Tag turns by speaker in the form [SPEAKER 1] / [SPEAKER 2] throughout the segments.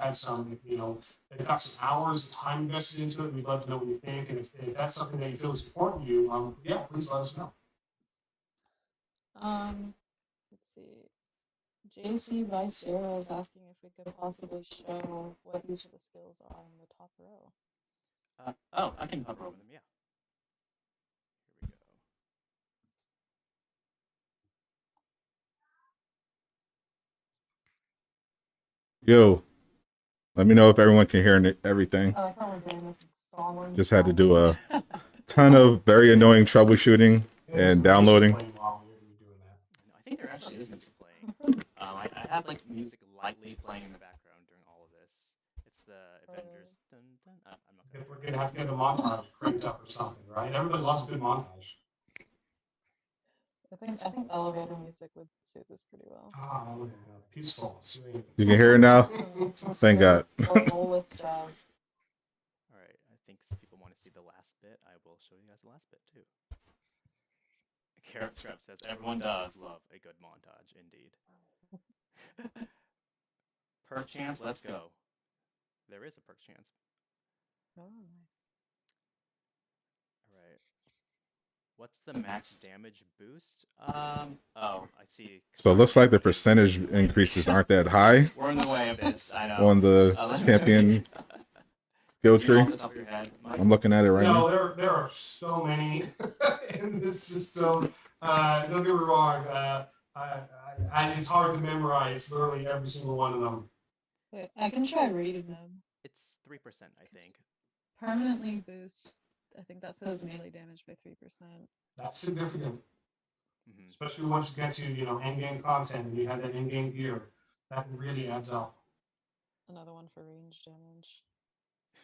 [SPEAKER 1] had some, they've got some hours of time invested into it. We'd love to know what you think. And if that's something that you feel is important to you, yeah, please let us know.
[SPEAKER 2] Let's see. JC Vicero is asking if we could possibly show what each of the skills are on the top row.
[SPEAKER 3] Oh, I can hover over them, yeah. Here we go.
[SPEAKER 4] Yo, let me know if everyone can hear everything.
[SPEAKER 2] I like how we're doing this installing.
[SPEAKER 4] Just had to do a ton of very annoying troubleshooting and downloading.
[SPEAKER 3] I think there actually is music playing. I have like music lightly playing in the background during all of this. It's the Avengers. Dun, dun. I'm not gonna.
[SPEAKER 1] We're gonna have to get a montage cranked up or something, right? Everybody loves a good montage.
[SPEAKER 2] I think elevator music would suit this pretty well.
[SPEAKER 1] Oh, peaceful, sweet.
[SPEAKER 4] You can hear it now? Thank God.
[SPEAKER 2] Soulless jazz.
[SPEAKER 3] All right, I think people want to see the last bit. I will show you guys the last bit too. Carrot Scrap says, everyone does love a good montage, indeed. Perk chance, let's go. There is a perk chance.
[SPEAKER 2] Oh, nice.
[SPEAKER 3] All right. What's the max damage boost? Oh, I see.
[SPEAKER 4] So it looks like the percentage increases aren't that high.
[SPEAKER 3] We're in the way of this, I know.
[SPEAKER 4] On the champion skill tree. I'm looking at it right now.
[SPEAKER 1] There are so many in this system. Don't get me wrong. It's hard to memorize literally every single one of them.
[SPEAKER 2] Wait, I can try reading them.
[SPEAKER 3] It's 3%, I think.
[SPEAKER 2] Permanently boost. I think that says melee damage by 3%.
[SPEAKER 1] That's significant. Especially once you get to, end-game content and you have that in-game gear. That really adds up.
[SPEAKER 2] Another one for range damage.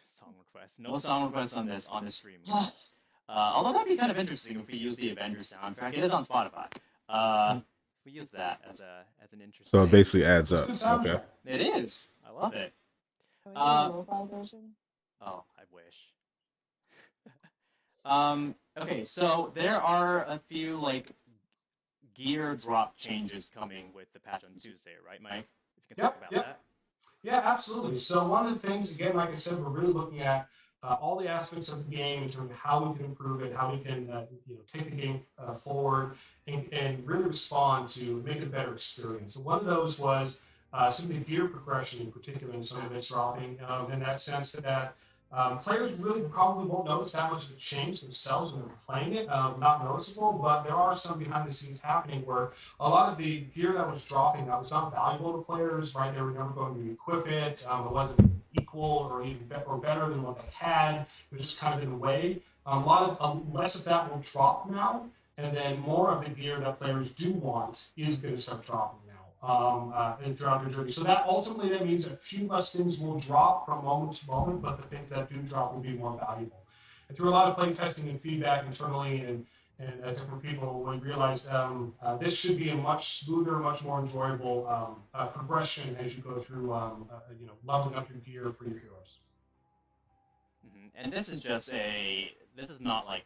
[SPEAKER 3] Song requests. No song requests on this stream. Yes. Although that'd be kind of interesting if we use the Avengers soundtrack. It is on Spotify. If we use that as an interesting.
[SPEAKER 4] So it basically adds up. Okay.
[SPEAKER 3] It is. I love it.
[SPEAKER 2] Can we do a mobile version?
[SPEAKER 3] Oh, I wish. Okay, so there are a few gear drop changes coming with the patch on Tuesday, right, Mike? If you can talk about that.
[SPEAKER 1] Yeah, absolutely. So one of the things, again, like I said, we're really looking at all the aspects of the game in terms of how we can improve it, how we can take the game forward, and really respond to make a better experience. So one of those was some of the gear progression in particular, and some of it's dropping in that sense that players really probably won't notice that much of a change themselves when they're playing it, not noticeable, but there are some behind the scenes happening where a lot of the gear that was dropping that was not valuable to players, right? They were never going to equip it. It wasn't equal or even better than what they had. It was just kind of in the way. Less of that will drop now, and then more of the gear that players do want is going to start dropping and throughout their journey. So that ultimately that means a few less things will drop from moment to moment, but the things that do drop will be more valuable. And through a lot of play testing and feedback internally and different people, we realized this should be a much smoother, much more enjoyable progression as you go through, leveling up your gear for your heroes.
[SPEAKER 3] And this is just this is not like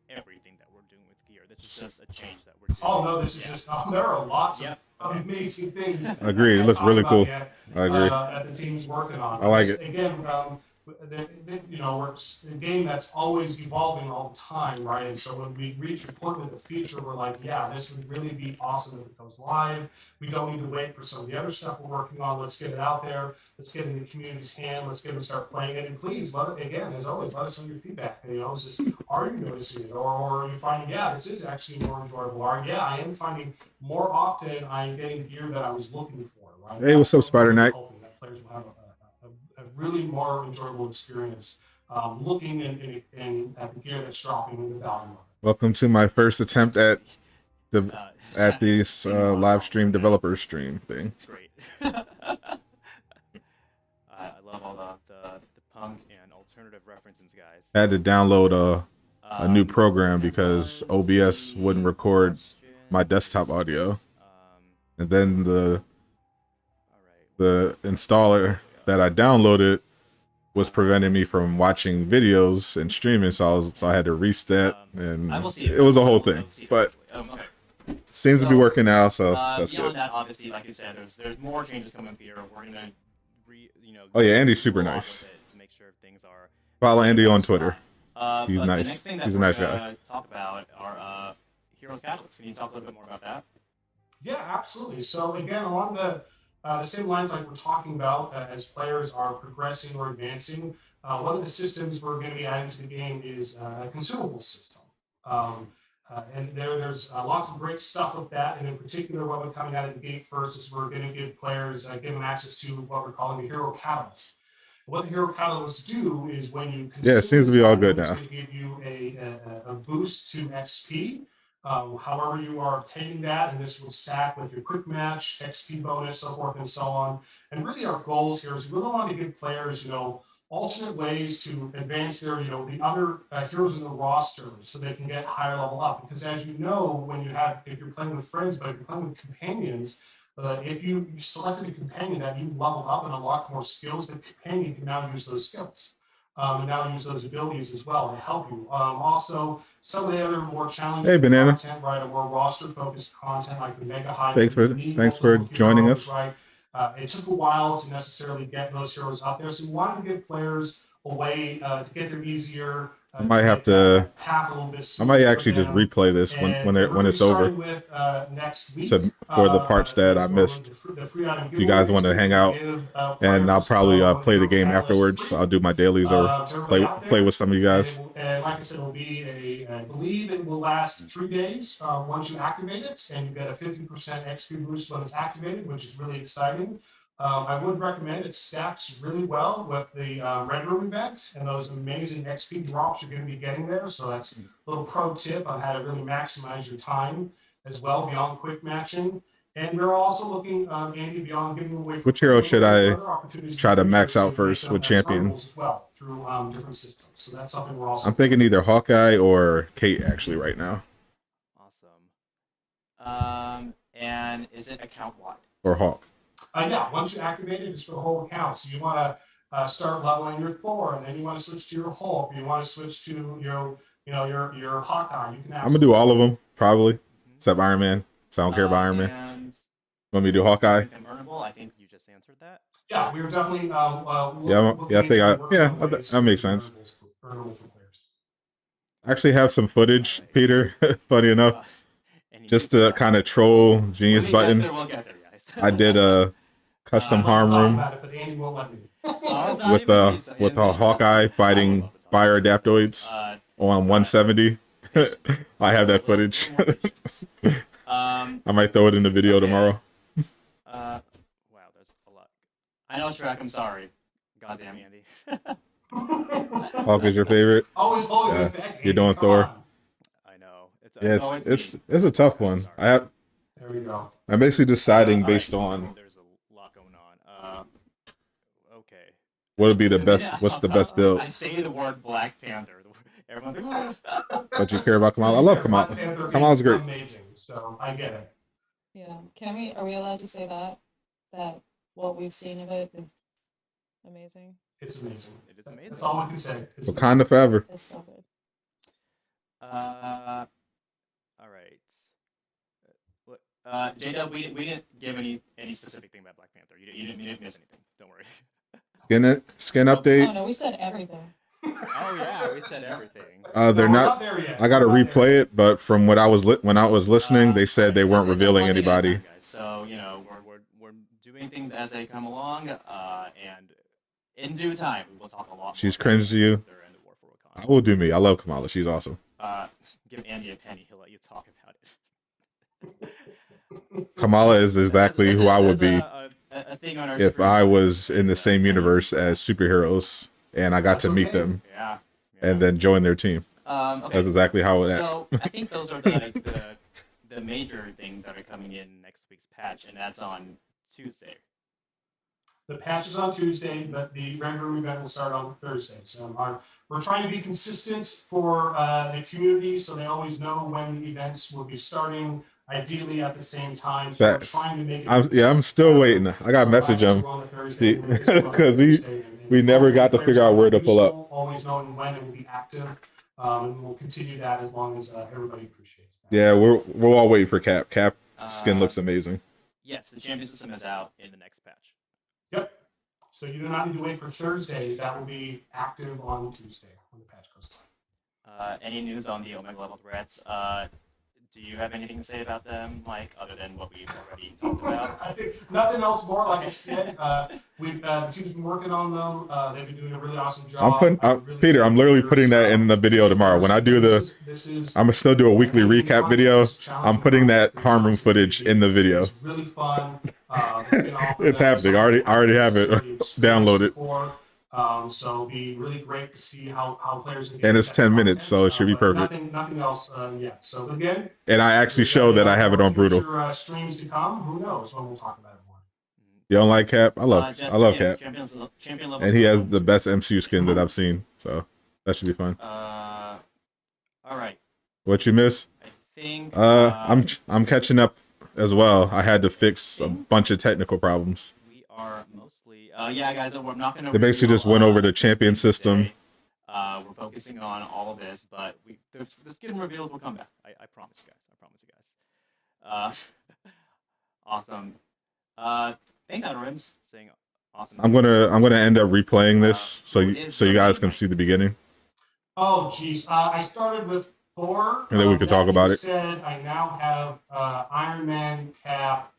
[SPEAKER 3] everything that we're doing with gear. This is just a change that we're doing.
[SPEAKER 1] Oh no, this is just there are lots of amazing things.
[SPEAKER 4] Agreed. It looks really cool. I agree.
[SPEAKER 1] That the team's working on.
[SPEAKER 4] I like it.
[SPEAKER 1] Again, it's a game that's always evolving all the time, right? And so when we reach a point with the future, we're like, yeah, this would really be awesome if it goes live. We don't need to wait for some of the other stuff we're working on. Let's get it out there. Let's get it in the community's hand. Let's get them start playing it. And please, as always, let us know your feedback. It's just, are you noticing it? Or are you finding, yeah, this is actually more enjoyable? Or, yeah, I am finding more often I'm getting the gear that I was looking for, right?
[SPEAKER 4] Hey, what's up, Spider Knight?
[SPEAKER 1] Hoping that players will have a really more enjoyable experience looking at the gear that's dropping in the value.
[SPEAKER 4] Welcome to my first attempt at this live stream developer stream thing.
[SPEAKER 3] It's great. I love all the punk and alternative references, guys.
[SPEAKER 4] I had to download a new program because OBS wouldn't record my desktop audio, and then the installer that I downloaded was preventing me from watching videos and streaming, so I had to reset, and it was a whole thing. But seems to be working now, so that's
[SPEAKER 3] beyond
[SPEAKER 4] good.
[SPEAKER 3] that, obviously, like you said, there's more changes coming here. We're gonna
[SPEAKER 4] Oh yeah, Andy's
[SPEAKER 3] do
[SPEAKER 4] super
[SPEAKER 3] a lot with
[SPEAKER 4] nice.
[SPEAKER 3] it to make sure things are
[SPEAKER 4] Follow
[SPEAKER 3] in
[SPEAKER 4] Andy
[SPEAKER 3] the
[SPEAKER 4] on
[SPEAKER 3] right
[SPEAKER 4] Twitter.
[SPEAKER 3] spot.
[SPEAKER 4] He's
[SPEAKER 3] But the
[SPEAKER 4] nice.
[SPEAKER 3] next thing that
[SPEAKER 4] He's a
[SPEAKER 3] we're
[SPEAKER 4] nice guy.
[SPEAKER 3] gonna talk about are Heroes Catalyst. Can you talk a little bit more about that?
[SPEAKER 1] Yeah, absolutely. So again, along the same lines like we're talking about as players are progressing or advancing, one of the systems we're going to be adding to the game is a consumables system. Um, and there's lots of great stuff with that. And in particular, what we're coming out of the gate first is we're going to give players, give them access to what we're calling the Hero Catalyst. What the Hero Catalysts do is when you
[SPEAKER 4] Yeah, it
[SPEAKER 1] consume
[SPEAKER 4] seems to
[SPEAKER 1] this
[SPEAKER 4] be all
[SPEAKER 1] item,
[SPEAKER 4] good
[SPEAKER 1] it's
[SPEAKER 4] now.
[SPEAKER 1] going to give you a boost to XP. However you are obtaining that, and this will stack with your quick match, XP bonus, so forth and so on. And really our goals here is we really want to give players, alternate ways to advance their, the other heroes in the roster so they can get higher level up. Because as you know, if you're playing with friends, but if you're playing with companions, if you selected a companion that you've leveled up and unlocked more skills, the companion can now use those skills. And now use those abilities as well to help you. Also, some of the other more challenging content, right, or more roster-focused content like the Mega High.
[SPEAKER 4] Thanks for joining us.
[SPEAKER 1] Right. It took a while to necessarily get those heroes out there, so we wanted to give players a way to get them easier.
[SPEAKER 4] I might have to. I might actually just replay this when it's over.
[SPEAKER 1] With, next week,
[SPEAKER 4] for the parts that I missed. If you guys want to hang out, and I'll probably play the game afterwards. I'll do my dailies or play with some of you guys.
[SPEAKER 1] And like I said, it'll be I believe it will last 3 days once you activate it, and you get a 50% XP boost when it's activated, which is really exciting. I would recommend it stacks really well with the Red Room event and those amazing XP drops you're going to be getting there. So that's a little pro tip on how to really maximize your time as well beyond quick matching. And we're also looking, Andy, beyond giving away.
[SPEAKER 4] Which hero should I try to max out first with champion?
[SPEAKER 1] As well through different systems. So that's something we're also.
[SPEAKER 4] I'm thinking either Hawkeye or Kate actually right now.
[SPEAKER 3] Awesome. And is it account wide?
[SPEAKER 4] Or Hawk?
[SPEAKER 1] Yeah. Once you activate it, it's for the whole account. So you want to start leveling your Thor, and then you want to switch to your Hulk. You want to switch to your Hawkeye. You can.
[SPEAKER 4] I'm gonna do all of them probably, except Iron Man. So I don't care about Iron Man. Want me to do Hawkeye?
[SPEAKER 3] I think you just answered that.
[SPEAKER 1] Yeah, we were definitely.
[SPEAKER 4] That makes sense. I actually have some footage, Peter. Funny enough, just to kind of troll Genius Button.
[SPEAKER 3] We'll get there, guys.
[SPEAKER 4] I did a custom harm room with a Hawkeye fighting fire adaptoids on 170. I have that footage. I might throw it in the video tomorrow.
[SPEAKER 3] Wow, there's a lot. I know, Shrek. I'm sorry. Goddamn, Andy.
[SPEAKER 4] Hawk is your favorite.
[SPEAKER 1] Always
[SPEAKER 4] you're doing Thor.
[SPEAKER 3] I know.
[SPEAKER 4] It's a tough one.
[SPEAKER 1] There we go.
[SPEAKER 4] I'm basically deciding based on.
[SPEAKER 3] There's a lot going on. Okay.
[SPEAKER 4] What would be the best? What's the best build?
[SPEAKER 3] I say the word Black Panther. Everyone.
[SPEAKER 4] But you care about Kamala? I love Kamala. Kamala's great.
[SPEAKER 1] Amazing. So I get it.
[SPEAKER 2] Yeah. Are we allowed to say that? That what we've seen of it is amazing?
[SPEAKER 1] It's amazing.
[SPEAKER 3] It is amazing.
[SPEAKER 1] That's all I can say.
[SPEAKER 4] Wakanda forever.
[SPEAKER 2] It's so good.
[SPEAKER 3] All right. J-Dub, we didn't give any specific thing about Black Panther. You didn't miss anything. Don't worry.
[SPEAKER 4] Skin update.
[SPEAKER 2] Oh no, we said everything.
[SPEAKER 3] Oh yeah, we said everything.
[SPEAKER 4] They're not. I gotta replay it, but from what I was when I was listening, they said they weren't revealing anybody.
[SPEAKER 3] So we're doing things as they come along, and in due time we will talk a lot.
[SPEAKER 4] She's cringe to you. I will do me. I love Kamala. She's awesome.
[SPEAKER 3] Give Andy a penny. He'll let you talk about it.
[SPEAKER 4] Kamala is exactly who I would be if I was in the same
[SPEAKER 3] universe
[SPEAKER 4] universe as superheroes and I got to meet them and then join their team.
[SPEAKER 3] Okay.
[SPEAKER 4] That's exactly how it.
[SPEAKER 3] So I think those are the major things that are coming in next week's patch, and that's on Tuesday.
[SPEAKER 1] The patch is on Tuesday, but the Red Room event will start on Thursday. So we're trying to be consistent for the community, so they always know when the events will be starting. Ideally at the same time. So we're trying to make it
[SPEAKER 4] I'm still waiting. I got to message him because we never got to figure out where to pull up.
[SPEAKER 1] Always knowing when it will be active, and we'll continue that as long as everybody appreciates that.
[SPEAKER 4] Yeah, we're all waiting for Cap. Cap skin looks amazing.
[SPEAKER 3] Yes, the champion system is out in the next patch.
[SPEAKER 1] Yep. So you do not need to wait for Thursday. That will be active on Tuesday when the patch goes live.
[SPEAKER 3] Any news on the Omega level threats? Do you have anything to say about them, Mike, other than what we've already talked about?
[SPEAKER 1] I think nothing else more. Like I said, the team's been working on them. They've been doing a really awesome job.
[SPEAKER 4] Peter, I'm literally putting that in the video tomorrow. When I do I'm gonna still do a weekly recap video. I'm putting that harm room footage in the video.
[SPEAKER 1] It's really fun.
[SPEAKER 4] It's happening. I already have it downloaded.
[SPEAKER 1] So it'd be really great to see how players.
[SPEAKER 4] And it's 10 minutes, so it should be perfect.
[SPEAKER 1] Nothing else yet. So again.
[SPEAKER 4] And I actually show that I have it on Brutal.
[SPEAKER 1] Streams to come. Who knows when we'll talk about it more.
[SPEAKER 4] You don't like Cap? I love Cap.
[SPEAKER 3] Champion level
[SPEAKER 4] and he has the best MCU skin that I've seen, so that should be fun.
[SPEAKER 3] All right.
[SPEAKER 4] What you miss?
[SPEAKER 3] I think.
[SPEAKER 4] I'm catching up as well. I had to fix a bunch of technical problems.
[SPEAKER 3] We are mostly. Yeah, guys, we're not gonna.
[SPEAKER 4] They basically just went over the champion system.
[SPEAKER 3] We're focusing on all of this, but the skin reveals will come back. I promise you guys. I promise you guys. Awesome. Thanks, Outer saying awesome.
[SPEAKER 4] I'm gonna end up replaying this so you guys can see the beginning.
[SPEAKER 1] Oh geez, I started with Thor,
[SPEAKER 4] and then we could talk about it.
[SPEAKER 1] Said I now have Iron Man, Cap.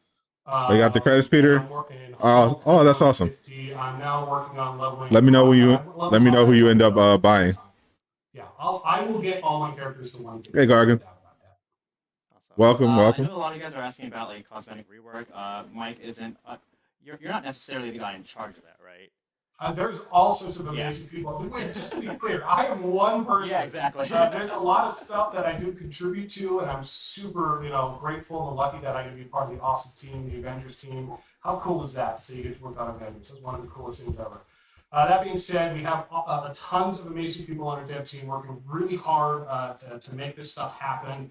[SPEAKER 4] You got the credits, Peter. Oh, that's awesome.
[SPEAKER 1] I'm now working on leveling.
[SPEAKER 4] Let me know who you end up buying.
[SPEAKER 1] Yeah, I will get all my characters to one.
[SPEAKER 4] Hey, Gargan.
[SPEAKER 3] Awesome.
[SPEAKER 4] Welcome.
[SPEAKER 3] I know a lot of you guys are asking about like cosmetic rework. Mike isn't. You're not necessarily the guy in charge of that, right?
[SPEAKER 1] There's all sorts of amazing people. Wait, just to be clear, I am one person.
[SPEAKER 3] Yeah, exactly.
[SPEAKER 1] There's a lot of stuff that I do contribute to, and I'm super, grateful and lucky that I can be part of the awesome team, the Avengers team. How cool is that to see you get to work on Avengers? It's one of the coolest things ever. That being said, we have tons of amazing people on our dev team working really hard to make this stuff happen.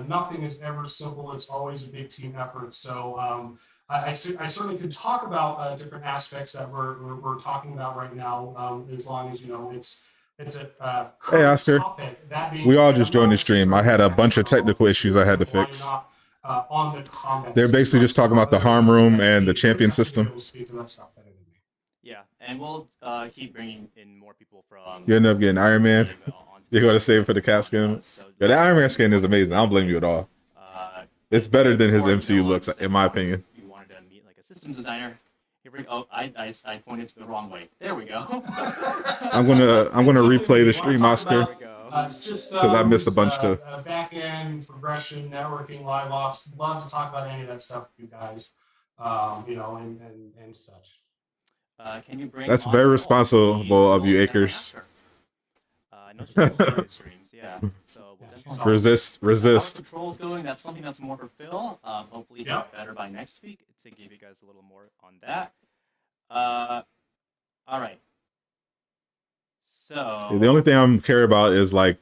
[SPEAKER 1] Nothing is ever simple. It's always a big team effort. So I certainly could talk about different aspects that we're talking about right now, as long as it's a
[SPEAKER 4] hey Oscar. We all just joined the stream. I had a bunch of technical issues I had to fix. They're basically just talking about the harm room and the champion system.
[SPEAKER 3] Yeah, and we'll keep bringing in more people from.
[SPEAKER 4] You end up getting Iron Man. You're going to save for the Cap skin. Yeah, the Iron Man skin is amazing. I don't blame you at all. It's better than his MCU looks, in my opinion.
[SPEAKER 3] You wanted to meet like a systems designer. Here we go. I pointed to the wrong way. There we go.
[SPEAKER 4] I'm gonna replay the stream, Oscar. Because I missed a bunch too.
[SPEAKER 1] Back end progression, networking, live ops. Love to talk about any of that stuff with you guys. And such.
[SPEAKER 3] Can you bring?
[SPEAKER 4] That's very responsible of you, Acres.
[SPEAKER 3] Streams, yeah. So we'll
[SPEAKER 4] resist.
[SPEAKER 3] How controls going? That's something that's more for Phil. Hopefully he's better by next week to give you guys a little more on that. All right. So
[SPEAKER 4] the only thing I'm care about is like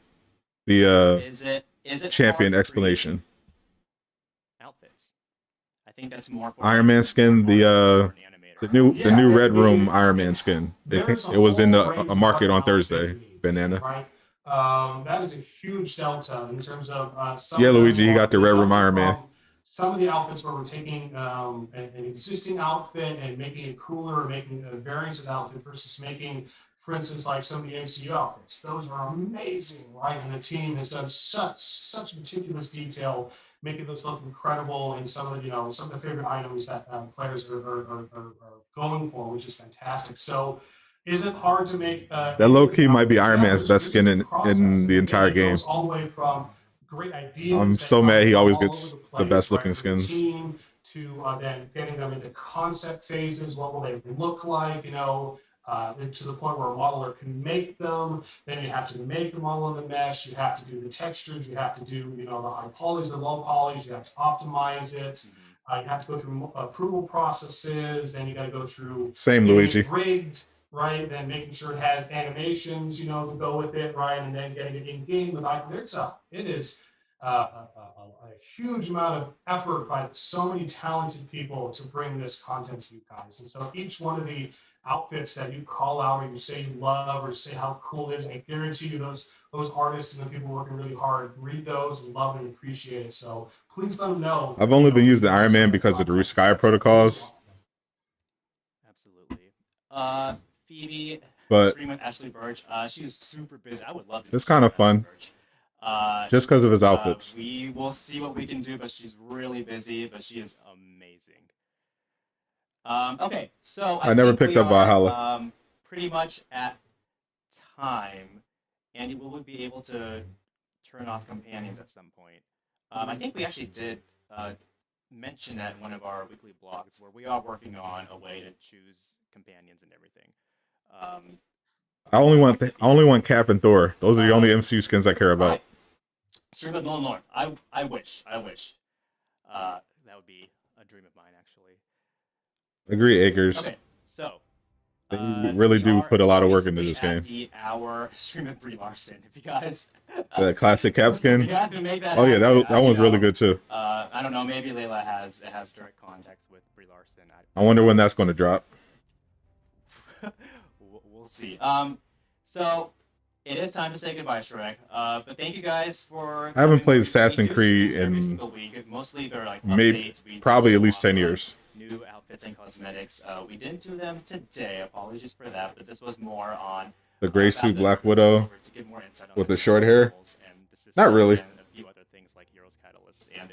[SPEAKER 4] the
[SPEAKER 3] is it
[SPEAKER 4] champion explanation.
[SPEAKER 3] Outfits. I think that's more for
[SPEAKER 4] Iron Man skin. The new Red Room Iron Man skin. It was in a market on Thursday. Banana.
[SPEAKER 1] Right. That is a huge delta in terms of
[SPEAKER 4] Luigi, he got the Red Room Iron Man.
[SPEAKER 1] Some of the outfits where we're taking an existing outfit and making it cooler, or making a variance of the outfit versus making, for instance, like some of the MCU outfits. Those are amazing, right? And the team has done such meticulous detail, making those look incredible, and some of the favorite items that players are going for, which is fantastic. So. Is it hard to make
[SPEAKER 4] that low key might be Iron Man's best skin in the entire game.
[SPEAKER 1] All the way from great ideas.
[SPEAKER 4] I'm so mad he always gets the best looking skins.
[SPEAKER 1] To then getting them into concept phases. What will they look like? To the point where a modeler can make them. Then you have to make the model in the mesh. You have to do the textures. You have to do the high polys, the low polys. You have to optimize it. You have to go through approval processes. Then you got to go through
[SPEAKER 4] Luigi.
[SPEAKER 1] Rigged. Right, then making sure it has animations, to go with it, right, and then getting it in game with it is a huge amount of effort by so many talented people to bring this content to you guys. And so each one of the outfits that you call out, or you say you love, or say how cool it is, I guarantee you those artists and the people working really hard read those and love and appreciate it. So please let them know.
[SPEAKER 4] I've only been using Iron Man because of the Sky protocols.
[SPEAKER 3] Absolutely. Phoebe,
[SPEAKER 4] But
[SPEAKER 3] stream with Ashley Birch. She is super busy. I would love to.
[SPEAKER 4] It's kind of fun. Just because of his outfits.
[SPEAKER 3] We will see what we can do, but she's really busy. But she is amazing. Okay, so
[SPEAKER 4] I never
[SPEAKER 3] think
[SPEAKER 4] picked
[SPEAKER 3] we
[SPEAKER 4] up Valhalla.
[SPEAKER 3] are, pretty much at time, and we will be able to turn off companions at some point. I think we actually did mention that in one of our weekly blogs, where we are working on a way to choose companions and everything.
[SPEAKER 4] I only want Cap and Thor. Those are the only MCU skins I care about.
[SPEAKER 3] Stream with Nolan North. I wish. That would be a dream of mine, actually.
[SPEAKER 4] Agree, Acres.
[SPEAKER 3] Okay, so
[SPEAKER 4] They really do put a lot of work into this game.
[SPEAKER 3] The hour stream with Brie Larson. If you guys,
[SPEAKER 4] the classic Cap skin.
[SPEAKER 3] You have to make that
[SPEAKER 4] oh yeah,
[SPEAKER 3] happen.
[SPEAKER 4] that one's really good too.
[SPEAKER 3] I don't know. Maybe Layla has direct contact with Brie Larson.
[SPEAKER 4] I wonder when that's going to drop.
[SPEAKER 3] We'll see. So it is time to say goodbye, Shrek. But thank you guys for.
[SPEAKER 4] I haven't played Assassin's Creed
[SPEAKER 3] every
[SPEAKER 4] in
[SPEAKER 3] single week. Mostly they're like
[SPEAKER 4] maybe
[SPEAKER 3] updates.
[SPEAKER 4] probably at least 10 years.
[SPEAKER 3] New outfits and cosmetics. We didn't do them today. Apologies for that. But this was more on
[SPEAKER 4] the gray suit Black Widow with the short hair. Not really.
[SPEAKER 3] And a few other things like Heroes Catalyst and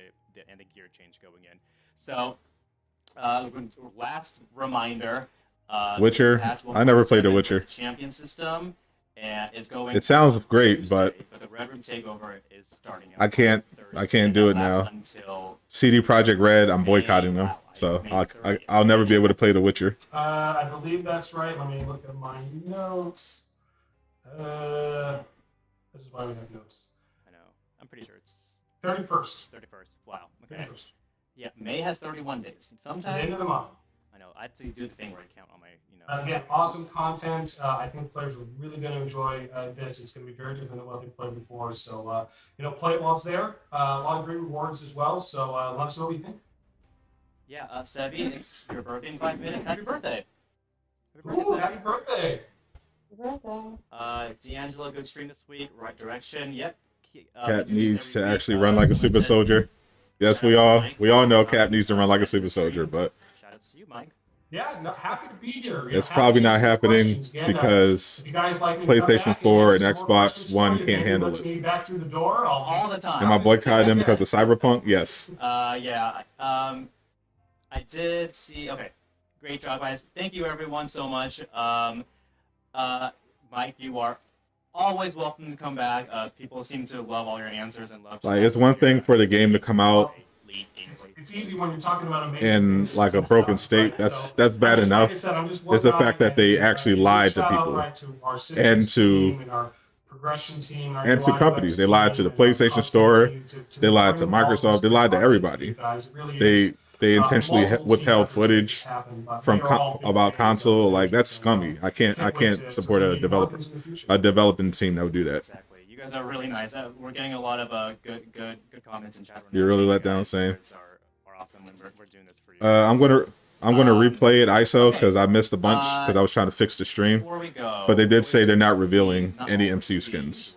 [SPEAKER 3] the gear change going in. So, last reminder.
[SPEAKER 4] Witcher. I never played The Witcher.
[SPEAKER 3] Champion system is going.
[SPEAKER 4] It sounds great,
[SPEAKER 3] Tuesday, but the Red Room Takeover is starting.
[SPEAKER 4] I can't do it now. CD Projekt Red, I'm boycotting them, so I'll never be able to play The Witcher.
[SPEAKER 1] I believe that's right. Let me look at my notes. This is why we have notes.
[SPEAKER 3] I know. I'm pretty sure it's
[SPEAKER 1] 31st.
[SPEAKER 3] 31st. Wow. Okay.
[SPEAKER 1] 31st.
[SPEAKER 3] Yeah, May has 31 days. Sometimes.
[SPEAKER 1] The end of the month.
[SPEAKER 3] I know. I have to do the thing where I count on my,
[SPEAKER 1] Again, awesome content. I think players are really going to enjoy this. It's going to be very different than what they've played before. So, play it while it's there. A lot of great rewards as well. So let us know what you think.
[SPEAKER 3] Yeah, Sebi, it's your birthday in 5 minutes. Happy birthday!
[SPEAKER 1] Happy birthday!
[SPEAKER 2] Happy birthday!
[SPEAKER 3] D'Angelo, good stream this week. Right direction. Yep.
[SPEAKER 4] Cap needs to actually run like a super soldier. Yes, we all know Cap needs to run like a super soldier, but
[SPEAKER 3] shout out to you, Mike.
[SPEAKER 1] Yeah, happy to be here.
[SPEAKER 4] It's probably not happening because PlayStation 4 and Xbox One can't handle it.
[SPEAKER 1] Back through the door
[SPEAKER 3] all the time.
[SPEAKER 4] Am I boycotting them because of Cyberpunk? Yes.
[SPEAKER 3] Yeah. I did see. Okay, great job, guys. Thank you, everyone, so much. Mike, you are always welcome to come back. People seem to love all your answers and love.
[SPEAKER 4] Like, it's one thing for the game to come out
[SPEAKER 1] it's easy when you're talking about
[SPEAKER 4] in like a broken state. That's bad enough. It's the fact that they actually lied to people and to companies. They lied to the PlayStation Store. They lied to Microsoft. They lied to everybody. They intentionally withheld footage from about console. Like, that's scummy. I can't support a developing team that would do that.
[SPEAKER 3] Exactly. You guys are really nice. We're getting a lot of good comments in chat.
[SPEAKER 4] You're really let down, Sam.
[SPEAKER 3] Are awesome when we're doing this for you.
[SPEAKER 4] I'm gonna replay it ISO because I missed a bunch because I was trying to fix the stream. But they did say they're not revealing any MCU skins.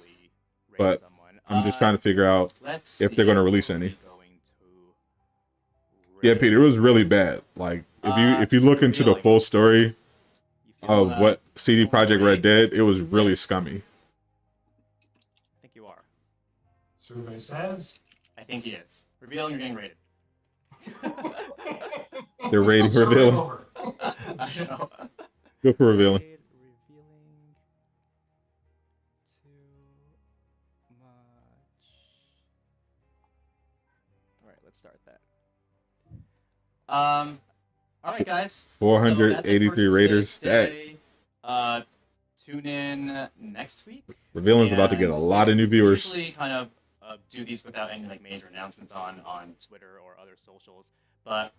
[SPEAKER 4] But I'm just trying to figure out if they're gonna release any. Yeah, Peter, it was really bad. Like, if you look into the full story of what CD Projekt Red did, it was really scummy.
[SPEAKER 3] I think you are.
[SPEAKER 1] So everybody says.
[SPEAKER 3] I think he is. Revealing, you're getting rated.
[SPEAKER 4] They're rating revealing.
[SPEAKER 3] I know.
[SPEAKER 4] Good for revealing.
[SPEAKER 3] Revealing too much. All right, let's start that. All right, guys.
[SPEAKER 4] 483 Raiders. That
[SPEAKER 3] tune in next week.
[SPEAKER 4] Revealing's about to get a lot of new viewers.
[SPEAKER 3] Usually, kind of do these without any like major announcements on Twitter or other socials, but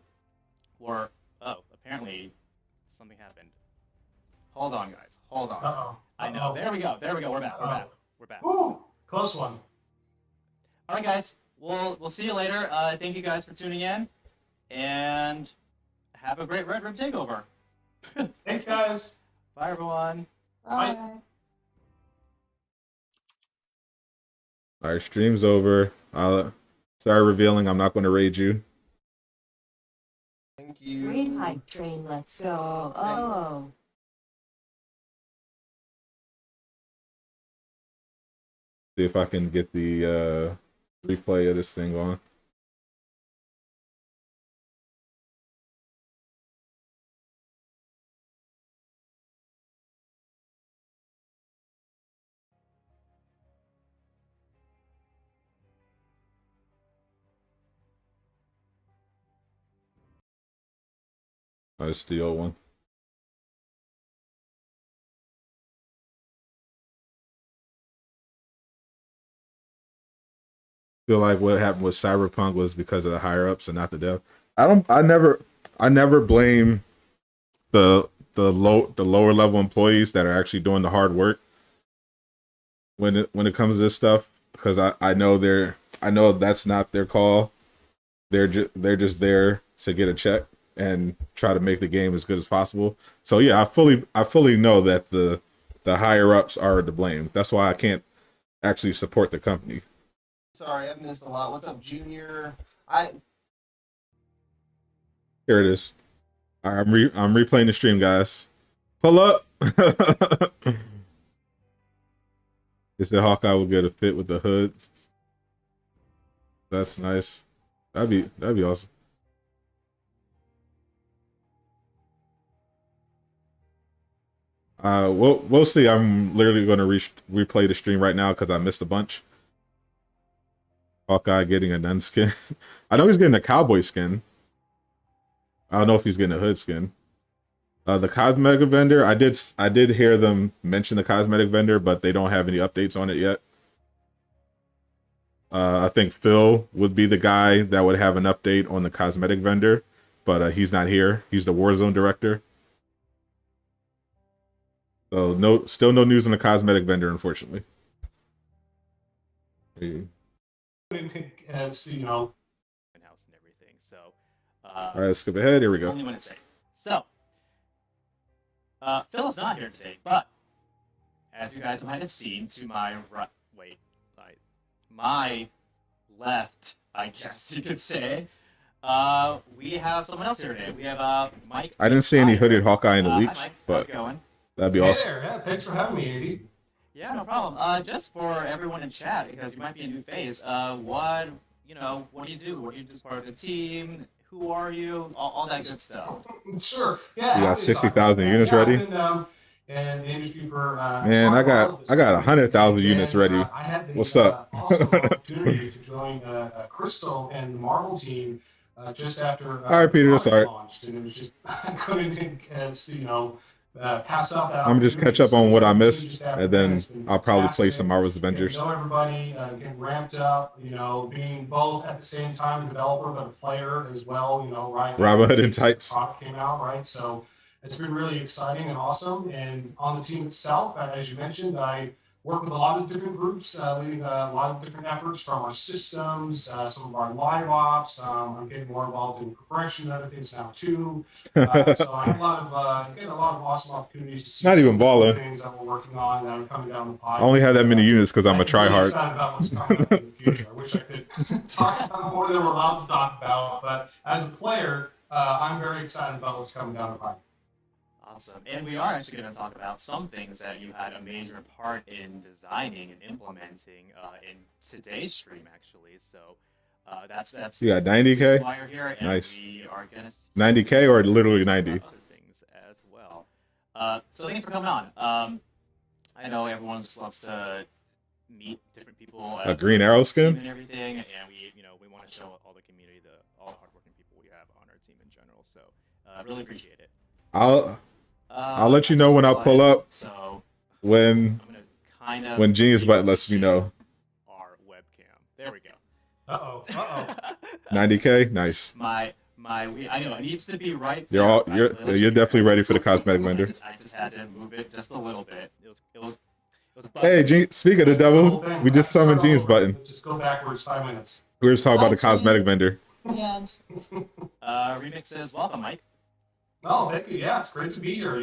[SPEAKER 3] apparently something happened. Hold on, guys. Hold on.
[SPEAKER 1] Uh-oh.
[SPEAKER 3] I know. There we go. We're back. We're back.
[SPEAKER 1] Ooh, close one.
[SPEAKER 3] All right, guys. We'll see you later. Thank you guys for tuning in, and have a great Red Room Takeover.
[SPEAKER 1] Thanks, guys.
[SPEAKER 3] Bye, everyone.
[SPEAKER 2] Bye.
[SPEAKER 4] All right, stream's over. Sorry, Revealing. I'm not going to raid you.
[SPEAKER 5] Thank you. Great hype train. Let's go. Oh.
[SPEAKER 4] See if I can get the replay of this thing on. Oh, it's the old one. Feel like what happened with Cyberpunk was because of the higher ups and not the dev. I never blame the lower level employees that are actually doing the hard work when it comes to this stuff, because I know that's not their call. They're just there to get a check and try to make the game as good as possible. So yeah, I fully know that the higher ups are to blame. That's why I can't actually support the company.
[SPEAKER 5] Sorry, I've missed a lot. What's up, Junior?
[SPEAKER 4] Here it is. All right, I'm replaying the stream, guys. Pull up. They said Hawkeye will get a fit with the hood. That's nice. That'd be awesome. We'll see. I'm literally going to replay the stream right now because I missed a bunch. Hawkeye getting a nun skin. I know he's getting a cowboy skin. I don't know if he's getting a hood skin. The cosmetic vendor, I did hear them mention the cosmetic vendor, but they don't have any updates on it yet. I think Phil would be the guy that would have an update on the cosmetic vendor, but he's not here. He's the Warzone director. So still no news on the cosmetic vendor, unfortunately.
[SPEAKER 1] As you know,
[SPEAKER 3] in-house and everything. So,
[SPEAKER 4] all right, let's skip ahead. Here we go.
[SPEAKER 3] only when it's safe. So, Phil is not here today, but as you guys might have seen, to my right, my left, I guess you could say, we have someone else here today. We have Mike.
[SPEAKER 4] I didn't see any hooded Hawkeye in the leaks,
[SPEAKER 3] Mike,
[SPEAKER 4] but
[SPEAKER 3] how's it going?
[SPEAKER 4] that'd be
[SPEAKER 1] hey
[SPEAKER 4] awesome.
[SPEAKER 1] there, yeah, thanks for having me, Andy.
[SPEAKER 3] Yeah, no problem. Just for everyone in chat, because you might be a new face. What do you do? What do you do as part of the team? Who are you? All that good stuff.
[SPEAKER 1] Sure. Yeah.
[SPEAKER 4] You got 60,000 units ready?
[SPEAKER 1] I've been, in the industry for
[SPEAKER 4] Man, I got 100,000 units ready.
[SPEAKER 1] I had the,
[SPEAKER 4] What's up?
[SPEAKER 1] awesome opportunity to join Crystal and the Marvel team just after.
[SPEAKER 4] All right, Peter, that's all right.
[SPEAKER 1] Launched, and it was just I couldn't pass up that.
[SPEAKER 4] I'm just catch up on what I missed,
[SPEAKER 1] Just after
[SPEAKER 4] and
[SPEAKER 1] that.
[SPEAKER 4] then
[SPEAKER 1] It's been
[SPEAKER 4] I'll probably play
[SPEAKER 1] fantastic.
[SPEAKER 4] some Marvel's
[SPEAKER 1] Getting
[SPEAKER 4] Avengers.
[SPEAKER 1] to know everybody, getting ramped up, being both at the same time a developer but a player as well, right?
[SPEAKER 4] Robin Hood in
[SPEAKER 1] The
[SPEAKER 4] tights.
[SPEAKER 1] product came out, right? So it's been really exciting and awesome. And on the team itself, as you mentioned, I work with a lot of different groups, leading a lot of different efforts from our systems, some of our live ops. I'm getting more involved in progression and other things now too. So I have a lot of awesome opportunities to see
[SPEAKER 4] Not even
[SPEAKER 1] some
[SPEAKER 4] balling.
[SPEAKER 1] things that we're working on that are coming down the pipe.
[SPEAKER 4] I only have that many units because I'm a
[SPEAKER 1] really
[SPEAKER 4] tryhard.
[SPEAKER 1] excited about what's coming up in the future. I wish I could talk about more than we're allowed to talk about, but as a player, I'm very excited about what's coming down the pipe.
[SPEAKER 3] Awesome. And we are actually going to talk about some things that you had a major part in designing and implementing in today's stream, actually. So that's
[SPEAKER 4] You got 90K?
[SPEAKER 3] why you're here, and
[SPEAKER 4] Nice.
[SPEAKER 3] we are going to
[SPEAKER 4] 90K or literally 90?
[SPEAKER 3] other things as well. So thanks for coming on. I know everyone just loves to meet different people.
[SPEAKER 4] A Green Arrow skin?
[SPEAKER 3] And everything, and we want to show all the community, all the hardworking people we have on our team in general. So really appreciate it.
[SPEAKER 4] I'll let you know when I'll pull up.
[SPEAKER 3] So
[SPEAKER 4] when
[SPEAKER 3] I'm gonna kind of
[SPEAKER 4] when Genius Button lets me know.
[SPEAKER 3] Our webcam. There we go.
[SPEAKER 1] Uh-oh.
[SPEAKER 4] 90K, nice.
[SPEAKER 3] I know it needs to be right.
[SPEAKER 4] You're
[SPEAKER 3] there,
[SPEAKER 4] you're definitely ready for the cosmetic vendor.
[SPEAKER 3] I just had to move it just a little bit. It was.
[SPEAKER 4] Hey, speak of the devil, we just summoned Genius Button.
[SPEAKER 1] Just go backwards 5 minutes.
[SPEAKER 4] We were just talking about the cosmetic vendor.
[SPEAKER 2] Yeah.
[SPEAKER 3] Remix says, welcome, Mike.
[SPEAKER 1] Oh, thank you. Yeah, it's great to be here.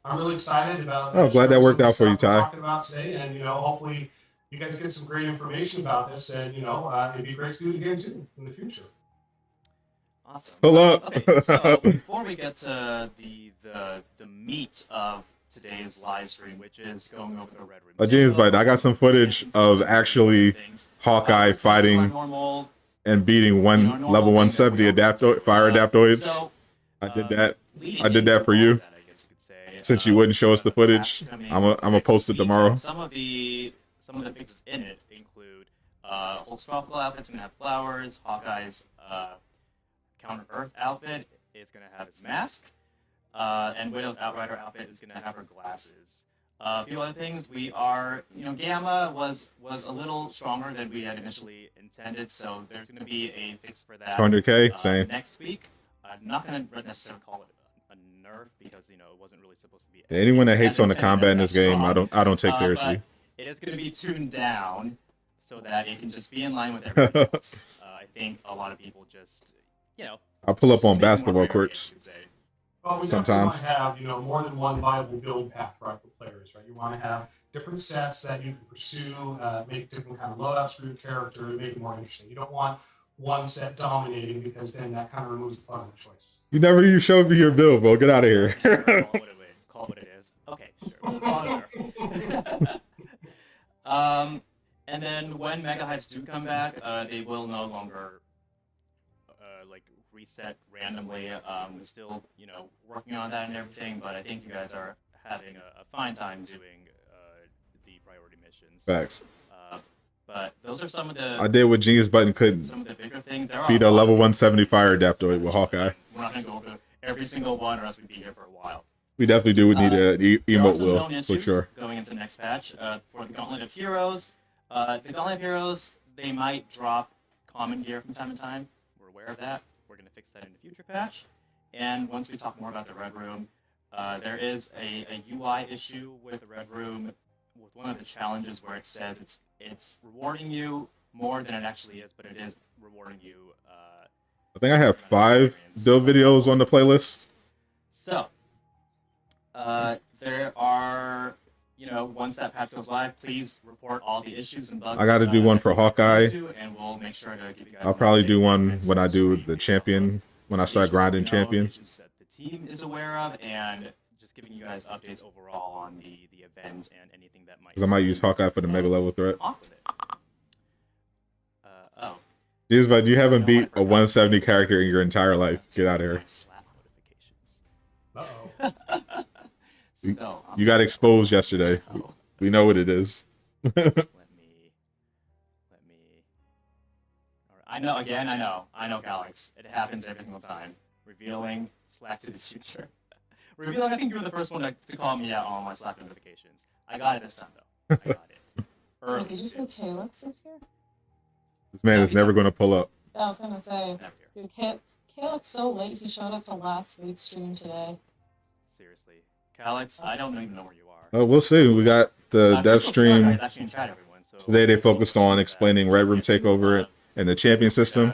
[SPEAKER 1] I'm really excited about.
[SPEAKER 4] Oh, glad that worked out for you,
[SPEAKER 1] stuff we're
[SPEAKER 4] Ty.
[SPEAKER 1] Talking about today, and hopefully, you guys get some great information about this, and it'd be great to do it again too in the future.
[SPEAKER 3] Awesome.
[SPEAKER 4] Pull up.
[SPEAKER 3] Okay, so before we get to the meat of today's live stream, which is going over the Red Room.
[SPEAKER 4] James, but I got some footage of actually Hawkeye fighting and beating level 170 fire adaptoids. I did that. I did that for you. Since you wouldn't show us the footage, I'm gonna post it tomorrow.
[SPEAKER 3] Some of the fixes in it include Hulk's tropical outfit's gonna have flowers. Hawkeye's Counter Earth outfit is gonna have his mask, and Widow's Outrider outfit is gonna have her glasses. A few other things. We are, Gamma was a little stronger than we had initially intended, so there's gonna be a fix for that.
[SPEAKER 4] 200K, same.
[SPEAKER 3] Next week. I'm not gonna necessarily call it a nerf because it wasn't really supposed to be.
[SPEAKER 4] Anyone that hates on the combat in this game, I don't take seriously.
[SPEAKER 3] It is going to be tuned down so that it can just be in line with everything else. I think a lot of people just,
[SPEAKER 4] I'll pull up on basketball courts.
[SPEAKER 1] Well, we
[SPEAKER 4] sometimes
[SPEAKER 1] definitely want to have more than one viable build path, right, for players, right? You want to have different sets that you can pursue, make different kind of loadouts for your character, make it more interesting. You don't want one set dominating because then that kind of removes the fun of the choice.
[SPEAKER 4] You never even showed me your build, bro. Get out of here.
[SPEAKER 3] Call it what it is. Okay, sure. We'll call it and then when Mega Hives do come back, they will no longer reset randomly. We're still, working on that and everything, but I think you guys are having a fine time doing the priority missions.
[SPEAKER 4] Facts.
[SPEAKER 3] But those are some of the.
[SPEAKER 4] I did what Genius Button couldn't.
[SPEAKER 3] Some of the bigger things.
[SPEAKER 4] Beat a level 170 fire adaptoid with Hawkeye.
[SPEAKER 3] We're not gonna go over every single one, or else we'd be here for a while.
[SPEAKER 4] We definitely do need an emote wheel for sure.
[SPEAKER 3] Going into next patch for the Gauntlet of Heroes. The Gauntlet of Heroes, they might drop common gear from time to time. We're aware of that. We're gonna fix that in the future patch. And once we talk more about the Red Room, there is a UI issue with the Red Room. With one of the challenges where it says it's rewarding you more than it actually is, but it is rewarding you.
[SPEAKER 4] I think I have 5 build videos on the playlist.
[SPEAKER 3] So, there are, once that patch goes live, please report all the issues and bugs.
[SPEAKER 4] I got to do one for Hawkeye.
[SPEAKER 3] And we'll make sure to give you guys.
[SPEAKER 4] I'll probably do one when I do the champion, when I start grinding champion.
[SPEAKER 3] Issues that the team is aware of, and just giving you guys updates overall on the events and anything that might.
[SPEAKER 4] Because I might use Hawkeye for the mega level threat.
[SPEAKER 3] Off with it.
[SPEAKER 4] Jeez, but you haven't beat a 170 character in your entire life. Get out of here.
[SPEAKER 1] Uh-oh.
[SPEAKER 4] You got exposed yesterday. We know what it is.
[SPEAKER 3] Let me. All right. I know, Alex. It happens every single time. Revealing Slack to the future. Revealing, I think you were the first one to call me out on my Slack notifications. I got it this time, though. I got it. Early.
[SPEAKER 2] Did you say Calyx is here?
[SPEAKER 4] This man is never going to pull up.
[SPEAKER 2] I was going to say, dude, Calyx so late, he showed up to last week's stream today.
[SPEAKER 3] Seriously. Calyx, I don't even know where you are.
[SPEAKER 4] Oh, we'll see. We got the dev stream.
[SPEAKER 3] Actually in chat, everyone, so
[SPEAKER 4] Today they focused on explaining Red Room Takeover and the champion system.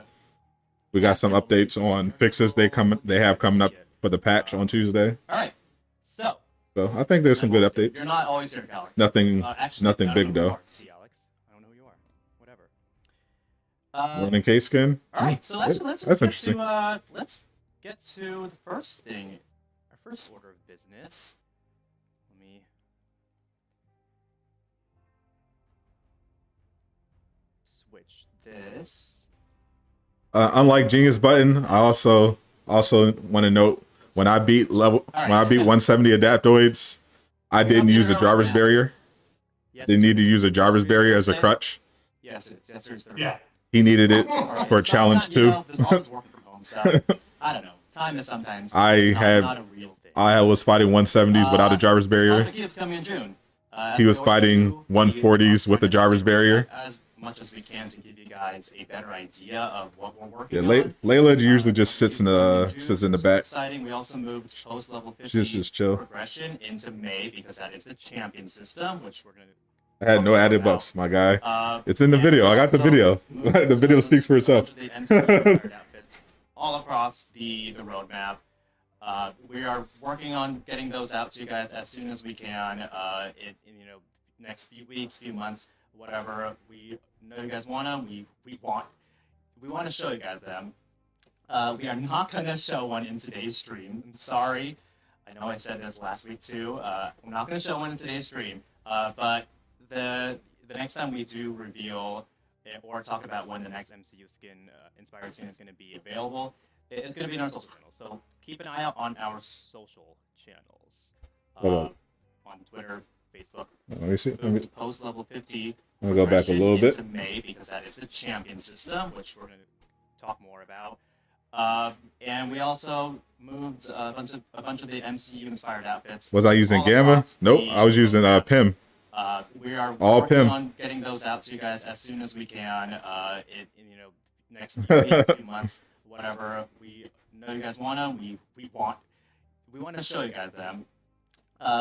[SPEAKER 4] We got some updates on fixes they have coming up for the patch on Tuesday.
[SPEAKER 3] All right. So
[SPEAKER 4] I think there's some good updates.
[SPEAKER 3] You're not always here, Alex.
[SPEAKER 4] Nothing big though.
[SPEAKER 3] See, Alex, I don't know who you are. Whatever.
[SPEAKER 4] Running case skin.
[SPEAKER 3] All right. So let's get to the first thing. Our first order of business. Let me. Switch this.
[SPEAKER 4] Unlike Genius Button, I also want to note when I beat 170 adaptoids, I didn't use a Jarvis barrier. Didn't need to use a Jarvis barrier as a crutch.
[SPEAKER 3] Yes,
[SPEAKER 1] Yeah.
[SPEAKER 4] He needed it for a challenge too.
[SPEAKER 3] I don't know. Time is sometimes
[SPEAKER 4] not a real thing. I was fighting 170s without a Jarvis barrier. He was fighting 140s with a Jarvis barrier.
[SPEAKER 3] As much as we can to give you guys a better idea of what we're working on.
[SPEAKER 4] Layla usually just sits in the back.
[SPEAKER 3] Exciting. We also moved post level 50
[SPEAKER 4] just chill.
[SPEAKER 3] Progression into May because that is the champion system, which we're gonna.
[SPEAKER 4] I had no added buffs, my guy. It's in the video. I got the video. The video speaks for itself.
[SPEAKER 3] All across the roadmap. We are working on getting those out to you guys as soon as we can. In next few weeks, few months, whatever. We know you guys wanna. We want to show you guys them. We are not gonna show one in today's stream. I'm sorry. I know I said this last week too. I'm not going to show one in today's stream, but the next time we do reveal or talk about when the next MCU skin inspired skin is going to be available, it's going to be on our social channels. So keep an eye out on our social channels. On Twitter, Facebook.
[SPEAKER 4] Let me see. Let me
[SPEAKER 3] Post level 50.
[SPEAKER 4] Let me go back a little bit.
[SPEAKER 3] To May, because that is the champion system, which we're going to talk more about. And we also moved a bunch of the MCU inspired outfits.
[SPEAKER 4] Was I using Gamma? Nope, I was using PIM.
[SPEAKER 3] We are
[SPEAKER 4] all
[SPEAKER 3] working
[SPEAKER 4] PIM.
[SPEAKER 3] on getting those out to you guys as soon as we can. Next few weeks, few months, whatever. We know you guys wanna. We want to show you guys them.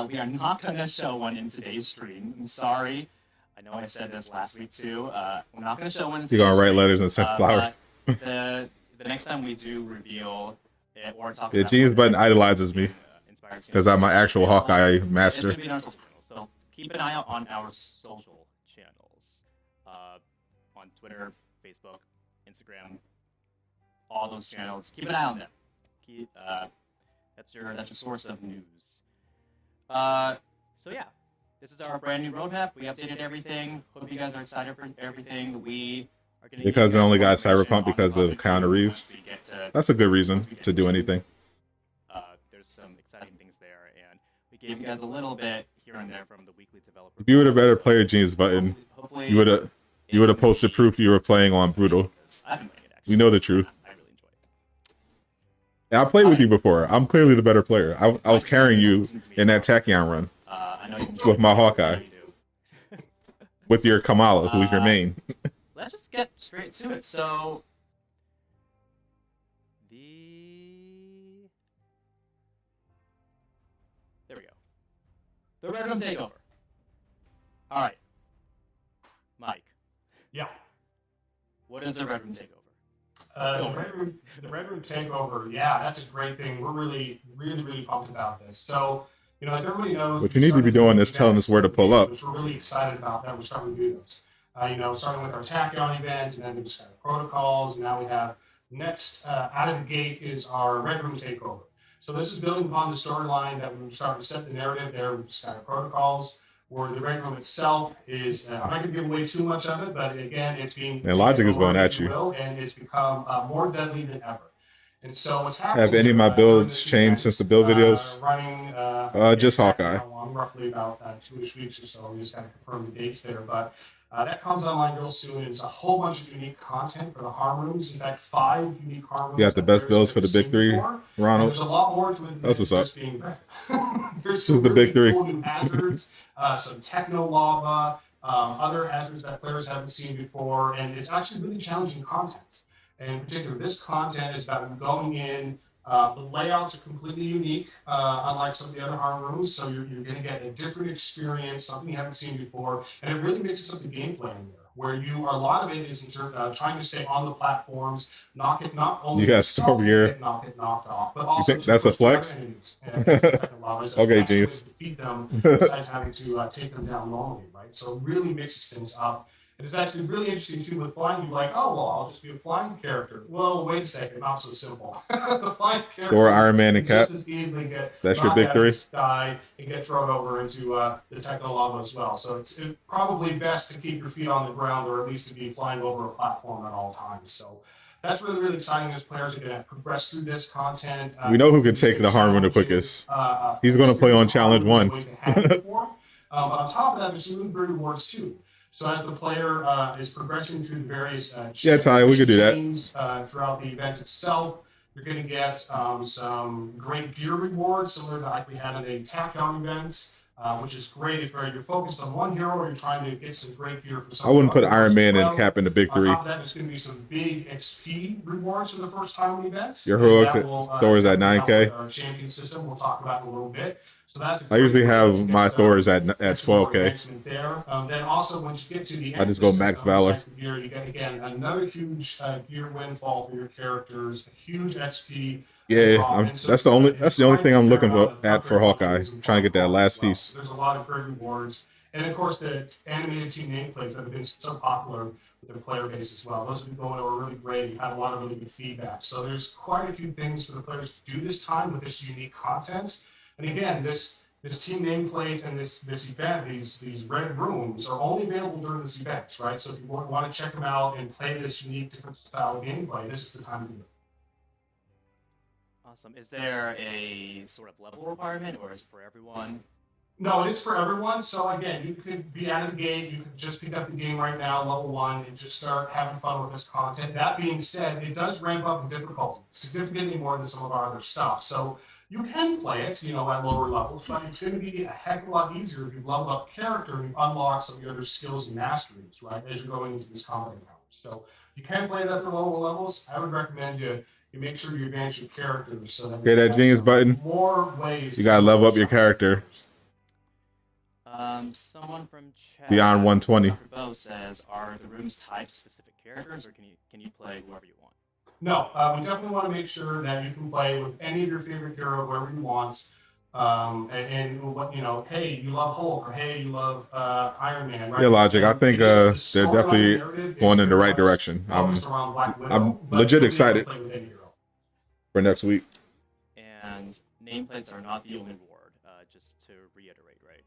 [SPEAKER 3] We are not gonna show one in today's stream. I'm sorry. I know I said this last week too. We're not gonna show one.
[SPEAKER 4] You're gonna write letters and send flowers.
[SPEAKER 3] The next time we do reveal it or talk about
[SPEAKER 4] Jeans Button idolizes me because I'm an actual Hawkeye master.
[SPEAKER 3] It's gonna be on our social channels, so keep an eye out on our social channels, on Twitter, Facebook, Instagram, all those channels. Keep an eye on them. That's your source of news. So yeah, this is our brand new roadmap. We updated everything. Hope you guys are excited for everything. We are going to
[SPEAKER 4] because they only got Cyberpunk because of Keanu Reeves. That's a good reason to do anything.
[SPEAKER 3] There's some exciting things there, and we gave you guys a little bit here and there from the weekly developer.
[SPEAKER 4] If you were a better player, Jeans Button, you would have posted proof you were playing on Brutal. We know the truth.
[SPEAKER 3] I really enjoy it.
[SPEAKER 4] Yeah, I played with you before. I'm clearly the better player. I was carrying you in that Tachyon run with my Hawkeye. With your Kamala, who's your main.
[SPEAKER 3] Let's just get straight to it. So, there we go. The Red Room Takeover. All right. Mike.
[SPEAKER 1] Yeah.
[SPEAKER 3] What is the Red Room Takeover?
[SPEAKER 1] The Red Room Takeover, yeah, that's a great thing. We're really pumped about this. So, as everybody knows,
[SPEAKER 4] what you need to be doing is telling us where to pull up.
[SPEAKER 1] Which we're really excited about that. We're starting to do those. Starting with our Tachyon event, and then we just got protocols. And now we have next out of the gate is our Red Room Takeover. So this is building upon the storyline that we're starting to set the narrative there. We've just got our protocols. Where the Red Room itself is, I'm not going to give away too much of it, but again, it's being.
[SPEAKER 4] And Logic is going at you.
[SPEAKER 1] And it's become more deadly than ever. And so what's happening?
[SPEAKER 4] Have any of my builds changed since the build videos? Just Hawkeye.
[SPEAKER 1] Roughly about 2-ish weeks or so. We just got to confirm the dates there, but that comes online real soon. It's a whole bunch of unique content for the harm rooms. In fact, 5 unique harm rooms.
[SPEAKER 4] You got the best builds for the big 3, Ronald.
[SPEAKER 1] There's a lot more to it.
[SPEAKER 4] That's what's up.
[SPEAKER 1] There's some
[SPEAKER 4] the big 3.
[SPEAKER 1] Cool new hazards, some techno lava, other hazards that players haven't seen before, and it's actually really challenging content. And in particular, this content is about going in. The layouts are completely unique, unlike some of the other harm rooms. So you're going to get a different experience, something you haven't seen before, and it really mixes up the gameplay in there. Where a lot of it is trying to stay on the platforms, not only
[SPEAKER 4] you got Storm here.
[SPEAKER 1] Not get knocked off, but also
[SPEAKER 4] you think that's a flex? Okay, James.
[SPEAKER 1] Defeat them besides having to take them down normally, right? So it really mixes things up. And it's actually really interesting too with flying. You're like, oh well, I'll just be a flying character. Well, wait a second, not so simple. The flying character.
[SPEAKER 4] Or Iron Man and Cap.
[SPEAKER 1] Just as easily get
[SPEAKER 4] that's your big 3.
[SPEAKER 1] Die and get thrown over into the techno lava as well. So it's probably best to keep your feet on the ground, or at least to be flying over a platform at all times. So that's really exciting as players are going to progress through this content.
[SPEAKER 4] We know who can take the harm room the quickest. He's going to play on Challenge 1.
[SPEAKER 1] But on top of that, there's some really great rewards too. So as the player is progressing through the various
[SPEAKER 4] Ty, we could do that.
[SPEAKER 1] Throughout the event itself, you're going to get some great gear rewards, similar to like we had at a Tachyon event, which is great if you're focused on one hero or you're trying to get some great gear for some.
[SPEAKER 4] I wouldn't put Iron Man and Cap in the big 3.
[SPEAKER 1] On top of that, there's going to be some big XP rewards for the first time in the event.
[SPEAKER 4] Your heroic Thor is at 9K.
[SPEAKER 1] Our champion system, we'll talk about in a little bit. So that's
[SPEAKER 4] I usually have my Thors at 12K.
[SPEAKER 1] There. Then also once you get to the end,
[SPEAKER 4] I just go max Valor.
[SPEAKER 1] Gear, you get again another huge gear windfall for your characters, a huge XP.
[SPEAKER 4] Yeah, that's the only thing I'm looking for Hawkeye. I'm trying to get that last piece.
[SPEAKER 1] There's a lot of great rewards, and of course the animated team nameplates that have been so popular with their player base as well. Those have been going over really great. You had a lot of really good feedback. So there's quite a few things for the players to do this time with this unique content. And again, this team nameplate and this event, these red rooms are only available during this event, right? So if you want to check them out and play this unique, different style of gameplay, this is the time to do it.
[SPEAKER 3] Awesome. Is there a sort of level requirement, or is it for everyone?
[SPEAKER 1] No, it is for everyone. So again, you could be out of the gate. You could just pick up the game right now, level 1, and just start having fun with this content. That being said, it does ramp up in difficulty significantly more than some of our other stuff. So you can play it, at lower levels, but it's going to be a heck of a lot easier if you've leveled up character and you've unlocked some of your other skills and masteries, right, as you're going into these combat encounters. So you can play it at the lower levels. I would recommend you make sure you advance your characters so that
[SPEAKER 4] that genius button.
[SPEAKER 1] More ways
[SPEAKER 4] you gotta level up your character.
[SPEAKER 3] Someone from chat
[SPEAKER 4] beyond 120.
[SPEAKER 3] Dr. Bo says, are the rooms tied to specific characters, or can you play whoever you want?
[SPEAKER 1] No, we definitely want to make sure that you can play with any of your favorite hero, wherever you want. And what hey, you love Hulk, or hey, you love Iron Man, right?
[SPEAKER 4] Yeah, Logic. I think they're definitely going in the right direction. I'm legit excited for next week.
[SPEAKER 3] And nameplates are not the only reward. Just to reiterate, right?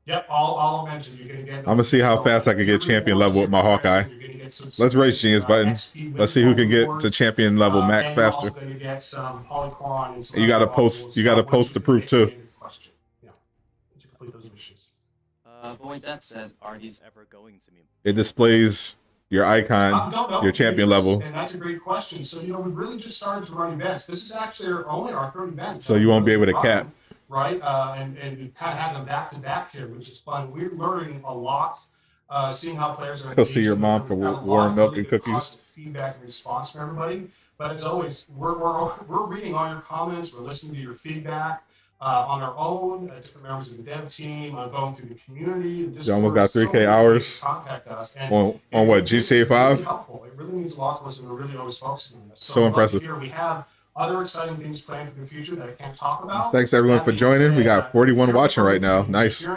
[SPEAKER 1] Yep, I'll mention you're gonna get.
[SPEAKER 4] I'm gonna see how fast I can get champion level with my Hawkeye. Let's race Genius button. Let's see who can get to champion level max faster. You gotta post the proof too.
[SPEAKER 3] Boy Death says, are these ever going to me?
[SPEAKER 4] It displays your icon, your champion level.
[SPEAKER 1] And that's a great question. So, we've really just started to run events. This is actually only our third event.
[SPEAKER 4] So you won't be able to cap.
[SPEAKER 1] Right? And we kind of have them back to back here, which is fun. We're learning a lot, seeing how players are.
[SPEAKER 4] Go see your mom for warm milk and cookies.
[SPEAKER 1] Feedback and response from everybody. But as always, we're reading all your comments. We're listening to your feedback. On our own, different members of the dev team, going through the community.
[SPEAKER 4] You almost got 3K hours
[SPEAKER 1] contact us.
[SPEAKER 4] on what, GTA 5?
[SPEAKER 1] Really helpful. It really means a lot to us, and we're really always focusing on this.
[SPEAKER 4] So impressive.
[SPEAKER 1] Here we have other exciting things planned for the future that I can't talk about.
[SPEAKER 4] Thanks everyone for joining. We got 41 watching right now. Nice.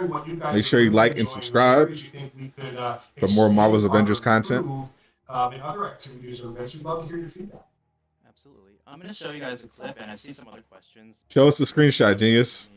[SPEAKER 4] Make sure you like and subscribe for more Marvel's Avengers content.
[SPEAKER 1] And other activities or events. We'd love to hear your feedback.
[SPEAKER 3] Absolutely. I'm going to show you guys a clip, and I see some other questions.
[SPEAKER 4] Show us the screenshot, Genius.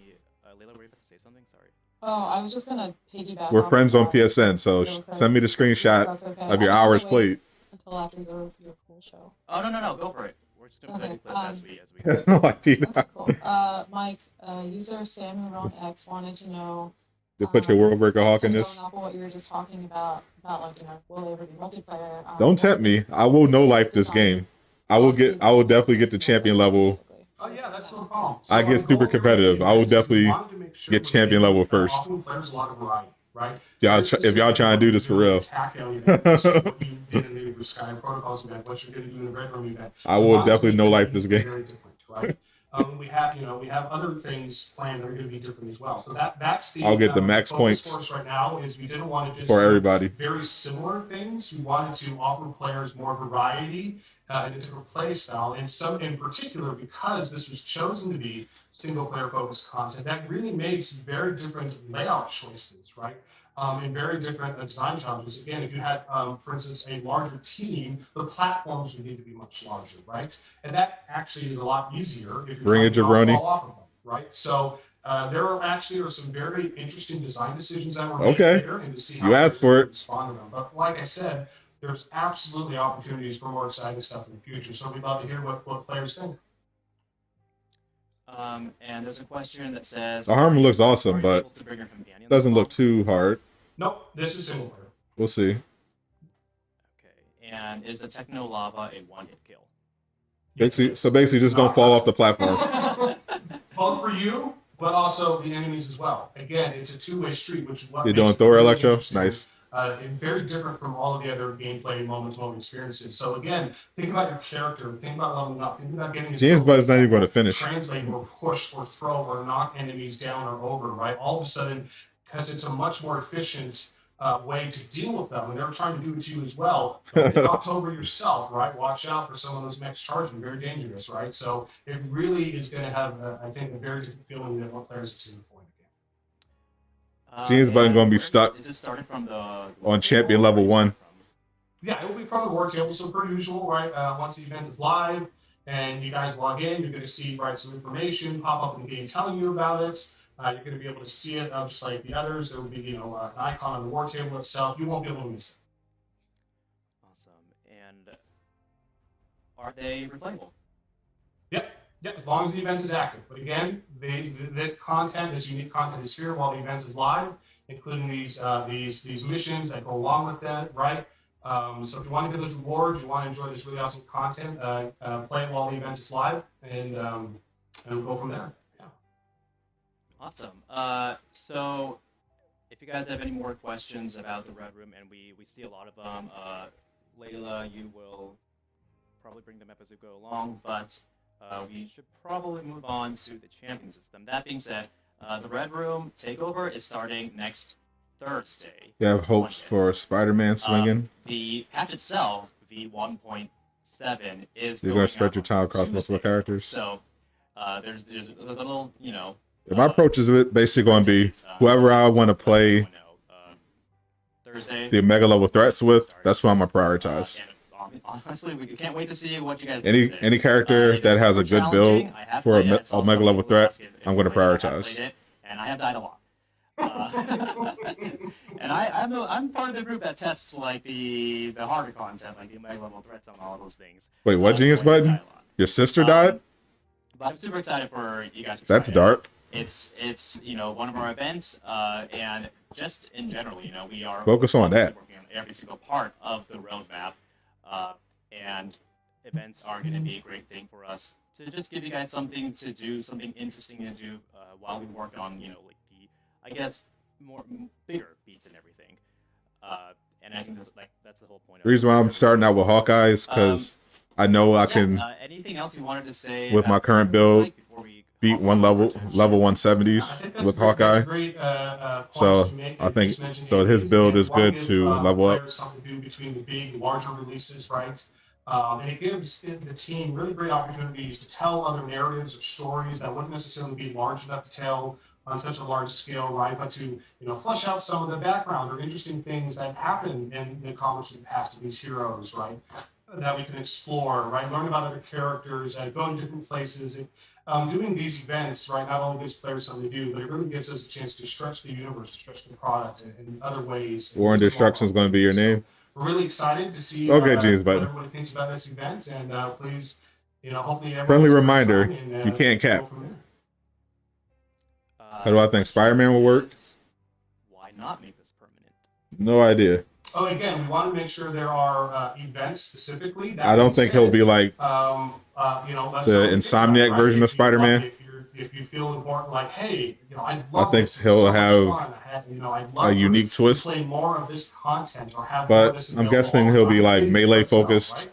[SPEAKER 3] Layla, were you about to say something? Sorry.
[SPEAKER 2] Oh, I was just gonna piggyback.
[SPEAKER 4] We're friends on PSN, so send me the screenshot of your hours played.
[SPEAKER 2] Until after your cool show.
[SPEAKER 3] Oh no, go for it. We're just gonna play the clip as we
[SPEAKER 4] That's no idea.
[SPEAKER 2] Okay, cool. Mike, user Samuel Ron X wanted to know.
[SPEAKER 4] You put your World Breaker Hawk in this.
[SPEAKER 2] Off of what you were just talking about like will they ever be multiplayer?
[SPEAKER 4] Don't tempt me. I will no life this game. I will definitely get to champion level.
[SPEAKER 1] Oh yeah, that's no problem.
[SPEAKER 4] I get super competitive. I will definitely get champion level first.
[SPEAKER 1] There's a lot of variety, right?
[SPEAKER 4] If y'all trying to do this for real, I will definitely no life this game.
[SPEAKER 1] We have other things planned that are going to be different as well. So that's the.
[SPEAKER 4] I'll get the max points
[SPEAKER 1] for us right now is we didn't want to just
[SPEAKER 4] for everybody.
[SPEAKER 1] Very similar things. We wanted to offer players more variety and a different play style, and some in particular because this was chosen to be single player focused content. That really made some very different layout choices, right? And very different design challenges. Again, if you had, for instance, a larger team, the platforms would need to be much larger, right? And that actually is a lot easier if you're trying to fall off of them, right? So there are some very interesting design decisions that were made here, and to see how
[SPEAKER 4] you asked for it.
[SPEAKER 1] Respond to them. But like I said, there's absolutely opportunities for more exciting stuff in the future. So we'd love to hear what players think.
[SPEAKER 3] And there's a question that says,
[SPEAKER 4] the armor looks awesome, but doesn't look too hard.
[SPEAKER 1] Nope, this is single player.
[SPEAKER 4] We'll see.
[SPEAKER 3] Okay, and is the Techno Lava a one-hit kill?
[SPEAKER 4] Basically, just don't fall off the platform.
[SPEAKER 1] Both for you, but also the enemies as well. Again, it's a two-way street, which is what
[SPEAKER 4] you're doing Thor Electro? Nice.
[SPEAKER 1] And very different from all of the other gameplay moment-to-moment experiences. So again, think about your character, think about leveling up, think about getting
[SPEAKER 4] James Butt's not even going to finish.
[SPEAKER 1] Translate or push or throw or knock enemies down or over, right? All of a sudden, because it's a much more efficient way to deal with them, and they're trying to do it to you as well. Don't get knocked over yourself, right? Watch out for some of those mechs charging, very dangerous, right? So it really is going to have, I think, a very different feeling than what players have seen before.
[SPEAKER 4] James Button going to be stuck
[SPEAKER 3] is it started from
[SPEAKER 4] on champion level 1.
[SPEAKER 1] Yeah, it will be from the war table, so per usual, right? Once the event is live, and you guys log in, you're going to see some information pop up in the game telling you about it. You're going to be able to see it just like the others. There will be an icon on the war table itself. You won't be able to miss it.
[SPEAKER 3] Awesome. And are they replayable?
[SPEAKER 1] Yep. Yep. As long as the event is active. But again, this content, this unique content, is here while the event is live, including these missions that go along with that, right? So if you want to get those rewards, you want to enjoy this really awesome content, play it while the event is live, and we'll go from there. Yeah.
[SPEAKER 3] Awesome. So if you guys have any more questions about the Red Room, and we see a lot of them, Layla, you will probably bring them up as we go along, but we should probably move on to the champion system. That being said, the Red Room Takeover is starting next Thursday.
[SPEAKER 4] You have hopes for Spider-Man swinging?
[SPEAKER 3] The patch itself, V1.7, is
[SPEAKER 4] You're going to spread your time across multiple characters?
[SPEAKER 3] So there's a little, you know...
[SPEAKER 4] My approach is basically going to be whoever I want to play
[SPEAKER 3] Thursday,
[SPEAKER 4] the Omega level threats with, that's what I'm going to prioritize.
[SPEAKER 3] Honestly, we can't wait to see what you guys
[SPEAKER 4] do. Any character that has a good build for a Omega level threat, I'm going to prioritize.
[SPEAKER 3] And I have died a lot. And I'm part of the group that tests like the harder content, like the Omega level threats on all of those things.
[SPEAKER 4] Wait, what Genius Button? Your sister died?
[SPEAKER 3] But I'm super excited for you guys to try
[SPEAKER 4] That's dark.
[SPEAKER 3] It's one of our events, and just in general, we are
[SPEAKER 4] focus on that.
[SPEAKER 3] Working on every single part of the roadmap, and events are going to be a great thing for us to just give you guys something to do, something interesting to do while we work on like the, I guess, bigger beats and everything. And I think that's the whole point.
[SPEAKER 4] The reason why I'm starting out with Hawkeye is because I know I can.
[SPEAKER 3] Anything else you wanted to say
[SPEAKER 4] with my current build? Beat one level 170s with Hawkeye. So I think his build is good to level up.
[SPEAKER 1] Something to do between the big, larger releases, right? And it gives the team really great opportunities to tell other narratives or stories that wouldn't necessarily be large enough to tell on such a large scale, right? But to flesh out some of the background or interesting things that happened in the comics in the past of these heroes, right? That we can explore, right? Learn about other characters, go to different places. Doing these events, right, not only gives players something to do, but it really gives us a chance to stretch the universe, to stretch the product in other ways.
[SPEAKER 4] War and Destruction is going to be your name.
[SPEAKER 1] We're really excited to see
[SPEAKER 4] what
[SPEAKER 1] everybody thinks about this event, and please, hopefully
[SPEAKER 4] friendly reminder, you can't cap. How do I think Spider-Man will work?
[SPEAKER 3] Why not make this permanent?
[SPEAKER 4] No idea.
[SPEAKER 1] Oh, again, we want to make sure there are events specifically.
[SPEAKER 4] I don't think he'll be like the Insomniac version of Spider-Man.
[SPEAKER 1] If you feel important, like, hey, I
[SPEAKER 4] think he'll have a unique twist.
[SPEAKER 1] Play more of this content or have
[SPEAKER 4] but I'm guessing he'll be like melee focused.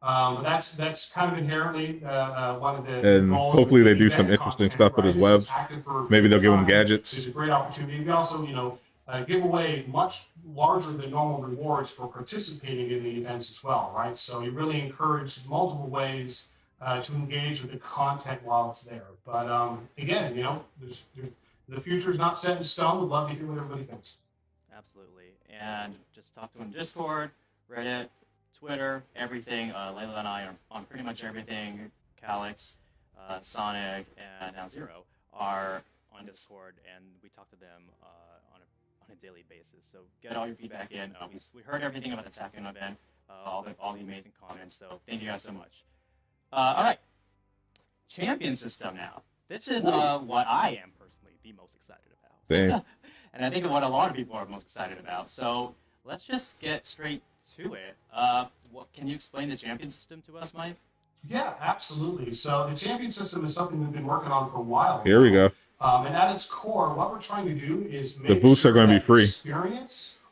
[SPEAKER 1] That's kind of inherently one of the
[SPEAKER 4] and hopefully they do some interesting stuff with his webs. Maybe they'll give him gadgets.
[SPEAKER 1] It's a great opportunity. We also, give away much larger than normal rewards for participating in the events as well, right? So you really encourage multiple ways to engage with the content while it's there. But again, the future is not set in stone. We'd love to hear what everybody thinks.
[SPEAKER 3] Absolutely. And just talk to him on Discord, Reddit, Twitter, everything. Layla and I are on pretty much everything. Calix, Sonic, and now Zero are on Discord, and we talk to them on a daily basis. So get all your feedback in. We heard everything about the Taken event, all the amazing comments. So thank you guys so much. All right, champion system now. This is what I am personally the most excited about.
[SPEAKER 4] Damn.
[SPEAKER 3] And I think what a lot of people are most excited about. So let's just get straight to it. Can you explain the champion system to us, Mike?
[SPEAKER 1] Yeah, absolutely. So the champion system is something we've been working on for a while.
[SPEAKER 4] Here we go.
[SPEAKER 1] And at its core, what we're trying to do is make
[SPEAKER 4] the boosts are going to be free,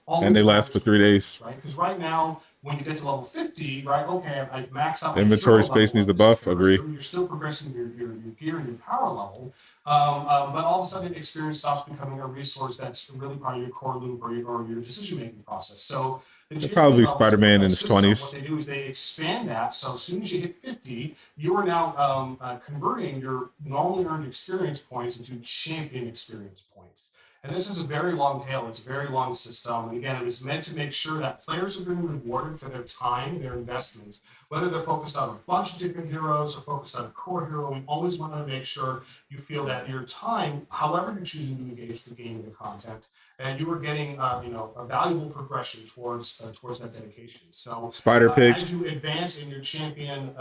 [SPEAKER 4] and they last for 3 days.
[SPEAKER 1] Right? Because right now, when you get to level 50, right? Okay, I've maxed out.
[SPEAKER 4] Inventory space needs the buff. Agree.
[SPEAKER 1] You're still progressing your gear and your power level, but all of a sudden, experience stops becoming a resource that's really part of your core loop or your decision-making process. So
[SPEAKER 4] it'll probably be Spider-Man in his 20s.
[SPEAKER 1] What they do is they expand that. So as soon as you hit 50, you are now converting your normally earned experience points into champion experience points. And this is a very long tail. It's a very long system. And again, it was meant to make sure that players are being rewarded for their time, their investments, whether they're focused on a bunch of different heroes or focused on a core hero. We always want to make sure you feel that your time, however you're choosing to engage with the game and the content, and you are getting, a valuable progression towards that dedication. So
[SPEAKER 4] Spider Pig.
[SPEAKER 1] as you advance in your champion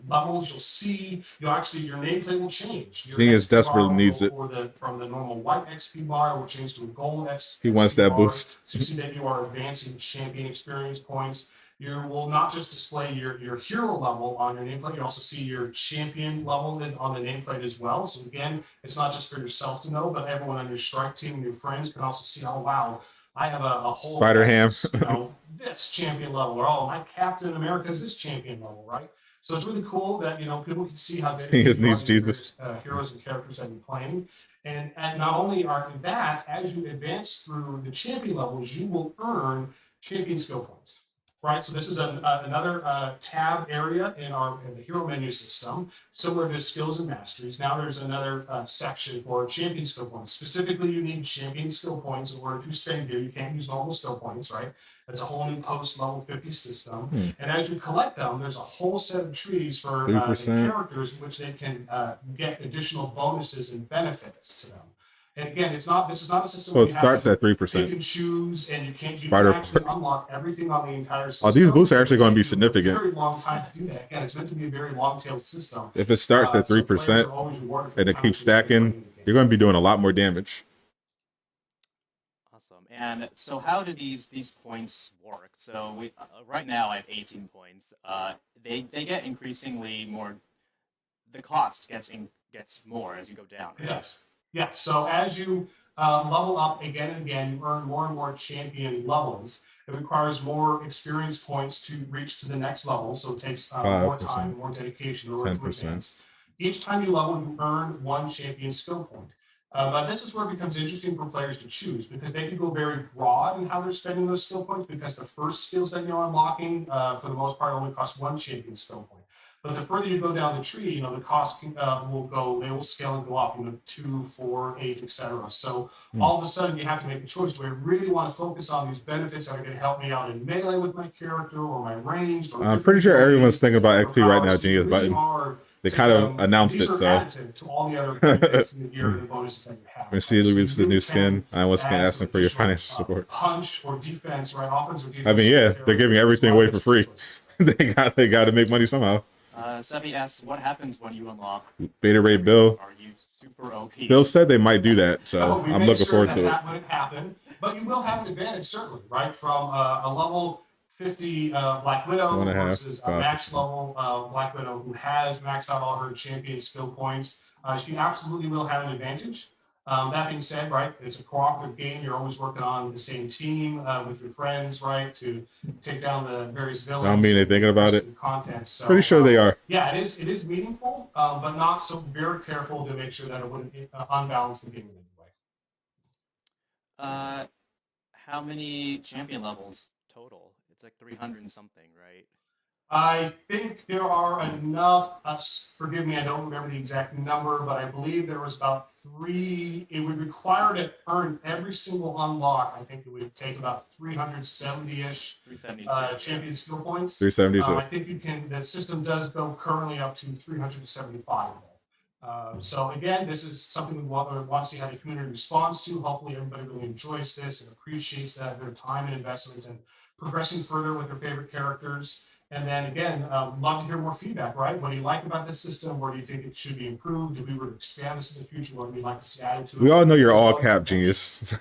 [SPEAKER 1] levels, you'll actually your nameplate will change. Your
[SPEAKER 4] Genius
[SPEAKER 1] XP bar
[SPEAKER 4] desperately
[SPEAKER 1] will
[SPEAKER 4] needs
[SPEAKER 1] go
[SPEAKER 4] it.
[SPEAKER 1] from the normal white XP bar will change to a gold XP.
[SPEAKER 4] He wants that
[SPEAKER 1] bar.
[SPEAKER 4] boost.
[SPEAKER 1] So you see that you are advancing champion experience points. You will not just display your hero level on your nameplate, you also see your champion level on the nameplate as well. So again, it's not just for yourself to know, but everyone on your strike team and your friends can also see, oh wow, I have a whole
[SPEAKER 4] Spider Ham.
[SPEAKER 1] this champion level, or oh, my Captain America is this champion level, right? So it's really cool that people can see how
[SPEAKER 4] He needs Jesus.
[SPEAKER 1] Heroes and characters that you're playing. And not only are that, as you advance through the champion levels, you will earn champion skill points. Right, so this is another tab area in the hero menu system, similar to skills and masteries. Now there's another section for champion skill points. Specifically, you need champion skill points in order to spend here. You can't use normal skill points, right? That's a whole new post level 50 system. And as you collect them, there's a whole set of trees for the characters in which they can get additional bonuses and benefits to them. And again, this is not a system.
[SPEAKER 4] So it starts at 3%.
[SPEAKER 1] You can choose, and you can't.
[SPEAKER 4] Spider.
[SPEAKER 1] You can actually unlock everything on the entire system.
[SPEAKER 4] Oh, these boosts are actually going to be significant.
[SPEAKER 1] A very long time to do that. Again, it's meant to be a very long-tailed system.
[SPEAKER 4] If it starts at 3% and it keeps stacking, you're going to be doing a lot more damage.
[SPEAKER 3] Awesome. And so, how do these points work? So we right now I have 18 points. They get increasingly more. The cost gets more as you go down. Right?
[SPEAKER 1] Yes. Yeah, so as you level up again and again, you earn more and more champion levels. It requires more experience points to reach to the next level, so it takes more time, more dedication in order to advance. Each time you level, you earn one champion skill point. But this is where it becomes interesting for players to choose, because they can go very broad in how they're spending those skill points, because the first skills that you're unlocking, for the most part, only cost one champion skill point. But the further you go down the tree, the cost they will scale and go up, 2, 4, 8, etc. So all of a sudden you have to make a choice. Do I really want to focus on these benefits that are going to help me out in melee with my character or my ranged?
[SPEAKER 4] I'm pretty sure everyone's thinking about XP right now, Genius, but they kind of announced it, so.
[SPEAKER 1] To all the other benefits and the bonuses that you have.
[SPEAKER 4] When C releases the new skin, I was asking for your financial support.
[SPEAKER 1] Punch or defense, right? Offense or defense.
[SPEAKER 4] I mean, yeah, they're giving everything away for free. they got to make money somehow.
[SPEAKER 3] Sebi asks, what happens when you unlock
[SPEAKER 4] Beta Ray Bill?
[SPEAKER 3] Are you super OP?
[SPEAKER 4] Bill said they might do that, so I'm looking forward to it.
[SPEAKER 1] That wouldn't happen, but you will have an advantage, certainly, right? From a level 50 Black Widow versus a max level Black Widow who has maxed out all her champion skill points. She absolutely will have an advantage. That being said, right, it's a cooperative game. You're always working on the same team with your friends, right, to take down the various villains.
[SPEAKER 4] I don't mean they're thinking about it.
[SPEAKER 1] Content. So,
[SPEAKER 4] pretty sure they are.
[SPEAKER 1] Yeah, it is meaningful, but not so very careful to make sure that it wouldn't unbalance the game in any way.
[SPEAKER 3] How many champion levels total? It's like 300 and something, right?
[SPEAKER 1] I think there are enough, forgive me, I don't remember the exact number, but I believe there was about 3, it would require to earn every single unlock. I think it would take about 370-ish champion skill points.
[SPEAKER 4] 372.
[SPEAKER 1] I think the system does go currently up to 375. So again, this is something we want to see how the community responds to. Hopefully everybody really enjoys this and appreciates that, their time and investment and progressing further with their favorite characters. And then again, love to hear more feedback, right? What do you like about this system? Where do you think it should be improved? Do we were to expand this in the future? What would you like to see added to it?
[SPEAKER 4] We all know you're all cap, Genius.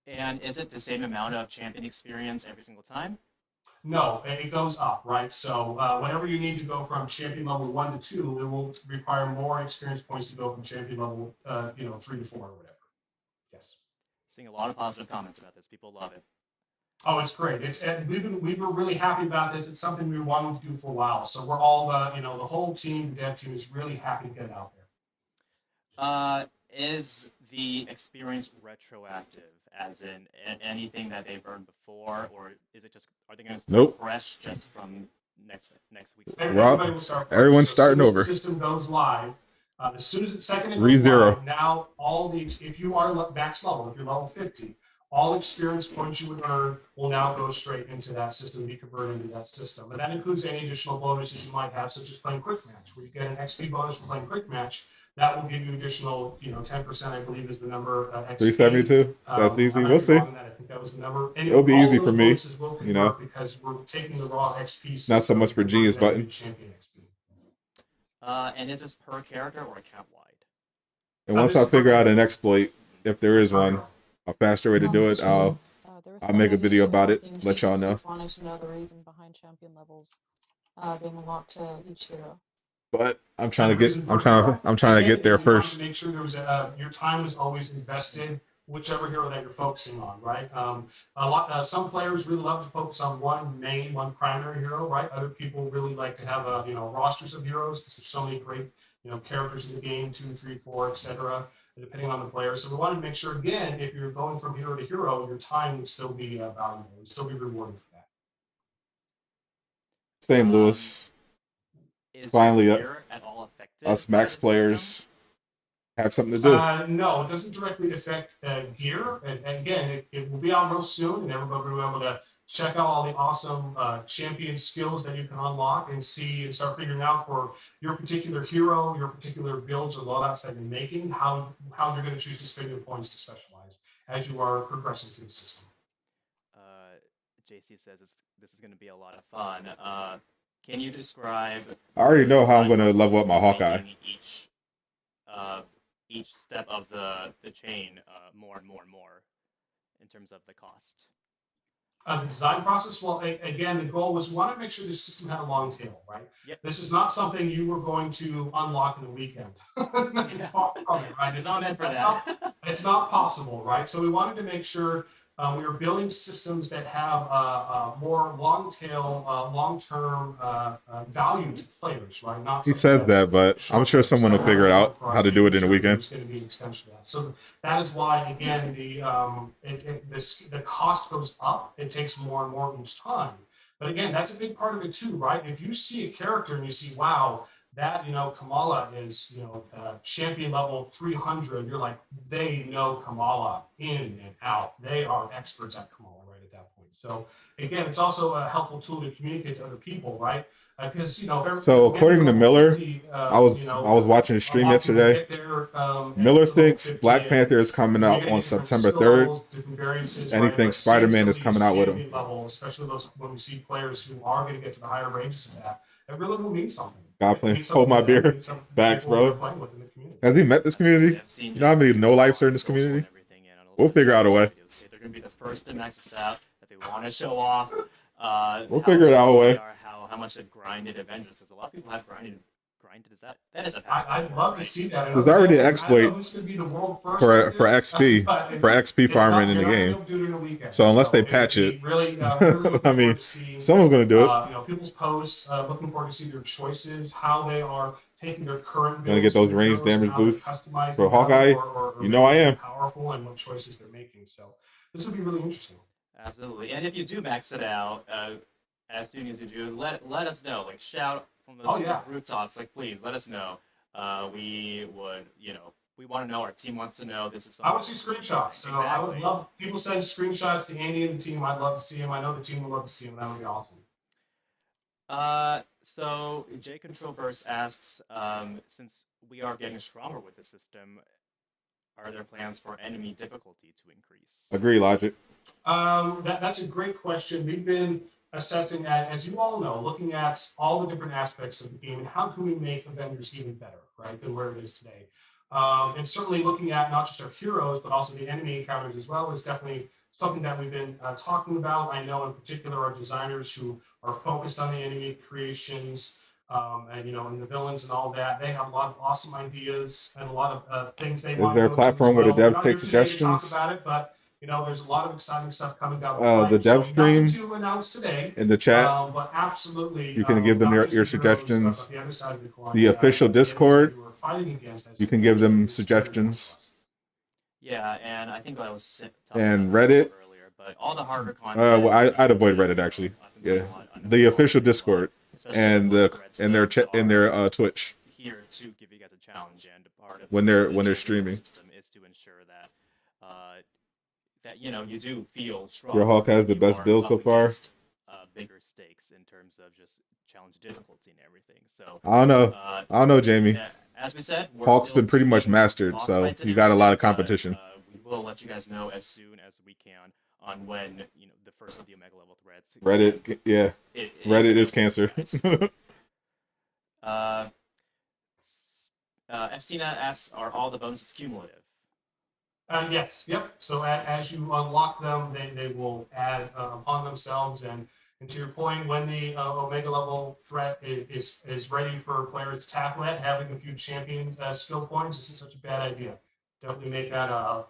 [SPEAKER 3] And is it the same amount of champion experience every single time?
[SPEAKER 1] No, it goes up, right? So whenever you need to go from champion level 1 to 2, it will require more experience points to go from champion level 3 to 4 or whatever. Yes.
[SPEAKER 3] Seeing a lot of positive comments about this. People love it.
[SPEAKER 1] Oh, it's great. We were really happy about this. It's something we wanted to do for a while. So we're all the whole team, the dev team is really happy to get it out there.
[SPEAKER 3] Is the experience retroactive, as in anything that they've earned before, or is it just are they going to start fresh just from next week's?
[SPEAKER 4] Everyone's starting over.
[SPEAKER 1] The system goes live. As soon as the second it
[SPEAKER 4] 3-0.
[SPEAKER 1] goes live, now all these, if you are max level, if you're level 50, all experience points you would earn will now go straight into that system, be converted into that system. And that includes any additional bonuses you might have, such as playing quick match, where you get an XP bonus for playing quick match. That will give you additional, 10%, I believe, is the number. XP.
[SPEAKER 4] 372. That's easy. We'll see.
[SPEAKER 1] I think that was the number. Anyway,
[SPEAKER 4] It'll be easy for me,
[SPEAKER 1] will
[SPEAKER 4] you know.
[SPEAKER 1] because we're taking the raw XP.
[SPEAKER 4] Not so much for Genius Button.
[SPEAKER 1] Champion XP.
[SPEAKER 3] And is this per character or account wide?
[SPEAKER 4] And once I figure out an exploit, if there is one, a faster way to do it, I'll make a video about it. Let y'all know.
[SPEAKER 2] Wanted to know the reason behind champion levels being unlocked to each hero.
[SPEAKER 4] But I'm trying to get there first.
[SPEAKER 1] Make sure there was your time is always invested, whichever hero that you're focusing on, right? Some players really love to focus on one primary hero, right? Other people really like to have rosters of heroes because there's so many great characters in the game, 2, 3, 4, etc. Depending on the player. So we wanted to make sure, again, if you're going from hero to hero, your time would still be valuable, would still be rewarded for that.
[SPEAKER 4] Same, Lewis. Finally, us max players have something to do.
[SPEAKER 1] No, it doesn't directly affect gear. And again, it will be out real soon, and everybody will be able to check out all the awesome champion skills that you can unlock and see and start figuring out for your particular hero, your particular builds or loadouts that you're making, how you're going to choose to spend your points to specialize as you are progressing through the system.
[SPEAKER 3] JC says this is going to be a lot of fun. Can you describe?
[SPEAKER 4] I already know how I'm going to level up my Hawkeye.
[SPEAKER 3] Each step of the chain more and more and more in terms of the cost.
[SPEAKER 1] The design process, well, again, the goal was we want to make sure the system had a long tail, right?
[SPEAKER 3] Yep.
[SPEAKER 1] This is not something you were going to unlock in a weekend. Right?
[SPEAKER 3] It's not meant for that.
[SPEAKER 1] It's not possible, right? So we wanted to make sure we were building systems that have more long tail, long-term value to players, right? Not
[SPEAKER 4] he says that, but I'm sure someone will figure it out how to do it in a weekend.
[SPEAKER 1] It's going to be an extension of that. So that is why, again, the cost goes up. It takes more and more each time. But again, that's a big part of it too, right? If you see a character and you see, wow, that Kamala is champion level 300, you're like, they know Kamala in and out. They are experts at Kamala right at that point. So again, it's also a helpful tool to communicate to other people, right? Because
[SPEAKER 4] so according to Miller, I was watching a stream yesterday. Miller thinks Black Panther is coming out on September 3rd, and he thinks Spider-Man is coming out with him.
[SPEAKER 1] Especially when we see players who are going to get to the higher ranges of that, it really will mean something.
[SPEAKER 4] God playing, hold my beer. Backs, bro. Has he met this community? You know how many no-lifes are in this community? We'll figure out a way.
[SPEAKER 3] They're going to be the first to max this out, that they want to show off.
[SPEAKER 4] We'll figure it out a way.
[SPEAKER 3] How much they've grinded Avengers, because a lot of people have grinded. That is a
[SPEAKER 1] I'd love to see that.
[SPEAKER 4] There's already an exploit for XP for XP farming in the game. So unless they patch it, I mean, someone's going to do it.
[SPEAKER 1] People's posts, looking forward to see their choices, how they are taking their current.
[SPEAKER 4] Going to get those range damage boosts for Hawkeye. You know I am.
[SPEAKER 1] Powerful and what choices they're making. So this would be really interesting.
[SPEAKER 3] Absolutely, and if you do max it out, as soon as you do, let us know. Like shout from the rooftops, like please let us know. We would, we want to know. Our team wants to know. This is.
[SPEAKER 1] I want to see screenshots. So exactly. I would love people send screenshots to Andy and the team. I'd love to see them. I know the team would love to see them. That would be awesome.
[SPEAKER 3] So J Controlverse asks, since we are getting stronger with the system, are there plans for enemy difficulty to increase?
[SPEAKER 4] Agree, Logic.
[SPEAKER 1] That's a great question. We've been assessing that, as you all know, looking at all the different aspects of the game and how can we make Avengers even better, right, than where it is today. And certainly looking at not just our heroes, but also the enemy encounters as well is definitely something that we've been talking about. I know in particular our designers who are focused on the enemy creations and the villains and all that. They have a lot of awesome ideas and a lot of things they want.
[SPEAKER 4] Is there a platform where the devs take suggestions?
[SPEAKER 1] Talk about it, but there's a lot of exciting stuff coming down the
[SPEAKER 4] line. The dev stream
[SPEAKER 1] to announce today,
[SPEAKER 4] in the chat,
[SPEAKER 1] but absolutely,
[SPEAKER 4] you can give them your suggestions. The official Discord, you can give them suggestions.
[SPEAKER 3] Yeah, and I think I was
[SPEAKER 4] and Reddit
[SPEAKER 3] earlier, but all the harder content.
[SPEAKER 4] Well, I'd avoid Reddit actually. Yeah, the official Discord and their Twitch.
[SPEAKER 3] Here to give you guys a challenge, and part of
[SPEAKER 4] when
[SPEAKER 3] the
[SPEAKER 4] they're
[SPEAKER 3] champion
[SPEAKER 4] streaming.
[SPEAKER 3] system is to ensure that that you do feel strong.
[SPEAKER 4] Your Hulk has the
[SPEAKER 3] you
[SPEAKER 4] best
[SPEAKER 3] are
[SPEAKER 4] build
[SPEAKER 3] up
[SPEAKER 4] so far.
[SPEAKER 3] against, bigger stakes in terms of just challenge difficulty and everything. So
[SPEAKER 4] I don't know, Jamie.
[SPEAKER 3] as we said,
[SPEAKER 4] Hulk's been pretty much mastered,
[SPEAKER 3] boss
[SPEAKER 4] so
[SPEAKER 3] fights and
[SPEAKER 4] you got a lot of
[SPEAKER 3] everything,
[SPEAKER 4] competition.
[SPEAKER 3] we will let you guys know as soon as we can on when the first of the Omega level threads.
[SPEAKER 4] Reddit, yeah, Reddit is cancer.
[SPEAKER 3] Estina asks, are all the bonuses cumulative?
[SPEAKER 1] Yes, yep. So as you unlock them, they will add upon themselves. And to your point, when the Omega level threat is ready for players to tackle it, having a few champion skill points isn't such a bad idea. Definitely make that
[SPEAKER 4] I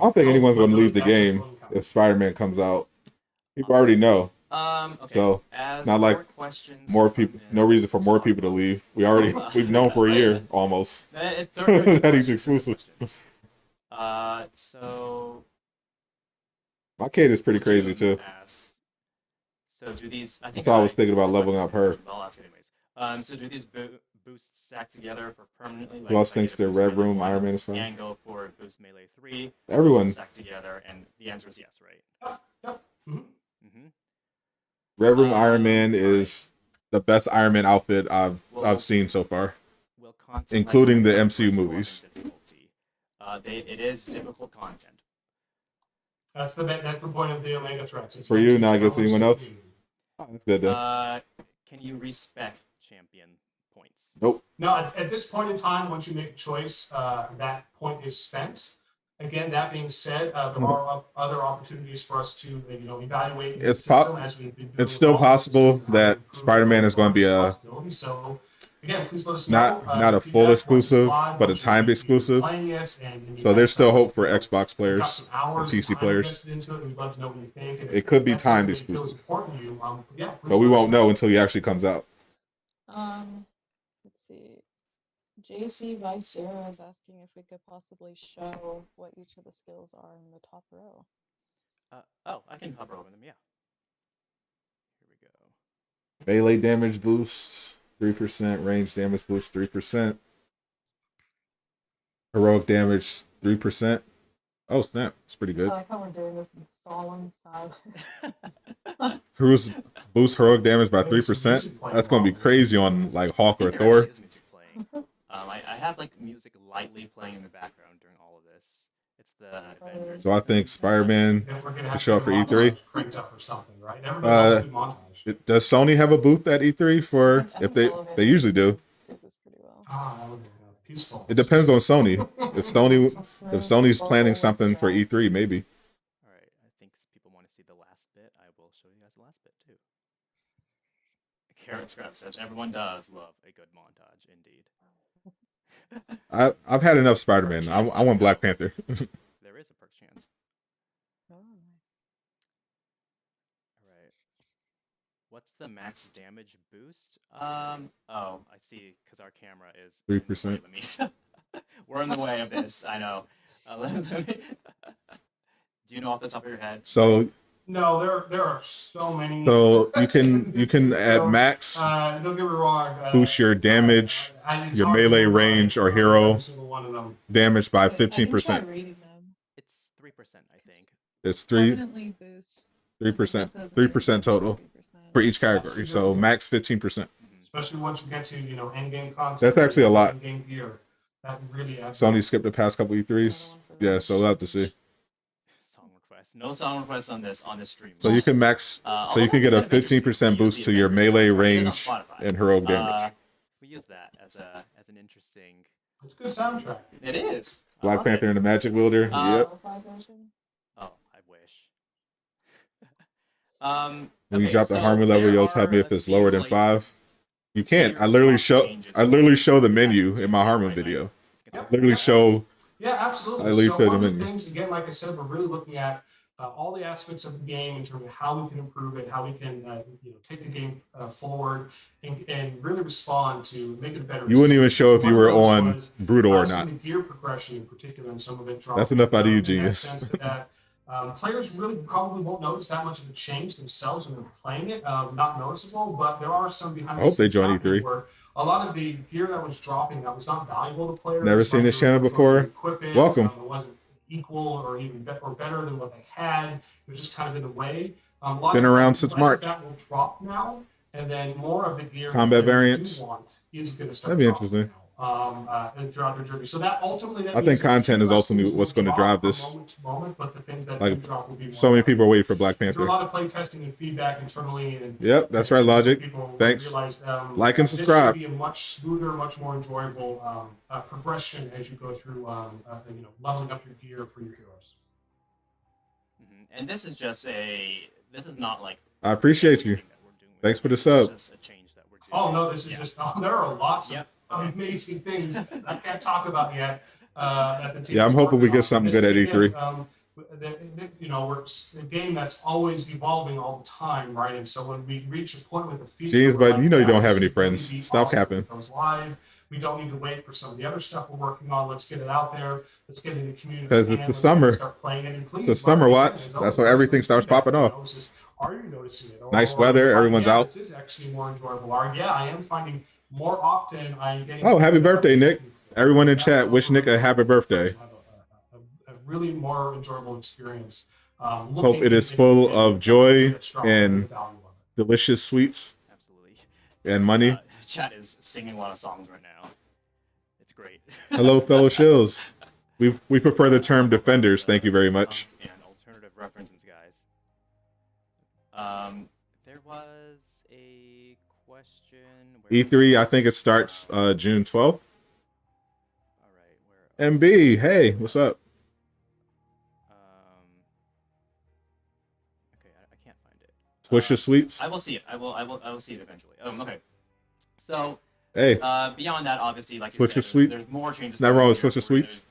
[SPEAKER 4] don't think anyone's going to leave the game if Spider-Man comes out. People already know.
[SPEAKER 3] Okay.
[SPEAKER 4] So it's not like more people. No reason for more people to leave. We've known for a year almost that he's exclusive.
[SPEAKER 3] So
[SPEAKER 4] my kid is pretty crazy too.
[SPEAKER 3] So do these?
[SPEAKER 4] That's why I was thinking about leveling up her.
[SPEAKER 3] I'll ask anyways. So do these boosts stack together for permanently?
[SPEAKER 4] Who else thinks the Red Room Iron Man is fun?
[SPEAKER 3] And go for boost melee 3.
[SPEAKER 4] Everyone.
[SPEAKER 3] Stack together, and the answer is yes, right?
[SPEAKER 1] Yep. Mm-hmm.
[SPEAKER 4] Red Room Iron Man is the best Iron Man outfit I've seen so far, including the MCU movies.
[SPEAKER 3] It is difficult content.
[SPEAKER 1] That's the point of the Omega threats.
[SPEAKER 4] For you, now I guess anyone else? Oh, that's good then.
[SPEAKER 3] Can you respec champion points?
[SPEAKER 4] Nope.
[SPEAKER 1] No, at this point in time, once you make a choice, that point is spent. Again, that being said, there are other opportunities for us to evaluate.
[SPEAKER 4] It's still possible that Spider-Man is going to be a
[SPEAKER 1] so. Again, please let us know.
[SPEAKER 4] Not a full exclusive, but a timed exclusive. So there's still hope for Xbox players and PC players. It could be timed exclusive, but we won't know until he actually comes out.
[SPEAKER 2] Let's see. JC Vicero is asking if we could possibly show what each of the skills are in the top row.
[SPEAKER 3] I can hover over them. Yeah. Here we go.
[SPEAKER 4] Melee damage boost 3%, range damage boost 3%, heroic damage 3%. Oh snap, it's pretty good.
[SPEAKER 2] I like how we're doing this in solemn silence.
[SPEAKER 4] Who's boost heroic damage by 3%? That's gonna be crazy on like Hawk or Thor.
[SPEAKER 3] I have like music lightly playing in the background during all of this. It's the Avengers.
[SPEAKER 4] So I think Spider-Man can show up for E3. Does Sony have a booth at E3 for if they usually do? It depends on Sony. If Sony's planning something for E3, maybe.
[SPEAKER 3] All right, I think people want to see the last bit. I will show you guys the last bit too. Carrot Scrap says everyone does love a good montage, indeed.
[SPEAKER 4] I've had enough Spider-Man. I want Black Panther.
[SPEAKER 3] There is a perk chance.
[SPEAKER 2] Oh, nice.
[SPEAKER 3] All right. What's the max damage boost? Oh, I see. Because our camera is
[SPEAKER 4] 3%.
[SPEAKER 3] We're in the way of this. I know. Do you know off the top of your head?
[SPEAKER 4] So.
[SPEAKER 1] No, there are so many.
[SPEAKER 4] So you can add max.
[SPEAKER 1] Don't get me wrong.
[SPEAKER 4] Boost your damage, your melee range or hero damage by 15%.
[SPEAKER 3] It's 3%, I think.
[SPEAKER 4] It's 3%, 3% total for each category. So max 15%.
[SPEAKER 1] Especially once you get to end game content.
[SPEAKER 4] That's actually a lot.
[SPEAKER 1] Game gear. That really adds
[SPEAKER 4] Sony skipped the past couple E3s. Yeah, so we'll have to see.
[SPEAKER 3] No song requests on this stream.
[SPEAKER 4] So you can max. So you can get a 15% boost to your melee range and heroic damage.
[SPEAKER 3] We use that as an interesting.
[SPEAKER 1] It's a good soundtrack.
[SPEAKER 3] It is.
[SPEAKER 4] Black Panther and the Magic Wielder. Yep.
[SPEAKER 3] Oh, I wish.
[SPEAKER 4] When you drop the harmony level, you'll tell me if it's lower than 5. You can't. I literally show the menu in my Harmon video. I literally show.
[SPEAKER 1] Yeah, absolutely.
[SPEAKER 4] I leave
[SPEAKER 1] so one of the
[SPEAKER 4] menu.
[SPEAKER 1] things, again, like I said, we're really looking at all the aspects of the game in terms of how we can improve it, how we can take the game forward, and really respond to make it better.
[SPEAKER 4] You wouldn't even show if you were on Brutal or not.
[SPEAKER 1] Gear progression in particular, and some of it.
[SPEAKER 4] That's enough out of you, genius.
[SPEAKER 1] Players really probably won't notice that much of a change themselves when they're playing it. Not noticeable, but there are some behind
[SPEAKER 4] I
[SPEAKER 1] the
[SPEAKER 4] hope they
[SPEAKER 1] scenes
[SPEAKER 4] join
[SPEAKER 1] happening
[SPEAKER 4] E3.
[SPEAKER 1] where a lot of the gear that was dropping that was not valuable to players.
[SPEAKER 4] Never seen
[SPEAKER 1] right?
[SPEAKER 4] this channel before.
[SPEAKER 1] Equipment,
[SPEAKER 4] Welcome.
[SPEAKER 1] it wasn't equal or even or better than what they had. It was just kind of in the way. A lot
[SPEAKER 4] Been
[SPEAKER 1] of
[SPEAKER 4] around
[SPEAKER 1] that,
[SPEAKER 4] since
[SPEAKER 1] less
[SPEAKER 4] March.
[SPEAKER 1] of that will drop now, and then more of the gear
[SPEAKER 4] Combat
[SPEAKER 1] that players
[SPEAKER 4] variants.
[SPEAKER 1] do want is going to start
[SPEAKER 4] That'd be
[SPEAKER 1] dropping
[SPEAKER 4] interesting.
[SPEAKER 1] now, and throughout their journey. So that ultimately, that
[SPEAKER 4] I
[SPEAKER 1] means
[SPEAKER 4] think
[SPEAKER 1] that a
[SPEAKER 4] content
[SPEAKER 1] few
[SPEAKER 4] is
[SPEAKER 1] less
[SPEAKER 4] ultimately
[SPEAKER 1] things will
[SPEAKER 4] what's going to
[SPEAKER 1] drop
[SPEAKER 4] drive
[SPEAKER 1] from
[SPEAKER 4] this.
[SPEAKER 1] moment to moment, but the things that
[SPEAKER 4] Like,
[SPEAKER 1] do drop will be more
[SPEAKER 4] so many people are
[SPEAKER 1] valuable.
[SPEAKER 4] waiting for Black
[SPEAKER 1] Through a
[SPEAKER 4] Panther.
[SPEAKER 1] lot of play testing and feedback internally, and
[SPEAKER 4] Yep, that's right, Logic.
[SPEAKER 1] people
[SPEAKER 4] Thanks.
[SPEAKER 1] realize,
[SPEAKER 4] Like and
[SPEAKER 1] this
[SPEAKER 4] subscribe.
[SPEAKER 1] should be a much smoother, much more enjoyable progression as you go through, leveling up your gear for your heroes.
[SPEAKER 3] And this is just this is not like.
[SPEAKER 4] I appreciate you.
[SPEAKER 3] that we're doing with
[SPEAKER 4] Thanks for the
[SPEAKER 3] It's
[SPEAKER 4] sub.
[SPEAKER 3] just a change that we're doing.
[SPEAKER 1] Oh no, this is just there are lots
[SPEAKER 3] Yep.
[SPEAKER 1] of amazing things that I can't talk about yet. That the team
[SPEAKER 4] Yeah, I'm
[SPEAKER 1] is
[SPEAKER 4] hoping we
[SPEAKER 1] working
[SPEAKER 4] get
[SPEAKER 1] on.
[SPEAKER 4] something
[SPEAKER 1] This
[SPEAKER 4] good at
[SPEAKER 1] is,
[SPEAKER 4] E3.
[SPEAKER 1] again, we're a game that's always evolving all the time, right? And so when we reach a point with a feature,
[SPEAKER 4] Jeez,
[SPEAKER 1] we're
[SPEAKER 4] but you know you
[SPEAKER 1] yeah,
[SPEAKER 4] don't have
[SPEAKER 1] this
[SPEAKER 4] any
[SPEAKER 1] would really
[SPEAKER 4] friends.
[SPEAKER 1] be
[SPEAKER 4] Stop
[SPEAKER 1] awesome
[SPEAKER 4] capping.
[SPEAKER 1] if it goes live. We don't need to wait for some of the other stuff we're working on. Let's get it out there. Let's get it in the community.
[SPEAKER 4] Because it's the summer.
[SPEAKER 1] Start playing it. And please,
[SPEAKER 4] The summer, Watts. That's where everything starts popping off.
[SPEAKER 1] Are you noticing it?
[SPEAKER 4] Nice weather, everyone's out.
[SPEAKER 1] This is actually more enjoyable. Or yeah, I am finding more often I'm getting.
[SPEAKER 4] Oh, happy birthday, Nick. Everyone in chat, wish Nick a happy birthday.
[SPEAKER 1] A really more enjoyable experience.
[SPEAKER 4] Hope it is full of joy and delicious sweets.
[SPEAKER 3] Absolutely.
[SPEAKER 4] And money.
[SPEAKER 3] Chat is singing a lot of songs right now. It's great.
[SPEAKER 4] Hello, fellow shills. We prefer the term defenders. Thank you very much.
[SPEAKER 3] And alternative references, guys. There was a question.
[SPEAKER 4] E3, I think it starts June 12th.
[SPEAKER 3] All right, where?
[SPEAKER 4] MB, hey, what's up?
[SPEAKER 3] Okay, I can't find it.
[SPEAKER 4] Swisher Sweets.
[SPEAKER 3] I will see it. I will see it eventually. Okay. So.
[SPEAKER 4] Hey.
[SPEAKER 3] Beyond that, obviously, like
[SPEAKER 4] Swisher Sweets.
[SPEAKER 3] There's more changes.
[SPEAKER 4] Not wrong with Swisher Sweets.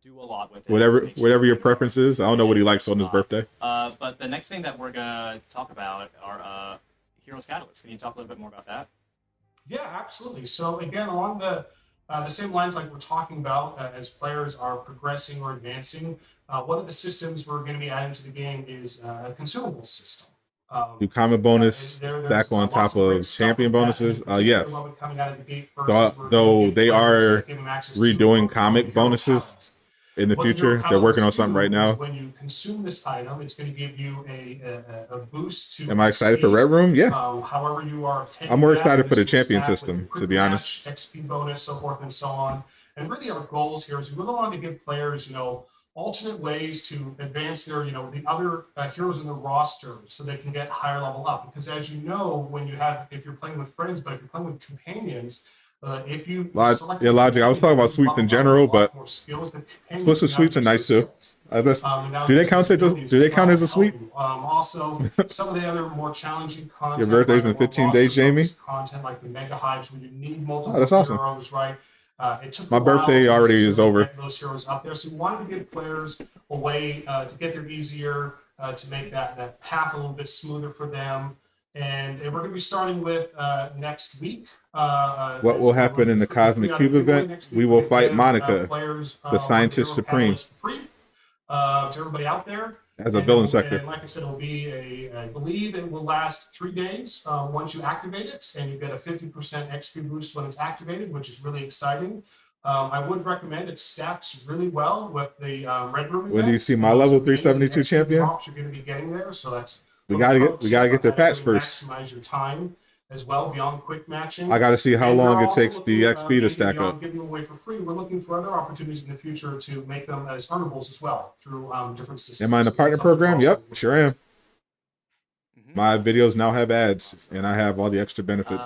[SPEAKER 3] Do a lot with it.
[SPEAKER 4] Whatever your preference is. I don't know what he likes on his birthday.
[SPEAKER 3] But the next thing that we're gonna talk about are Heroes Catalyst. Can you talk a little bit more about that?
[SPEAKER 1] Yeah, absolutely. So again, along the same lines like we're talking about as players are progressing or advancing, one of the systems we're going to be adding to the game is a consumable system.
[SPEAKER 4] Do comment bonus stack on top of champion bonuses? Yes. Though they are redoing comic bonuses in the future. They're working on something right now.
[SPEAKER 1] When you consume this item, it's going to give you a boost to.
[SPEAKER 4] Am I excited for Red Room? Yeah.
[SPEAKER 1] However you are.
[SPEAKER 4] I'm more excited for the champion system, to be honest.
[SPEAKER 1] XP bonus, so forth and so on. And really, our goals here is we really want to give players, alternate ways to advance their, the other heroes in the roster so they can get higher level up. Because as you know, if you're playing with friends, but if you're playing with companions, if you
[SPEAKER 4] Logic. I was talking about sweets in general, but Swiss sweets are nice too. Do they count as a sweet?
[SPEAKER 1] Also, some of the other more challenging content.
[SPEAKER 4] Your birthday's in 15 days, Jamie.
[SPEAKER 1] Content like the mega hives, where you need multiple
[SPEAKER 4] that's awesome.
[SPEAKER 1] heroes, right? It took
[SPEAKER 4] my birthday already is over.
[SPEAKER 1] Get those heroes up there, so we wanted to give players a way to get there easier, to make that path a little bit smoother for them. And we're going to be starting with next week.
[SPEAKER 4] What will happen in the Cosmic Cube event? We will fight Monica, the Scientist Supreme,
[SPEAKER 1] free to everybody out there.
[SPEAKER 4] As a villain sector.
[SPEAKER 1] And like I said, it'll be I believe it will last 3 days once you activate it, and you get a 50% XP boost when it's activated, which is really exciting. I would recommend it stacks really well with the Red Room event.
[SPEAKER 4] When do you see my level 372 champion?
[SPEAKER 1] You're going to be getting there, so that's
[SPEAKER 4] we gotta get their patch first.
[SPEAKER 1] Maximize your time as well beyond quick matching.
[SPEAKER 4] I gotta see how long it takes the XP to stack up.
[SPEAKER 1] Giving them away for free. We're looking for other opportunities in the future to make them as earnables as well through different systems.
[SPEAKER 4] Am I in the partner program? Yep, sure am. My videos now have ads, and I have all the extra benefits.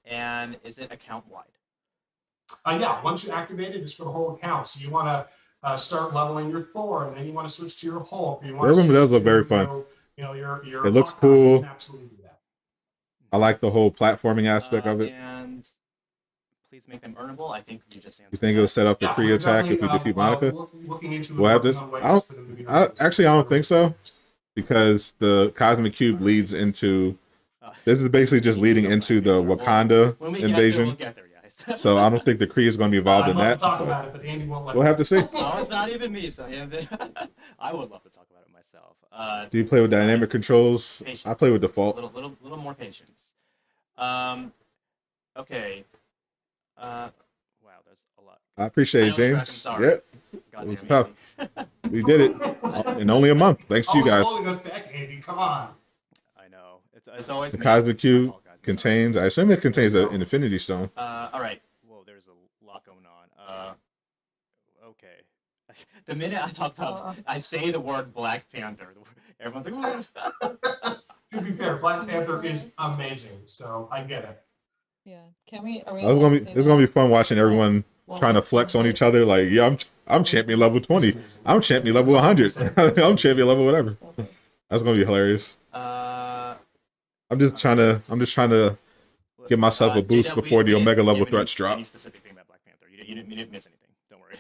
[SPEAKER 3] And is it account wide?
[SPEAKER 1] Yeah, once you activate it, it's for the whole account. So you want to start leveling your Thor, and then you want to switch to your Hulk.
[SPEAKER 4] Red Room does look very fun.
[SPEAKER 1] Your
[SPEAKER 4] it looks cool.
[SPEAKER 1] Absolutely do that.
[SPEAKER 4] I like the whole platforming aspect of it.
[SPEAKER 3] And please make them earnable. I think you just answered.
[SPEAKER 4] You think it'll set up the free attack if you defeat Monica? We'll have this. I don't think so, because the Cosmic Cube leads into. This is basically just leading into the Wakanda invasion.
[SPEAKER 3] We'll get there, guys.
[SPEAKER 4] So I don't think the Kree is going to be involved
[SPEAKER 1] I'd
[SPEAKER 4] in
[SPEAKER 1] love
[SPEAKER 4] that.
[SPEAKER 1] to talk
[SPEAKER 4] but
[SPEAKER 1] about it, but Andy won't let
[SPEAKER 4] We'll
[SPEAKER 1] me.
[SPEAKER 4] have to see.
[SPEAKER 3] Oh, it's not even me, so I would love to talk about it myself.
[SPEAKER 4] Do you play with dynamic controls?
[SPEAKER 3] Patience.
[SPEAKER 4] I play with
[SPEAKER 3] A
[SPEAKER 4] default.
[SPEAKER 3] little more patience. Okay. Wow, there's a lot.
[SPEAKER 4] I appreciate it,
[SPEAKER 3] I know, Shrek, I'm
[SPEAKER 4] James.
[SPEAKER 3] sorry.
[SPEAKER 4] Yeah,
[SPEAKER 3] God
[SPEAKER 4] it was
[SPEAKER 3] damn
[SPEAKER 4] tough. We did it in only a month. Thanks to you
[SPEAKER 1] Always
[SPEAKER 4] guys.
[SPEAKER 1] holding us back, Andy. Come on.
[SPEAKER 3] I know. It's always
[SPEAKER 4] The
[SPEAKER 3] me.
[SPEAKER 4] Cosmic
[SPEAKER 3] I
[SPEAKER 4] Cube
[SPEAKER 3] apologize. I'm sorry.
[SPEAKER 4] contains, I assume it contains an Infinity Stone.
[SPEAKER 3] All right. Whoa, there's a lot going on. Okay. The minute I talk about, I say the word Black Panther, everyone's like,
[SPEAKER 1] To be fair, Black Panther is amazing, so I get it.
[SPEAKER 2] Yeah. Can we? Are we
[SPEAKER 4] It's
[SPEAKER 2] allowed to say
[SPEAKER 4] it's gonna
[SPEAKER 2] that?
[SPEAKER 4] be fun watching everyone
[SPEAKER 2] Well,
[SPEAKER 4] trying to
[SPEAKER 2] it's
[SPEAKER 4] flex on
[SPEAKER 2] so
[SPEAKER 4] each other. Like, yeah, I'm champion level 20. I'm champion level 100. I'm champion level whatever.
[SPEAKER 2] so good.
[SPEAKER 4] That's gonna be hilarious. I'm just trying to give myself a boost before the Omega level threats drop.
[SPEAKER 3] Any specific thing about Black Panther? You didn't miss anything. Don't worry.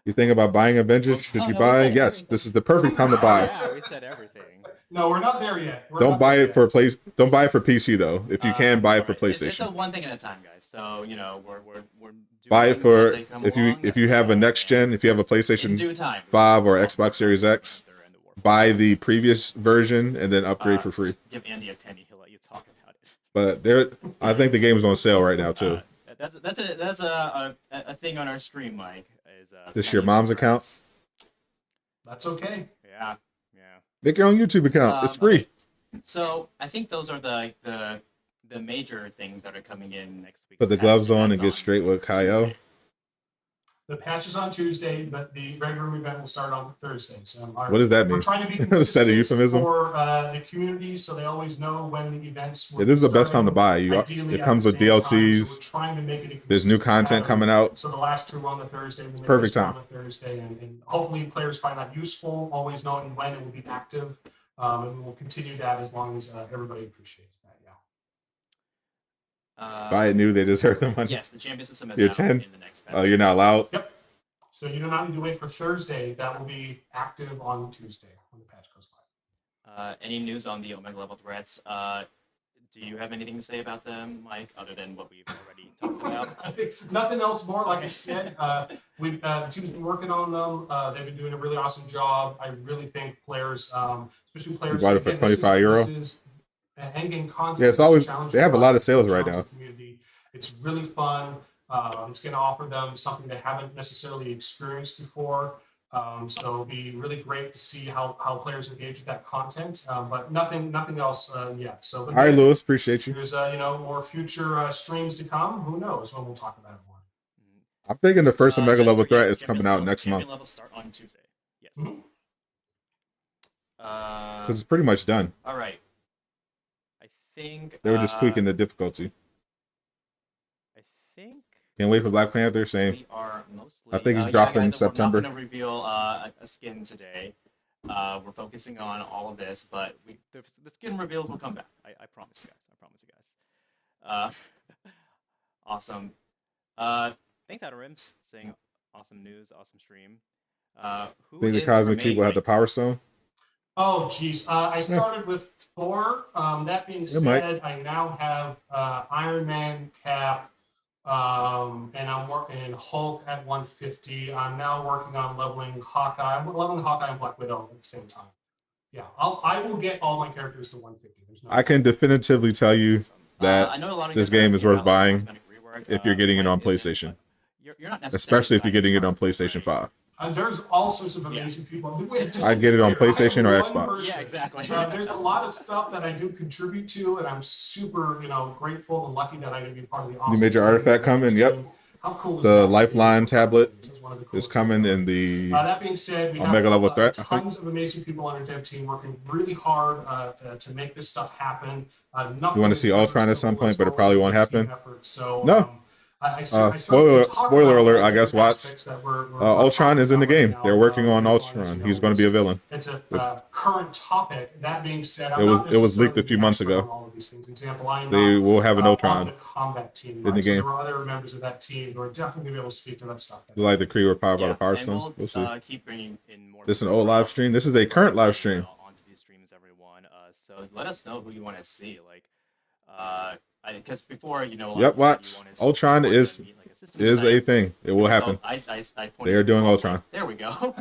[SPEAKER 4] You think about buying Avengers? Should
[SPEAKER 2] Oh,
[SPEAKER 4] you
[SPEAKER 2] no, we
[SPEAKER 4] buy?
[SPEAKER 2] said
[SPEAKER 4] Yes,
[SPEAKER 2] everything.
[SPEAKER 4] this is the perfect time to buy.
[SPEAKER 3] Yeah, we said everything.
[SPEAKER 1] No, we're not there yet. We're
[SPEAKER 4] Don't
[SPEAKER 1] not
[SPEAKER 4] buy
[SPEAKER 1] there
[SPEAKER 4] it for Don't buy it for PC though. If you can, buy it for
[SPEAKER 3] Alright, It's a
[SPEAKER 4] PlayStation.
[SPEAKER 3] one thing at a time, guys. So we're doing
[SPEAKER 4] Buy it
[SPEAKER 3] things
[SPEAKER 4] for
[SPEAKER 3] as they come along,
[SPEAKER 4] if you have a next gen, if you have a
[SPEAKER 3] in
[SPEAKER 4] PlayStation
[SPEAKER 3] due time.
[SPEAKER 4] 5 or Xbox Series X, buy the previous version and then upgrade for free.
[SPEAKER 3] Give Andy a penny; he'll let you talk about it.
[SPEAKER 4] But I think the game is on sale right now too.
[SPEAKER 3] That's a thing on our stream, Mike. Is
[SPEAKER 4] This your mom's account?
[SPEAKER 1] That's okay.
[SPEAKER 3] Yeah.
[SPEAKER 4] Make your own YouTube account. It's free.
[SPEAKER 3] Okay. So I think those are the major things that are coming in next week.
[SPEAKER 4] Put the gloves on and get straight with Kyle.
[SPEAKER 1] The patch is on Tuesday, but the Red Room event will start on Thursday. So
[SPEAKER 4] What does that mean?
[SPEAKER 1] we're trying to be
[SPEAKER 4] Is that a
[SPEAKER 1] consistent
[SPEAKER 4] euphemism?
[SPEAKER 1] for the community, so they always know when the events.
[SPEAKER 4] Yeah, this is the best time to buy.
[SPEAKER 1] Ideally
[SPEAKER 4] It
[SPEAKER 1] at
[SPEAKER 4] comes
[SPEAKER 1] the
[SPEAKER 4] with
[SPEAKER 1] same time, so
[SPEAKER 4] DLCs.
[SPEAKER 1] we're trying to make it a
[SPEAKER 4] There's new
[SPEAKER 1] consistent
[SPEAKER 4] content
[SPEAKER 1] pattern.
[SPEAKER 4] coming out.
[SPEAKER 1] So the last two on the Thursday. We'll make
[SPEAKER 4] Perfect
[SPEAKER 1] this one
[SPEAKER 4] time.
[SPEAKER 1] On the Thursday, and hopefully players find that useful, always knowing when it will be active, and we'll continue that as long as everybody appreciates that. Yeah.
[SPEAKER 4] Buy it new. They deserve the money.
[SPEAKER 3] Yes, the champion system is
[SPEAKER 4] You're
[SPEAKER 3] out
[SPEAKER 4] 10?
[SPEAKER 3] in the next patch.
[SPEAKER 4] You're not allowed.
[SPEAKER 1] Yep. So you do not need to wait for Thursday. That will be active on Tuesday when the patch goes live.
[SPEAKER 3] Any news on the Omega level threats? Do you have anything to say about them, Mike, other than what we've already talked about?
[SPEAKER 1] I think nothing else more. Like I said, the team's been working on them. They've been doing a really awesome job. I really think players, especially players,
[SPEAKER 4] You bought it for
[SPEAKER 1] again,
[SPEAKER 4] €25.
[SPEAKER 1] this is endgame content.
[SPEAKER 4] Yeah, it's always
[SPEAKER 1] challenging
[SPEAKER 4] they have a lot of
[SPEAKER 1] content,
[SPEAKER 4] sales right now.
[SPEAKER 1] challenging community. It's really fun. It's going to offer them something they haven't necessarily experienced before. So it'll be really great to see how players engage with that content. But nothing else yet. So
[SPEAKER 4] All right, Lewis, appreciate you.
[SPEAKER 1] there's more future streams to come. Who knows when we'll talk about it more.
[SPEAKER 4] I'm thinking the first Omega
[SPEAKER 3] That's
[SPEAKER 4] level
[SPEAKER 3] true,
[SPEAKER 4] threat
[SPEAKER 3] yes,
[SPEAKER 4] is coming out next
[SPEAKER 3] champion
[SPEAKER 4] month
[SPEAKER 3] levels start on Tuesday. Yes.
[SPEAKER 1] Mhm.
[SPEAKER 4] because it's pretty much done.
[SPEAKER 3] All right. I think
[SPEAKER 4] They were just tweaking the difficulty.
[SPEAKER 3] I think
[SPEAKER 4] Can't wait for Black Panther. Same.
[SPEAKER 3] we are mostly.
[SPEAKER 4] I think it's
[SPEAKER 3] yeah,
[SPEAKER 4] dropping in
[SPEAKER 3] guys, we're
[SPEAKER 4] September.
[SPEAKER 3] not going to reveal a skin today. We're focusing on all of this, but the skin reveals will come back. I promise you guys. I promise you guys. Awesome. Thanks, Outer Rims, saying awesome news, awesome stream. Who
[SPEAKER 4] Think the
[SPEAKER 3] is
[SPEAKER 4] Cosmic
[SPEAKER 3] main
[SPEAKER 4] Cube will have the
[SPEAKER 3] Mike?
[SPEAKER 4] Power Stone?
[SPEAKER 1] Oh, geez. I started with Thor. That being
[SPEAKER 4] Yeah, Mike.
[SPEAKER 1] said, I now have Iron Man, Cap, and I'm working Hulk at 150. I'm now working on leveling Hawkeye. I'm leveling Hawkeye and Black Widow at the same time. Yeah, I will get all my characters to 150. There's no.
[SPEAKER 4] I can definitively tell you that
[SPEAKER 3] I know a lot of
[SPEAKER 4] this
[SPEAKER 3] you guys
[SPEAKER 4] game
[SPEAKER 3] are
[SPEAKER 4] is
[SPEAKER 3] asking
[SPEAKER 4] worth
[SPEAKER 3] about,
[SPEAKER 4] buying
[SPEAKER 3] Cosmetic rework.
[SPEAKER 4] if you're getting it
[SPEAKER 3] Mike
[SPEAKER 4] on
[SPEAKER 3] isn't,
[SPEAKER 4] PlayStation,
[SPEAKER 3] but you're not necessarily
[SPEAKER 4] especially if you're
[SPEAKER 3] buying
[SPEAKER 4] getting it on
[SPEAKER 3] Cosmetic,
[SPEAKER 4] PlayStation
[SPEAKER 3] right?
[SPEAKER 4] 5.
[SPEAKER 1] There's all sorts of amazing people.
[SPEAKER 4] I get it on PlayStation or
[SPEAKER 1] I am
[SPEAKER 4] Xbox.
[SPEAKER 1] one person.
[SPEAKER 3] Yeah, exactly.
[SPEAKER 1] There's a lot of stuff that I do contribute to, and I'm super, grateful and lucky that I can be part of the. Awesome
[SPEAKER 4] New major
[SPEAKER 1] team.
[SPEAKER 4] artifact coming. Yep.
[SPEAKER 1] How cool is
[SPEAKER 4] The
[SPEAKER 1] that?
[SPEAKER 4] Lifeline tablet
[SPEAKER 1] This is one of the
[SPEAKER 4] is
[SPEAKER 1] coolest
[SPEAKER 4] coming
[SPEAKER 1] things.
[SPEAKER 4] in the
[SPEAKER 1] That being said, we
[SPEAKER 4] Omega
[SPEAKER 1] have
[SPEAKER 4] level threat, I think.
[SPEAKER 1] tons of amazing people on our dev team working really hard to make this stuff happen.
[SPEAKER 4] You want to see Ultron at some point, but it probably won't happen.
[SPEAKER 1] So,
[SPEAKER 4] No. Spoiler alert, I guess, Watts. Ultron is in the game. They're working on Ultron. He's going to be a villain.
[SPEAKER 1] It's a current topic. That being said,
[SPEAKER 4] It was leaked a few months ago. They will have an Ultron
[SPEAKER 1] the combat team,
[SPEAKER 4] in the game.
[SPEAKER 1] There are other members of that team who are definitely going to be able to speak to that stuff.
[SPEAKER 4] like the Kree were powered by the Power
[SPEAKER 3] and
[SPEAKER 4] Stone. We'll see.
[SPEAKER 3] Keep bringing in more.
[SPEAKER 4] This is an old live stream. This is a current live stream.
[SPEAKER 3] Onto these streams, everyone. So let us know who you want to see. Like, Because before, you know, a lot
[SPEAKER 4] Yep,
[SPEAKER 3] of people said
[SPEAKER 4] Watts.
[SPEAKER 3] you wanted
[SPEAKER 4] Ultron
[SPEAKER 3] more
[SPEAKER 4] is
[SPEAKER 3] than meet, like, a system design.
[SPEAKER 4] a thing. It will
[SPEAKER 3] Here we
[SPEAKER 4] happen.
[SPEAKER 3] go. I pointed
[SPEAKER 4] They are
[SPEAKER 3] to the
[SPEAKER 4] doing
[SPEAKER 3] wall,
[SPEAKER 4] Ultron.
[SPEAKER 3] like, there we go.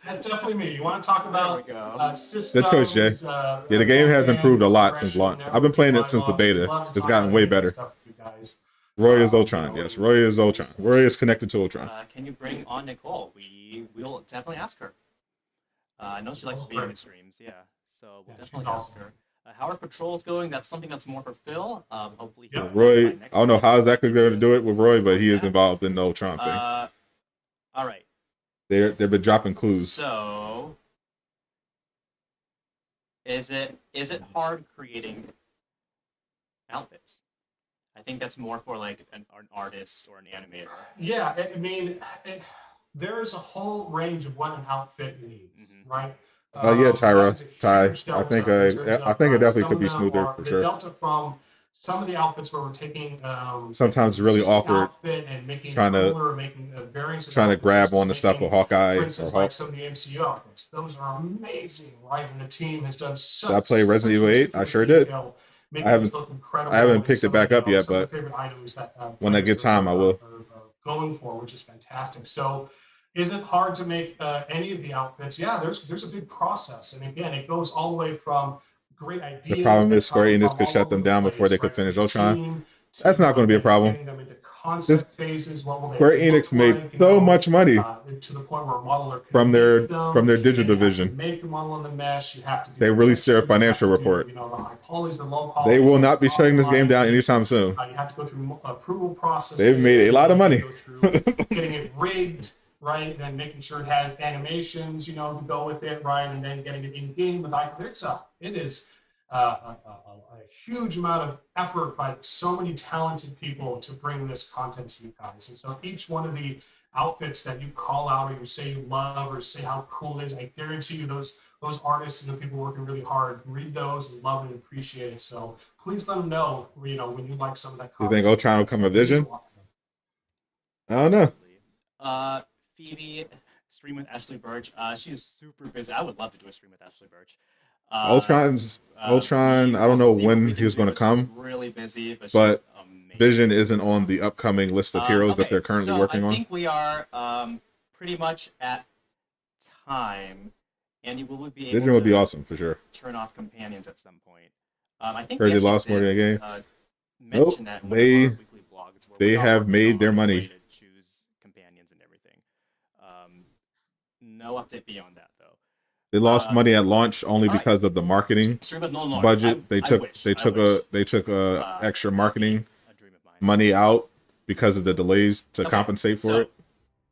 [SPEAKER 1] That's definitely me. You want to talk about
[SPEAKER 3] There we go.
[SPEAKER 1] systems?
[SPEAKER 4] Good choice, Jay. Yeah, the game has improved a lot since launch. I've been playing it since the beta. It's gotten way better. Roy is Ultron. Yes, Roy is Ultron. Roy is connected to Ultron.
[SPEAKER 3] Can you bring on Nicole? We'll definitely ask her. I know she likes to be in the streams, yeah. So we'll definitely ask her. How are patrols going? That's something that's more for Phil. Hopefully, he's
[SPEAKER 4] Roy.
[SPEAKER 3] by next
[SPEAKER 4] I don't know
[SPEAKER 3] week.
[SPEAKER 4] how exactly they're going to do it with Roy, but he is involved in the Ultron thing.
[SPEAKER 3] All right.
[SPEAKER 4] They've been dropping clues.
[SPEAKER 3] So, is it hard creating outfits? I think that's more for like an artist or an animator.
[SPEAKER 1] Yeah, I mean, there's a whole range of what an outfit needs, right?
[SPEAKER 4] Yeah, Tyra, Ty. I think it
[SPEAKER 1] Some
[SPEAKER 4] definitely could be
[SPEAKER 1] of them
[SPEAKER 4] smoother
[SPEAKER 1] are
[SPEAKER 4] for
[SPEAKER 1] the
[SPEAKER 4] sure.
[SPEAKER 1] delta from some of the outfits where we're taking
[SPEAKER 4] Sometimes really
[SPEAKER 1] existing
[SPEAKER 4] awkward,
[SPEAKER 1] outfit and making
[SPEAKER 4] trying to-
[SPEAKER 1] it cooler, making variants of
[SPEAKER 4] Trying to
[SPEAKER 1] outfits,
[SPEAKER 4] grab on the stuff
[SPEAKER 1] making,
[SPEAKER 4] with Hawkeye
[SPEAKER 1] for
[SPEAKER 4] or
[SPEAKER 1] instance,
[SPEAKER 4] Hulk.
[SPEAKER 1] like some of the MCU outfits. Those are amazing, right? And the team has done such.
[SPEAKER 4] Did I play Resident Evil 8? I sure did. I haven't picked it back up yet, but when I get time, I will.
[SPEAKER 1] Going for, which is fantastic. So, is it hard to make any of the outfits? Yeah, there's a big process, and again, it goes all the way from great ideas.
[SPEAKER 4] The problem
[SPEAKER 1] that
[SPEAKER 4] is Square
[SPEAKER 1] come
[SPEAKER 4] Enix
[SPEAKER 1] from
[SPEAKER 4] could
[SPEAKER 1] all
[SPEAKER 4] shut them
[SPEAKER 1] over the
[SPEAKER 4] down before they
[SPEAKER 1] place,
[SPEAKER 4] could
[SPEAKER 1] right?
[SPEAKER 4] finish
[SPEAKER 1] From the
[SPEAKER 4] Ultron.
[SPEAKER 1] team
[SPEAKER 4] That's not going to be a problem.
[SPEAKER 1] Getting them into concept phases. What will they
[SPEAKER 4] Square
[SPEAKER 1] look
[SPEAKER 4] Enix made
[SPEAKER 1] like,
[SPEAKER 4] so much money
[SPEAKER 1] to the point where a modeler can
[SPEAKER 4] from
[SPEAKER 1] make
[SPEAKER 4] their
[SPEAKER 1] them,
[SPEAKER 4] digital
[SPEAKER 1] and you have to
[SPEAKER 4] division.
[SPEAKER 1] make the model in the mesh. You have to do
[SPEAKER 4] They
[SPEAKER 1] the
[SPEAKER 4] released their
[SPEAKER 1] textures, you have
[SPEAKER 4] financial
[SPEAKER 1] to do,
[SPEAKER 4] report.
[SPEAKER 1] the high polys, the low
[SPEAKER 4] They
[SPEAKER 1] polys,
[SPEAKER 4] will
[SPEAKER 1] the
[SPEAKER 4] not be shutting this game down
[SPEAKER 1] optimizing.
[SPEAKER 4] anytime soon.
[SPEAKER 1] You have to go through approval process.
[SPEAKER 4] They've made a lot of money.
[SPEAKER 1] Go through getting it rigged, right? And making sure it has animations, to go with it, right? And then getting it in game with it is a huge amount of effort by so many talented people to bring this content to you guys. And so each one of the outfits that you call out or you say you love or say how cool it is, I guarantee you those artists and the people working really hard read those and love and appreciate it. So please let them know, when you like some of that
[SPEAKER 4] You
[SPEAKER 1] content.
[SPEAKER 4] think Ultron will come a Vision? I don't know.
[SPEAKER 3] Phoebe, stream with Ashley Birch. She's super busy. I would love to do a stream with Ashley Birch.
[SPEAKER 4] Ultron. I don't know when he's going to come,
[SPEAKER 3] really busy, but
[SPEAKER 4] but
[SPEAKER 3] amazing.
[SPEAKER 4] Vision isn't on the upcoming list of heroes that they're currently working on.
[SPEAKER 3] I think we are pretty much at time, and you will be able
[SPEAKER 4] Vision would be awesome for sure.
[SPEAKER 3] Turn off companions at some point. I think
[SPEAKER 4] Heard they lost more than a game. Nope, they have made their money.
[SPEAKER 3] Choose companions and everything. No update beyond that though.
[SPEAKER 4] They lost money at launch only because of the marketing budget. They took extra marketing money out because of the delays to compensate for it.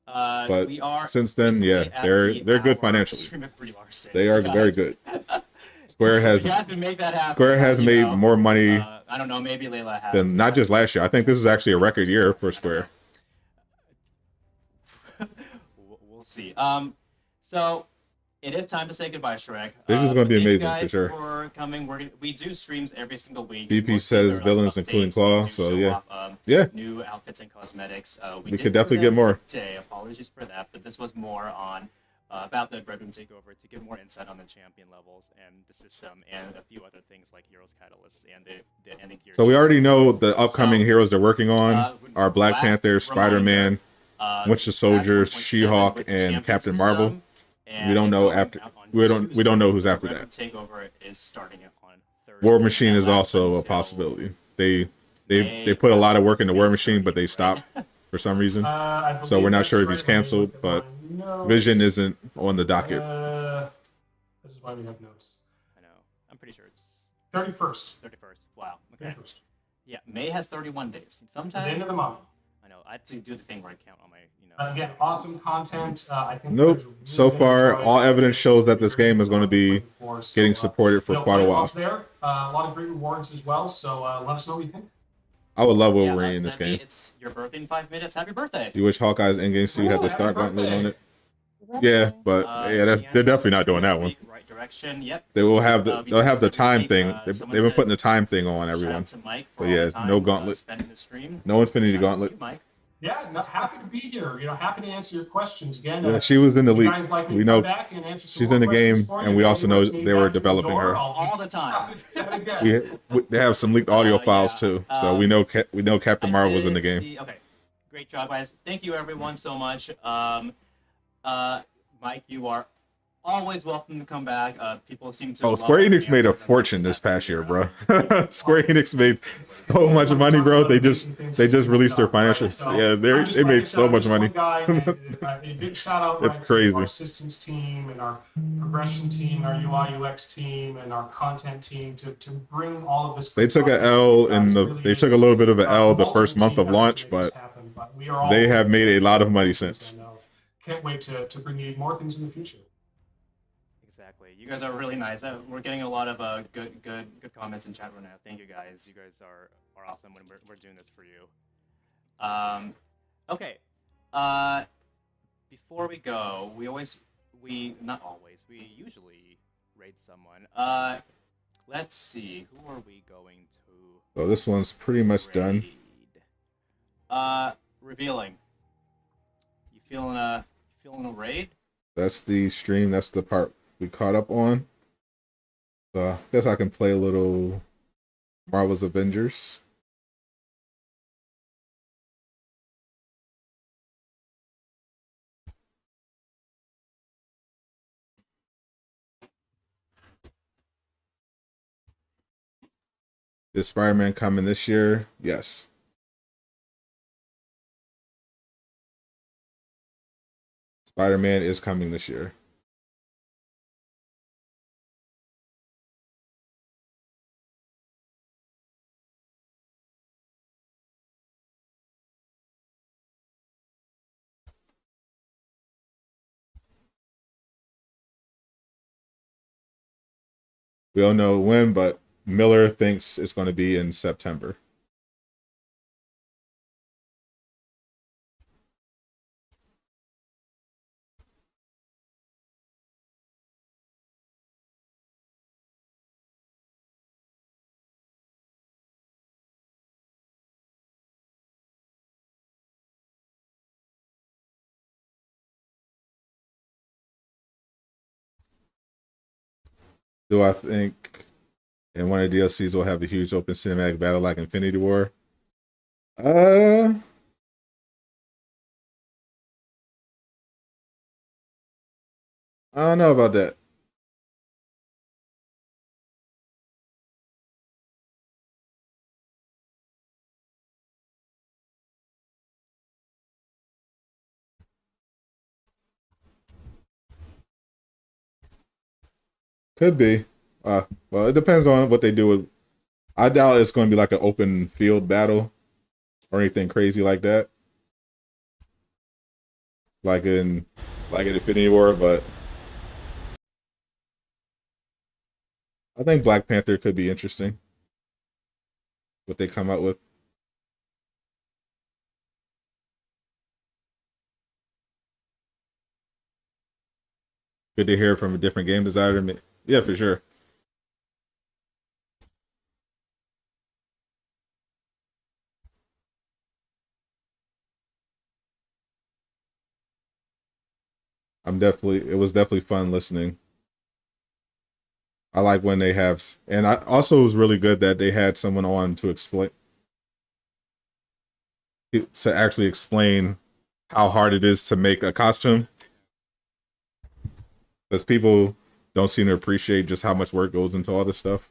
[SPEAKER 4] But since then, yeah, they're good financially. They are very good. Square has made more money
[SPEAKER 3] I don't know, maybe Layla has
[SPEAKER 4] than not just last year. I think this is actually a record year for Square.
[SPEAKER 3] We'll see. So it is time to say goodbye, Shrek.
[SPEAKER 4] Vision's going to be amazing for sure.
[SPEAKER 3] For coming. We do streams every single week.
[SPEAKER 4] BP says villains, including Claw. So yeah,
[SPEAKER 3] new outfits and cosmetics.
[SPEAKER 4] We could definitely get more.
[SPEAKER 3] Today, apologies for that, but this was more on about the Red Room Takeover to give more insight on the champion levels and the system and a few other things like Heroes Catalyst and the ending gear.
[SPEAKER 4] So we already know the upcoming heroes they're working on are Black Panther, Spider-Man, Winter Soldier, She-Hulk, and Captain Marvel. We don't know after. We don't know who's after that.
[SPEAKER 3] Takeover is starting on Thursday.
[SPEAKER 4] War Machine is also a possibility. They put a lot of work into War Machine, but they stopped for some reason. So we're not sure if he's canceled, but Vision isn't on the docket.
[SPEAKER 1] This is why we have notes.
[SPEAKER 3] I know. I'm pretty sure it's
[SPEAKER 1] 31st.
[SPEAKER 3] 31st. Wow. Okay.
[SPEAKER 1] 31st.
[SPEAKER 3] Yeah, May has 31 days. Sometimes.
[SPEAKER 1] At the end of the month.
[SPEAKER 3] I know. I have to do the thing where I count on my,
[SPEAKER 1] Again, awesome content. I think.
[SPEAKER 4] Nope. So far, all evidence shows that this game is going to be getting supported for quite a while.
[SPEAKER 1] There, a lot of great rewards as well. So let us know what you think.
[SPEAKER 4] I would love Wolverine in this game.
[SPEAKER 3] It's your birthday in 5 minutes. Happy birthday!
[SPEAKER 4] You wish Hawkeye's in-game suit had the start gauntlet on it. Yeah, but they're definitely not doing that one.
[SPEAKER 3] Right direction. Yep.
[SPEAKER 4] They'll have the time thing. They've been putting the time thing on everyone. But yeah, no gauntlet. No Infinity Gauntlet.
[SPEAKER 1] Yeah, no, happy to be here. Happy to answer your questions again.
[SPEAKER 4] Yeah, she was in the
[SPEAKER 1] You
[SPEAKER 4] league.
[SPEAKER 1] guys like me
[SPEAKER 4] We
[SPEAKER 1] to come
[SPEAKER 4] know
[SPEAKER 1] back and answer some
[SPEAKER 4] she's
[SPEAKER 1] more
[SPEAKER 4] in the
[SPEAKER 1] questions
[SPEAKER 4] game,
[SPEAKER 1] for you?
[SPEAKER 4] and we also know
[SPEAKER 1] Anywhere you
[SPEAKER 4] they were
[SPEAKER 1] need me back from the
[SPEAKER 4] developing
[SPEAKER 1] door,
[SPEAKER 4] her.
[SPEAKER 5] All the time.
[SPEAKER 4] They have some leaked audio files
[SPEAKER 3] Yeah,
[SPEAKER 4] too, so we know Captain Marvel was in the game.
[SPEAKER 3] Okay, great job, guys. Thank you, everyone, so much. Mike, you are always welcome to come back. People seem to.
[SPEAKER 4] Oh,
[SPEAKER 3] love
[SPEAKER 4] Square
[SPEAKER 3] all the
[SPEAKER 4] Enix made a
[SPEAKER 3] answers and
[SPEAKER 4] fortune
[SPEAKER 3] questions
[SPEAKER 4] this
[SPEAKER 3] that
[SPEAKER 4] past year,
[SPEAKER 3] figure
[SPEAKER 4] bro.
[SPEAKER 3] out.
[SPEAKER 4] Square Enix made so much money, bro. They just released their financials. Yeah, they made so much money.
[SPEAKER 1] Guy, and a big shout out
[SPEAKER 4] It's
[SPEAKER 1] right
[SPEAKER 4] crazy.
[SPEAKER 1] to our systems team and our progression team, our UI UX team, and our content team to bring all of this.
[SPEAKER 4] They took an L they took a little bit of an L the first month of launch, but they have made a lot of money since.
[SPEAKER 1] Can't wait to bring you more things in the future.
[SPEAKER 3] Exactly. You guys are really nice. We're getting a lot of good comments in chat right now. Thank you guys. You guys are awesome when we're doing this for you. Okay. Before we go, we usually rate someone. Let's see. Who are we going to?
[SPEAKER 4] So this one's pretty much done.
[SPEAKER 3] Revealing. You feeling a raid?
[SPEAKER 4] That's the stream. That's the part we caught up on. So I guess I can play a little Marvel's Avengers. Is Spider-Man coming this year? Yes. Spider-Man is coming this year. We don't know when, but Miller thinks it's going to be in September. Do I think in one of the DLCs will have a huge open cinematic battle like Infinity War? I don't know about that. Could be. Well, it depends on what they do with. I doubt it's going to be like an open field battle or anything crazy like that, like in Infinity War. But I think Black Panther could be interesting. What they come out with. Good to hear from a different game designer. Yeah, for sure. It was definitely fun listening. I like when they have, and I also was really good that they had someone on to actually explain how hard it is to make a costume, because people don't seem to appreciate just how much work goes into all this stuff.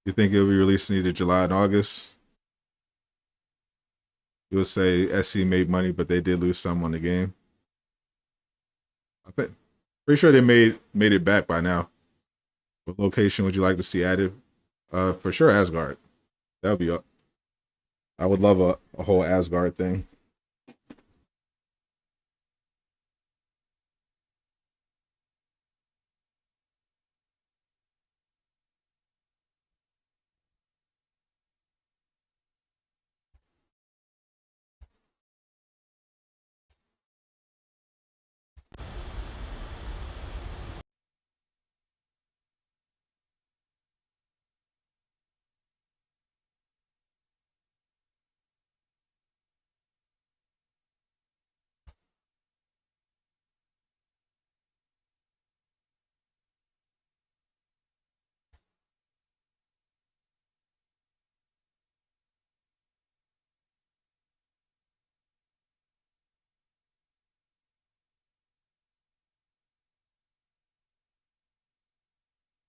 [SPEAKER 4] You think it'll be released in either July and August? You would say SC made money, but they did lose some on the game. I think pretty sure they made it back by now. What location would you like to see added? For sure Asgard. That would be. I would love a whole Asgard thing.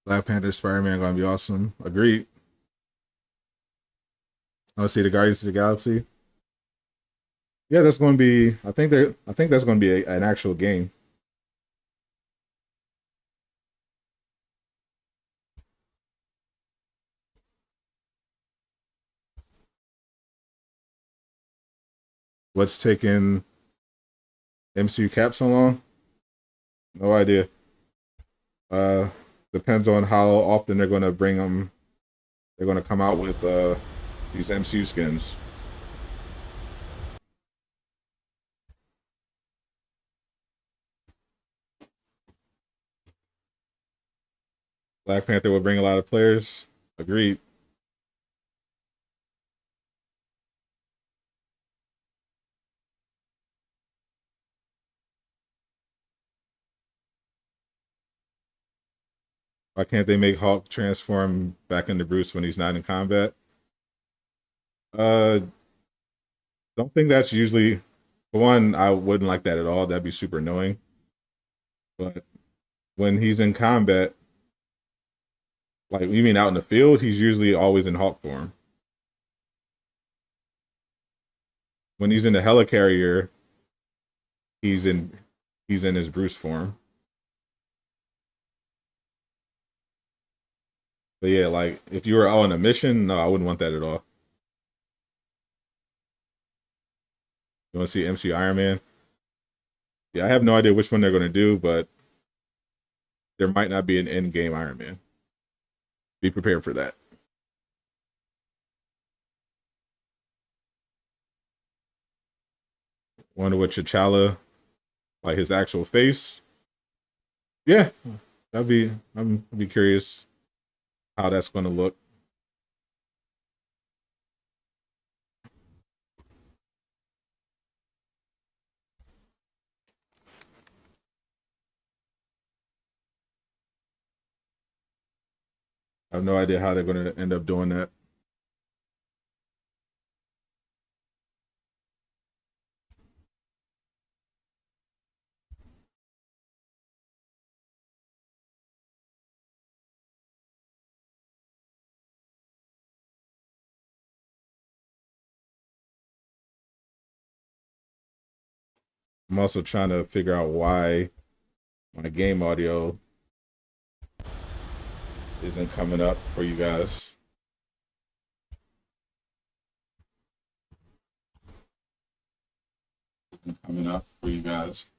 [SPEAKER 4] Black Panther, Spider-Man gonna be awesome. Agreed. I want to see the Guardians of the Galaxy. Yeah, that's going to be. I think that's going to be an actual game. What's taking MCU Cap so long? No idea. Depends on how often they're going to bring them. They're going to come out with these MCU skins. Black Panther will bring a lot of players. Agreed. Why can't they make Hulk transform back into Bruce when he's not in combat? Don't think that's usually. For one, I wouldn't like that at all. That'd be super annoying. But when he's in combat, like you mean out in the field, he's usually always in Hulk form. When he's in the helicarrier, he's in his Bruce form. But yeah, like if you were out on a mission, no, I wouldn't want that at all. You want to see MCU Iron Man? Yeah, I have no idea which one they're going to do, but there might not be an end-game Iron Man. Be prepared for that. Wonder what T'Challa, like his actual face. Yeah, I'd be curious how that's going to look. I have no idea how they're going to end up doing that. I'm also trying to figure out why my game audio isn't coming up for you guys. Isn't coming up for you guys.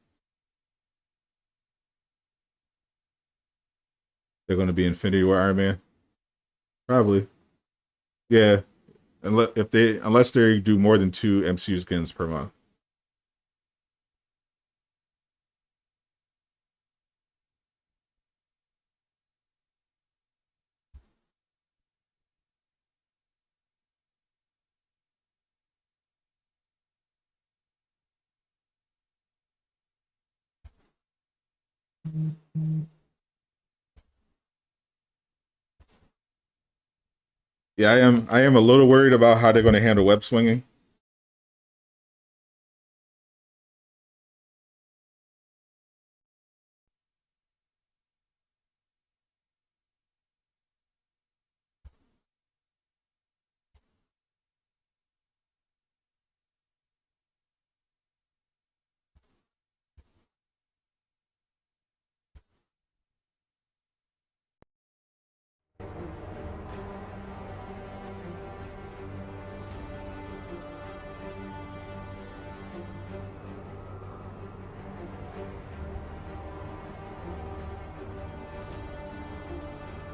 [SPEAKER 4] They're going to be Infinity War Iron Man. Probably. Yeah. Unless they do more than 2 MCU skins per month. Yeah, I am a little worried about how they're going to handle web swinging.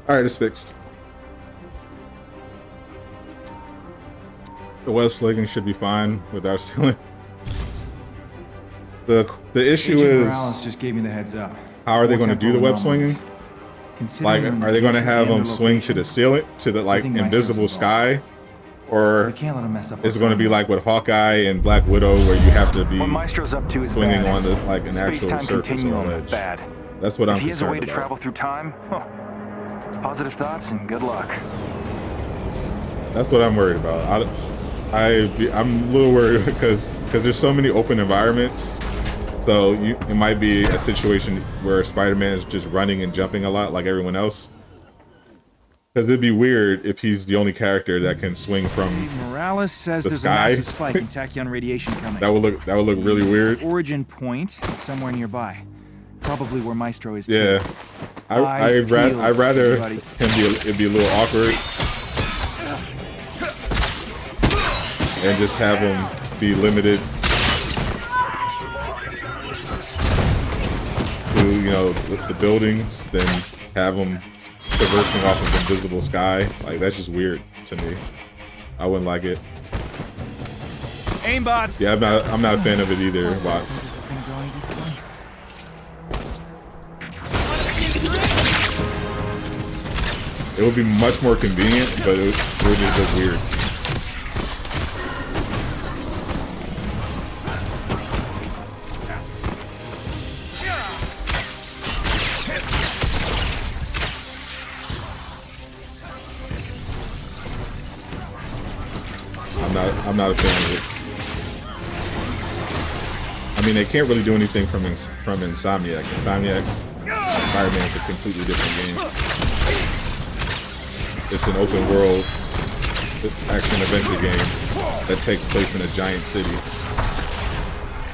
[SPEAKER 4] All right, it's fixed. The web swinging should be fine with our ceiling. The issue
[SPEAKER 6] Agent
[SPEAKER 4] is
[SPEAKER 6] Morales just gave me the heads up.
[SPEAKER 4] how are they
[SPEAKER 6] More
[SPEAKER 4] going to do the
[SPEAKER 6] temporal
[SPEAKER 4] web swinging?
[SPEAKER 6] anomalies.
[SPEAKER 4] Like,
[SPEAKER 6] Considering
[SPEAKER 4] are they going to
[SPEAKER 6] location
[SPEAKER 4] have
[SPEAKER 6] and
[SPEAKER 4] them
[SPEAKER 6] their
[SPEAKER 4] swing to the
[SPEAKER 6] location,
[SPEAKER 4] ceiling, to the like
[SPEAKER 6] I think Maestro's
[SPEAKER 4] invisible
[SPEAKER 6] involved.
[SPEAKER 4] sky, or
[SPEAKER 6] we can't let him mess up.
[SPEAKER 4] is it
[SPEAKER 6] our
[SPEAKER 4] going to be
[SPEAKER 6] timeline.
[SPEAKER 4] like with Hawkeye and Black Widow, where you have to be
[SPEAKER 7] What Maestro's up to is
[SPEAKER 4] swinging
[SPEAKER 7] bad.
[SPEAKER 4] on the like an actual
[SPEAKER 7] Space-time
[SPEAKER 4] surface or
[SPEAKER 7] continuum
[SPEAKER 4] ledge?
[SPEAKER 7] is bad.
[SPEAKER 4] That's what I'm
[SPEAKER 7] If he has a way
[SPEAKER 4] concerned
[SPEAKER 7] to
[SPEAKER 4] about.
[SPEAKER 7] travel through time, positive thoughts and good luck.
[SPEAKER 4] That's what I'm worried about. I'm a little worried because there's so many open environments. So it might be a situation where Spider-Man is just running and jumping a lot like everyone else, Because it'd be weird if he's the only character that can swing from.
[SPEAKER 6] Morales says
[SPEAKER 4] The
[SPEAKER 6] there's
[SPEAKER 4] sky?
[SPEAKER 6] a massive spike in tachyon radiation coming.
[SPEAKER 4] That would look really weird.
[SPEAKER 6] Origin point is somewhere nearby. Probably where Maestro is too.
[SPEAKER 4] Yeah, I'd rather
[SPEAKER 6] everybody.
[SPEAKER 4] it'd be a little awkward, and just have him be limited to with the buildings, then have him traversing off of invisible sky. Like that's just weird to me. I wouldn't like it.
[SPEAKER 6] Aimbots.
[SPEAKER 4] Yeah, I'm not a fan of it either, bots. It would be much more convenient, but it would just look weird. I'm not a fan of it. I mean, they can't really do anything from Insomniac. Insomniac's Spider-Man is a completely different game. It's an open world action adventure game that takes place in a giant city.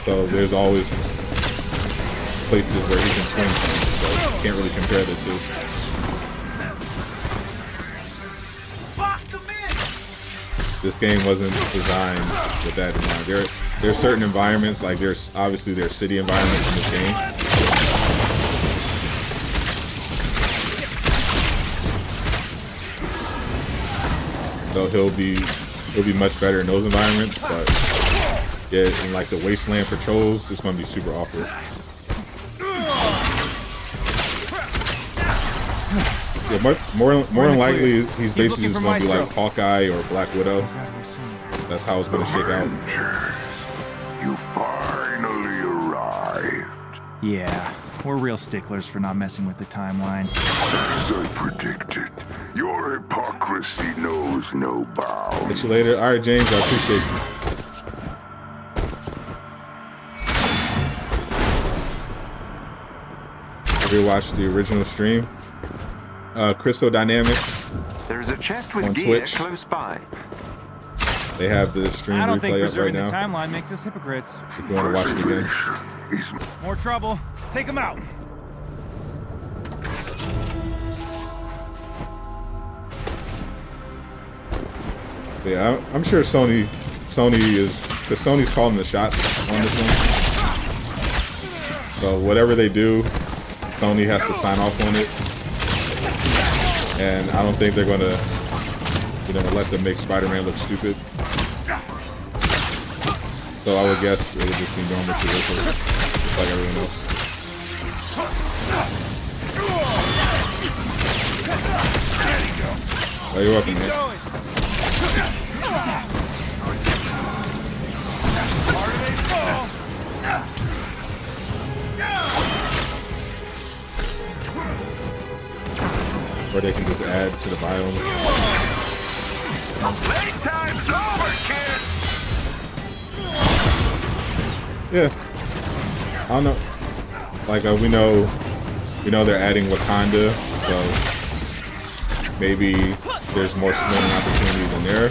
[SPEAKER 4] So there's always places where he can swing from. So you can't really compare the two. This game wasn't designed with that in mind. There are certain environments, like there's city environments in this game. So he'll be much better in those environments, but yeah, in like the wasteland patrols, it's gonna be super awkward. Yeah, more than likely, he's basically just gonna be like Hawkeye or Black Widow. That's how it's gonna shake out.
[SPEAKER 8] You finally arrived.
[SPEAKER 6] Yeah, we're real sticklers for not messing with the timeline.
[SPEAKER 8] As I predicted, your hypocrisy knows no bounds.
[SPEAKER 4] Catch you later. All right, James, I appreciate you. Have you watched the original stream? Crystal Dynamics.
[SPEAKER 7] There's a chest with
[SPEAKER 4] On
[SPEAKER 7] gear
[SPEAKER 4] Twitch.
[SPEAKER 7] close by.
[SPEAKER 4] They have the stream
[SPEAKER 6] I don't think
[SPEAKER 4] replay up right
[SPEAKER 6] preserving the
[SPEAKER 4] now.
[SPEAKER 6] timeline makes us hypocrites.
[SPEAKER 4] If you want to watch it again.
[SPEAKER 6] More trouble. Take them out.
[SPEAKER 4] Yeah, I'm sure Sony is, because Sony's calling the shots on this one. So whatever they do, Sony has to sign off on it. And I don't think they're gonna, let them make Spider-Man look stupid. So I would guess it would just be normal to just like everyone else. Oh, you're welcome, man. Or they can just add to the biome.
[SPEAKER 8] Playtime's over, kid!
[SPEAKER 4] Yeah. I don't know. Like we know they're adding Wakanda, so maybe there's more swimming opportunities in there.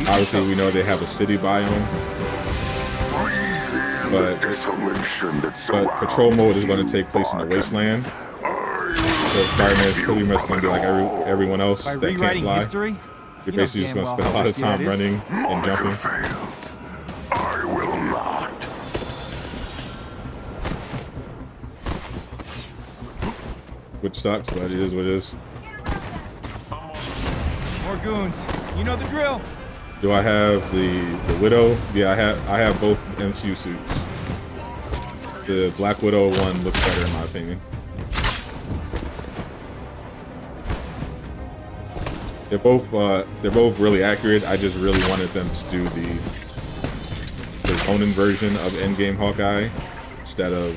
[SPEAKER 4] Obviously, we know they have a city biome, but patrol mode is going to take place in the wasteland. So Spider-Man is pretty much going to be like everyone else
[SPEAKER 6] By
[SPEAKER 4] that can't
[SPEAKER 6] rewriting
[SPEAKER 4] fly.
[SPEAKER 6] history,
[SPEAKER 4] You're basically just going to spend a lot of time running and jumping.
[SPEAKER 8] I will not.
[SPEAKER 4] Which sucks, but it is what it is.
[SPEAKER 6] More goons. You know the drill.
[SPEAKER 4] Do I have the Widow? Yeah, I have both MCU suits. The Black Widow one looks better in my opinion. They're both really accurate. I just really wanted them to do the Ronin version of Endgame Hawkeye instead of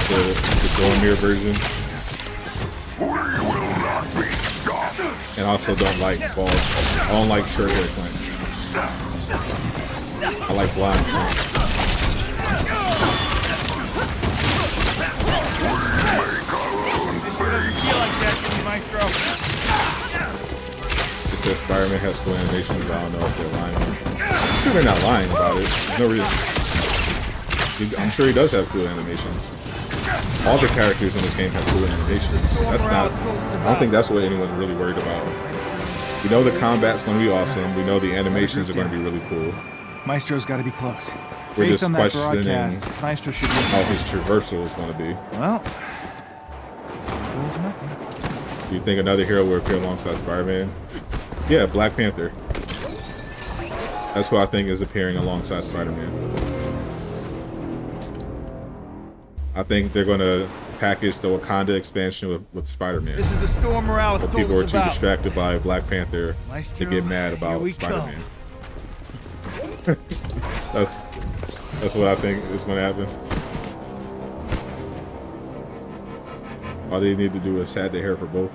[SPEAKER 4] the Dormir version. And I also don't like bald. I don't like short hair Clint. I like blonde Clint. Spider-Man has cool animations, but I don't know if they're lying. I'm sure they're not lying about it. There's no reason. I'm sure he does have cool animations. All the characters in this game have cool animations. That's not. I don't think that's what anyone's really worried about. We know the combat's going to be awesome. We know the animations are going to be really cool.
[SPEAKER 6] Maestro's got to be close.
[SPEAKER 4] We're
[SPEAKER 6] Based
[SPEAKER 4] just
[SPEAKER 6] on that
[SPEAKER 4] questioning
[SPEAKER 6] broadcast, Maestro should be.
[SPEAKER 4] how his traversal is going to be.
[SPEAKER 6] Well, there's nothing.
[SPEAKER 4] Do you think another hero will appear alongside Spider-Man? Yeah, Black Panther. That's who I think is appearing alongside Spider-Man. I think they're going to package the Wakanda expansion with Spider-Man.
[SPEAKER 6] This is the storm Morales
[SPEAKER 4] But
[SPEAKER 6] told
[SPEAKER 4] people are
[SPEAKER 6] us
[SPEAKER 4] too
[SPEAKER 6] about.
[SPEAKER 4] distracted by Black Panther
[SPEAKER 6] Maestro,
[SPEAKER 4] to get mad
[SPEAKER 6] here
[SPEAKER 4] about
[SPEAKER 6] we
[SPEAKER 4] Spider-Man. That's what I think is going to happen. All they need to do is add the hair for both.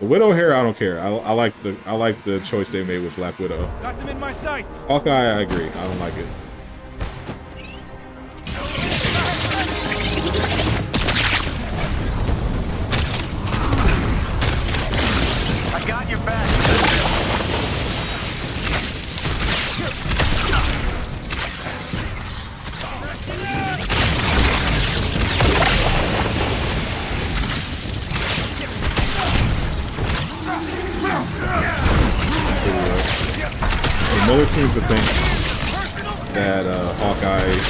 [SPEAKER 4] The Widow hair, I don't care. I like the choice they made with Black Widow.
[SPEAKER 6] Got them in my sights.
[SPEAKER 4] Hawkeye, I agree. I don't like it.
[SPEAKER 7] I got your back.
[SPEAKER 4] Miller seems to think that Hawkeye and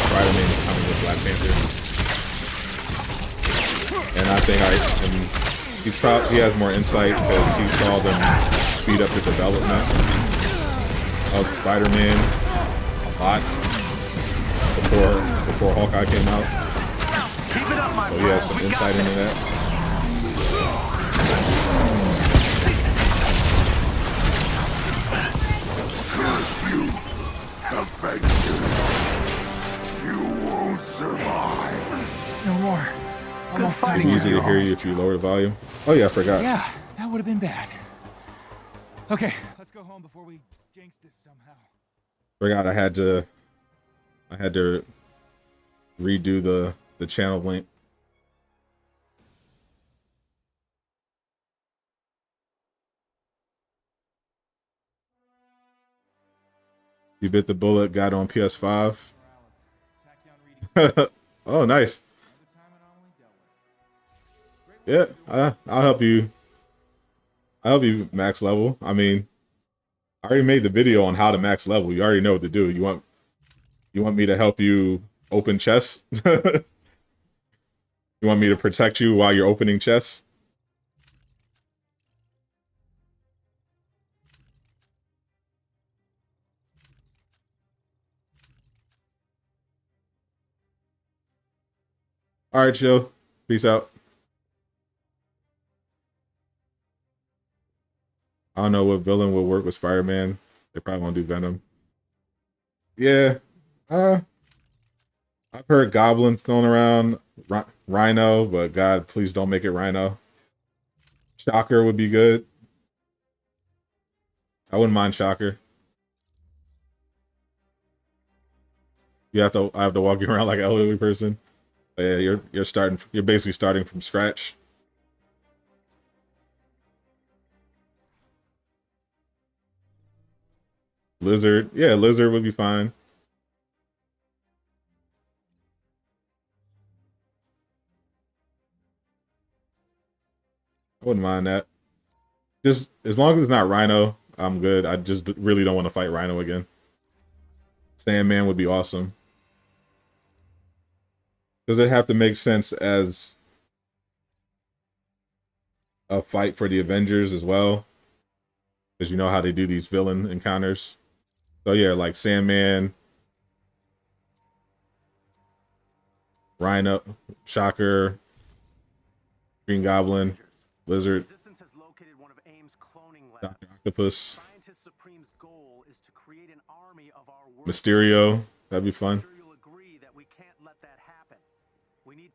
[SPEAKER 4] Spider-Man is coming with Black Panther, and I think he has more insight because he saw them speed up the development of Spider-Man a lot before Hawkeye came out.
[SPEAKER 7] Keep it up, my
[SPEAKER 4] So he has some insight into that.
[SPEAKER 8] Avengers, you won't survive.
[SPEAKER 6] No more. Almost time
[SPEAKER 4] It's
[SPEAKER 6] to
[SPEAKER 4] easy to hear you if you lower the volume. Oh yeah, I forgot.
[SPEAKER 6] Yeah, that would have been bad. Okay, let's go home before we jinx this somehow.
[SPEAKER 4] Forgot I had to redo the channel link. You bit the bullet, got on PS5. Oh, nice. Yeah, I'll help you. I'll help you max level. I mean, I already made the video on how to max level. You already know what to do. You want me to help you open chests? You want me to protect you while you're opening chests? All right, Joe. Peace out. I don't know what villain will work with Spider-Man. They probably won't do Venom. Yeah. I've heard Goblin thrown around. Rhino, but God, please don't make it Rhino. Shocker would be good. I wouldn't mind Shocker. I have to walk you around like an elderly person. But yeah, you're basically starting from scratch. Lizard. Yeah, Lizard would be fine. I wouldn't mind that. Just as long as it's not Rhino, I'm good. I just really don't want to fight Rhino again. Sandman would be awesome. Does it have to make sense as a fight for the Avengers as well? Because you know how they do these villain encounters. So yeah, like Sandman, Rhino, Shocker, Green Goblin, Lizard,
[SPEAKER 7] Resistance has located one of AIM's cloning labs.
[SPEAKER 4] Dr. Octopus,
[SPEAKER 7] Scientist Supreme's goal is to create an army of our world.
[SPEAKER 4] Mysterio. That'd be fun.
[SPEAKER 7] I'm sure you'll agree that we can't let that happen. We need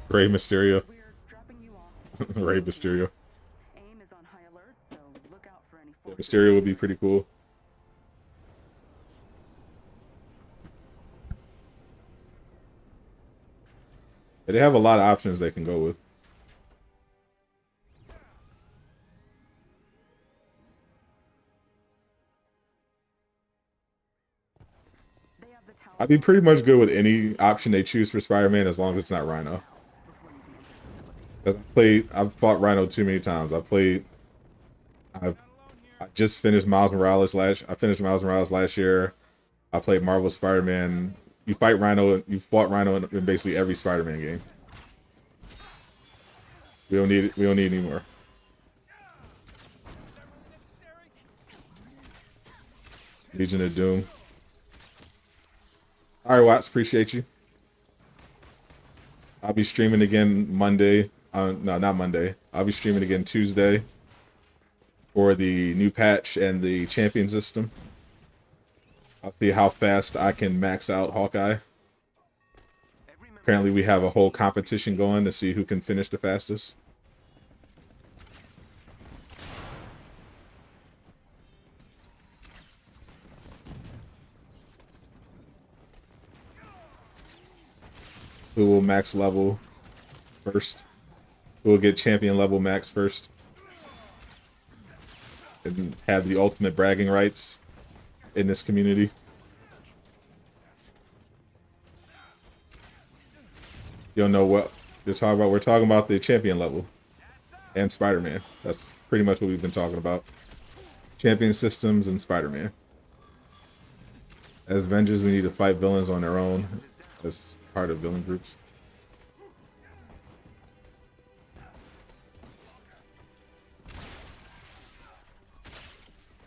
[SPEAKER 4] Rey Mysterio.
[SPEAKER 9] We're dropping you off.
[SPEAKER 4] Rey Mysterio.
[SPEAKER 9] AIM is on high alert, so look out for any forces.
[SPEAKER 4] Mysterio would be pretty cool. They have a lot of options they can go with.
[SPEAKER 9] the tower.
[SPEAKER 4] I'd be pretty much good with any option they choose for Spider-Man as long as it's not Rhino.
[SPEAKER 9] Before you can enter the facility.
[SPEAKER 4] I've fought Rhino too many times. I've I just finished Miles Morales last year. I played Marvel Spider-Man. You fought Rhino in basically every Spider-Man game. We don't need any more. Legion of Doom. All right, Watts, appreciate you. I'll be streaming again Monday. No, not Monday. I'll be streaming again Tuesday for the new patch and the champion system. I'll see how fast I can max out Hawkeye. Apparently we have a whole competition going to see who can finish the fastest. Who will max level first? Who will get champion level max first? And have the ultimate bragging rights in this community. You don't know what you're talking about. We're talking about the champion level and Spider-Man. That's pretty much what we've been talking about. Champion systems and Spider-Man. As Avengers, we need to fight villains on their own. That's part of villain groups.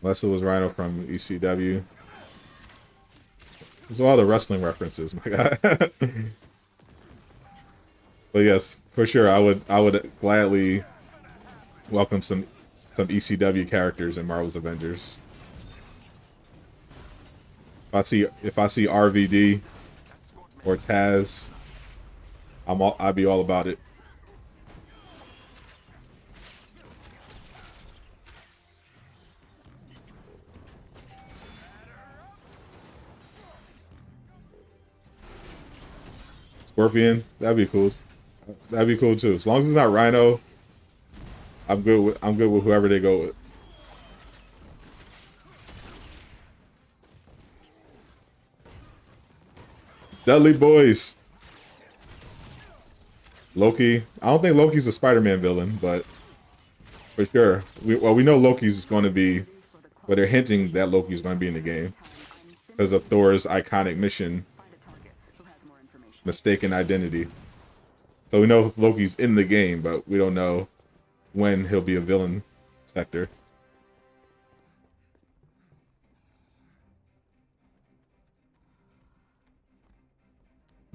[SPEAKER 4] Unless it was Rhino from ECW. There's all the wrestling references, my God. But yes, for sure, I would gladly welcome some ECW characters in Marvel's Avengers. If I see RVD or Taz, I'd be all about it. Scorpion, that'd be cool. That'd be cool too. As long as it's not Rhino, I'm good with whoever they go with. Dudley Boys. Loki. I don't think Loki's a Spider-Man villain, but for sure. We know Loki's going to be, well, they're hinting that Loki's going to be in the game because of Thor's iconic mission, Mistaken Identity. So we know Loki's in the game, but we don't know when he'll be a villain sector.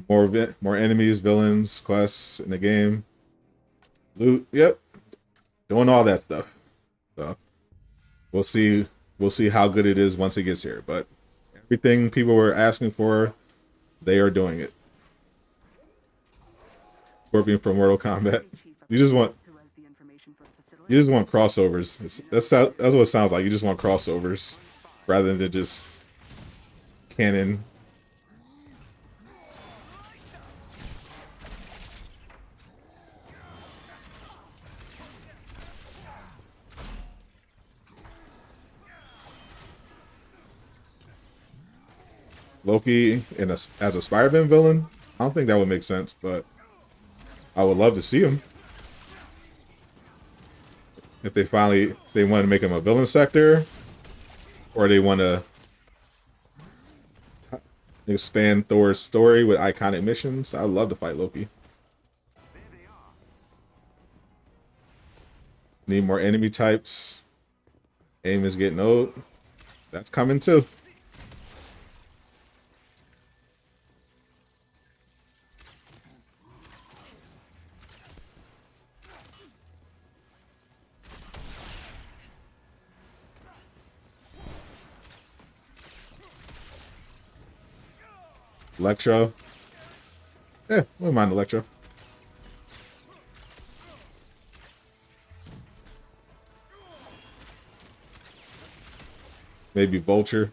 [SPEAKER 4] More enemies, villains, quests in the game. Loot, yep. Doing all that stuff. So we'll see how good it is once it gets here. But everything people were asking for, they are doing it. Scorpion from Mortal Kombat. You just want crossovers. That's what it sounds like. You just want crossovers rather than just canon. Loki as a Spider-Man villain? I don't think that would make sense, but I would love to see him. If they want to make him a villain sector, or they want to expand Thor's story with iconic missions, I'd love to fight Loki. Need more enemy types. Aim is getting old. That's coming too. Electro. Yeah, wouldn't mind Electro. Maybe Vulture.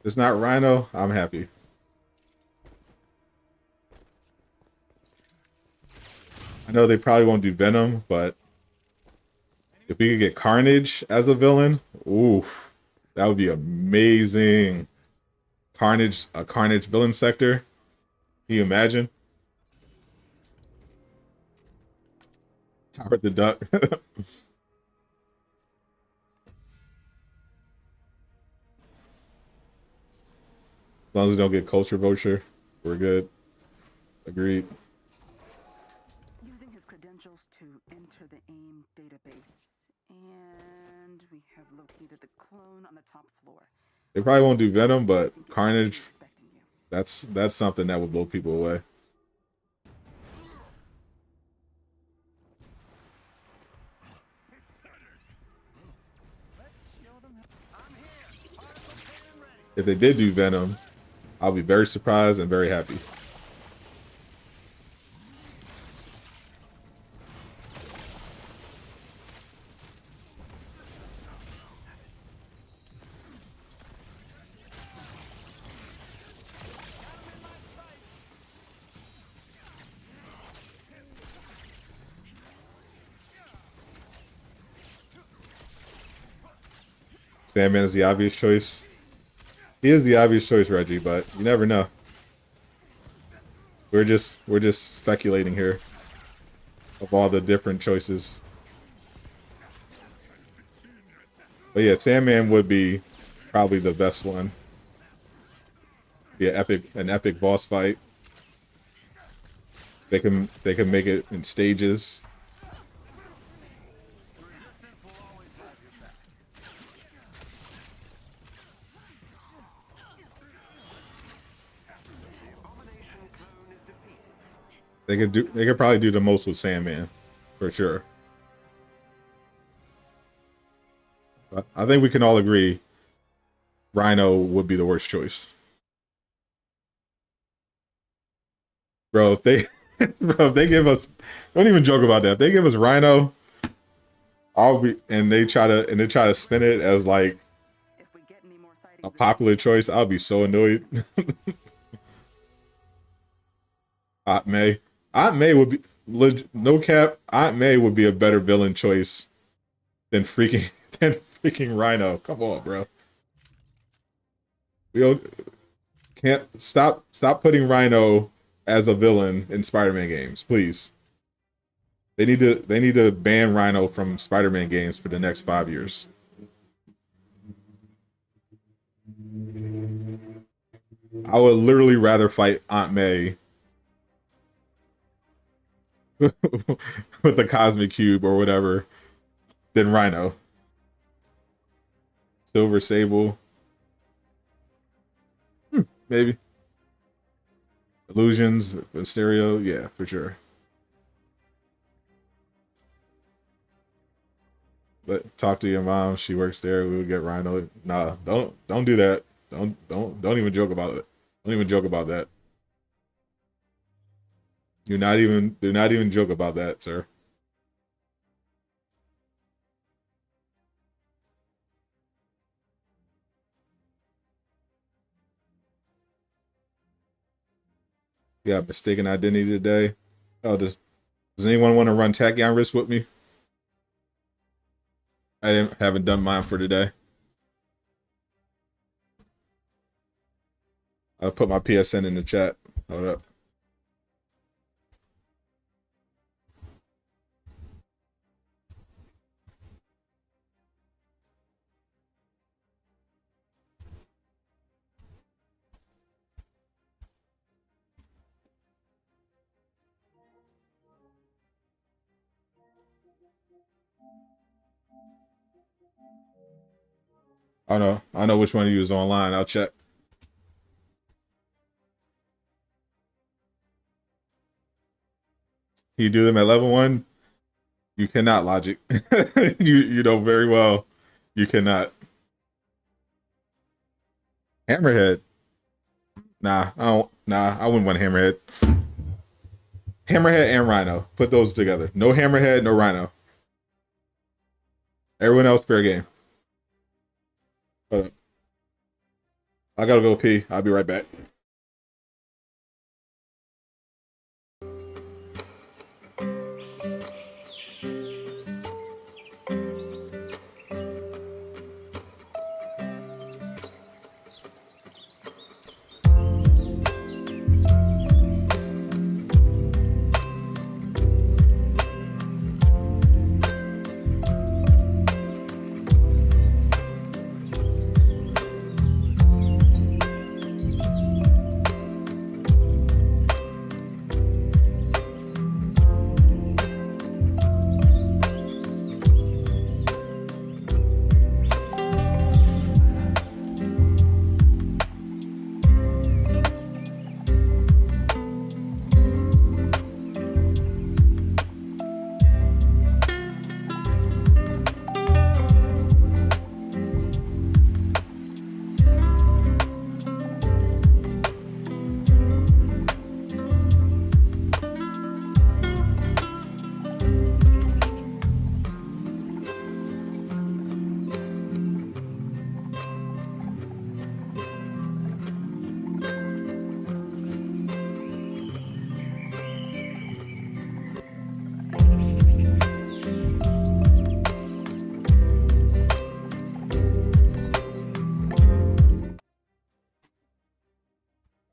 [SPEAKER 4] it's not Rhino, I'm happy. I know they probably won't do Venom, but if we could get Carnage as a villain, oof, that would be amazing. Carnage, a Carnage villain sector. Can you imagine? Howard the Duck. As long as we don't get Culture Vulture, we're good. Agreed.
[SPEAKER 9] Using his credentials to enter the AIM database. And we have located the clone on the top floor.
[SPEAKER 4] They probably won't do Venom, but Carnage,
[SPEAKER 9] Expecting you.
[SPEAKER 4] that's something that would blow people away. If they did do Venom, I'll be very surprised and very happy. Sandman is the obvious choice. He is the obvious choice, Reggie, but you never know. We're just speculating here of all the different choices. But yeah, Sandman would be probably the best one. Be an epic boss fight. They can make it in stages. They could probably do the most with Sandman, for sure. But I think we can all agree Rhino would be the worst choice. Bro, if they give us, don't even joke about that. If they give us Rhino, and they try to spin it as like
[SPEAKER 9] If we get any more sightings
[SPEAKER 4] a popular choice, I'll be so annoyed. Aunt May would be no cap. Aunt May would be a better villain choice than freaking Rhino. Come on, bro. We can't stop putting Rhino as a villain in Spider-Man games, please. They need to ban Rhino from Spider-Man games for the next 5 years. I would literally rather fight Aunt May with the Cosmic Cube or whatever than Rhino. Silver Sable. Maybe. Illusions, Stereo, yeah, for sure. But talk to your mom. She works there. We would get Rhino. Nah, don't do that. Don't even joke about it. Don't even joke about that. Do not even joke about that, sir. Yeah, mistaken identity today. Oh, does anyone want to run Tachyon Risk with me? I haven't done mine for today. I'll put my PSN in the chat. Hold up. I know which one of you is online. I'll check. You do them at level 1? You cannot, Logic. you know very well you cannot. Hammerhead. Nah, I wouldn't want Hammerhead. Hammerhead and Rhino. Put those together. No Hammerhead, no Rhino. Everyone else fair game. I gotta go pee. I'll be right back.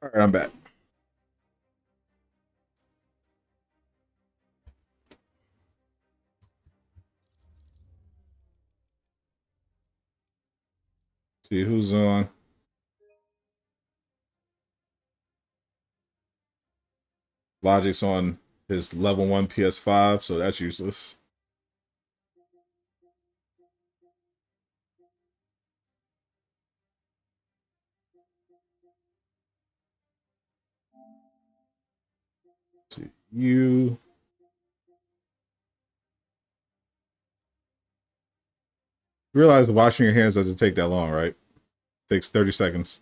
[SPEAKER 4] All right, I'm back. See who's on. Logic's on his level 1 PS5, so that's useless. See, you realize washing your hands doesn't take that long, right? It takes 30 seconds.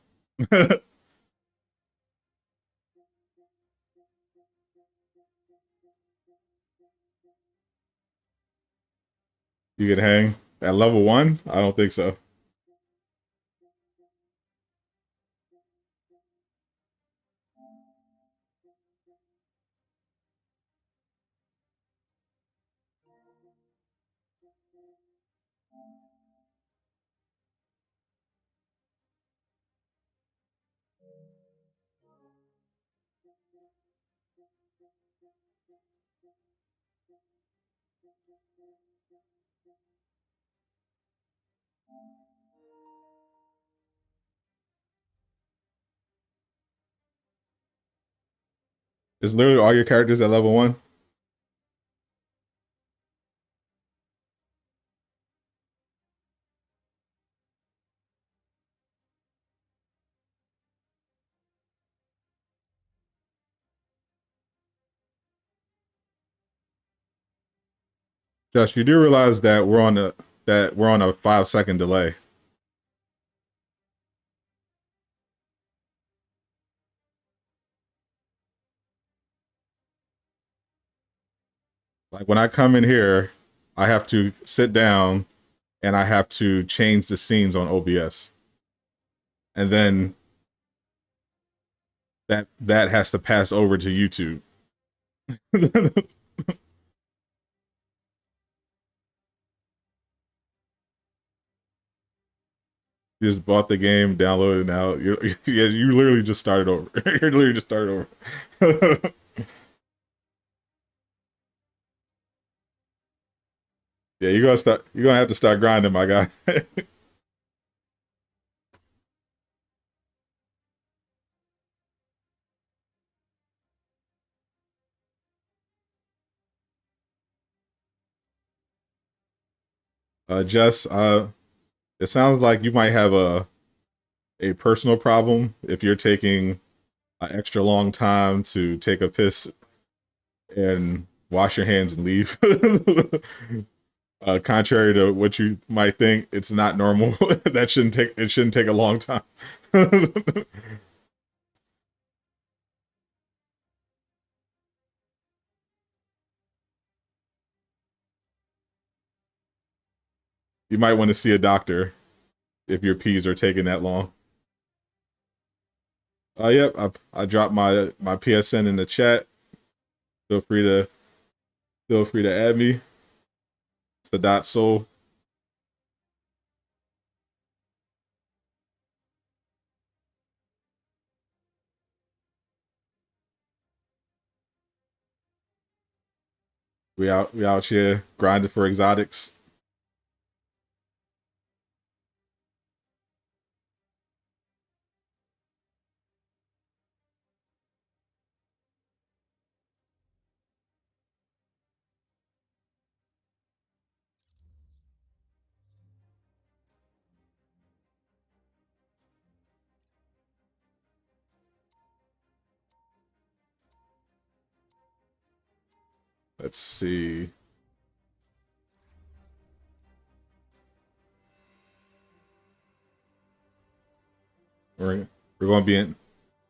[SPEAKER 4] You can hang at level 1? I don't think so. Is literally all your characters at level 1? Josh, you do realize that we're on a 5-second delay. Like when I come in here, I have to sit down and I have to change the scenes on OBS. And then that has to pass over to YouTube. You just bought the game, downloaded it now. You literally just started over. You literally just started over. Yeah, you're gonna have to start grinding, my guy. Jess, it sounds like you might have a personal problem if you're taking an extra long time to take a piss and wash your hands and leave. Contrary to what you might think, it's not normal. It shouldn't take a long time. You might want to see a doctor if your peas are taking that long. Yep, I dropped my PSN in the chat. Feel free to add me. Sadat Soul. We out here grinding for exotics. Let's see. We're going to be in.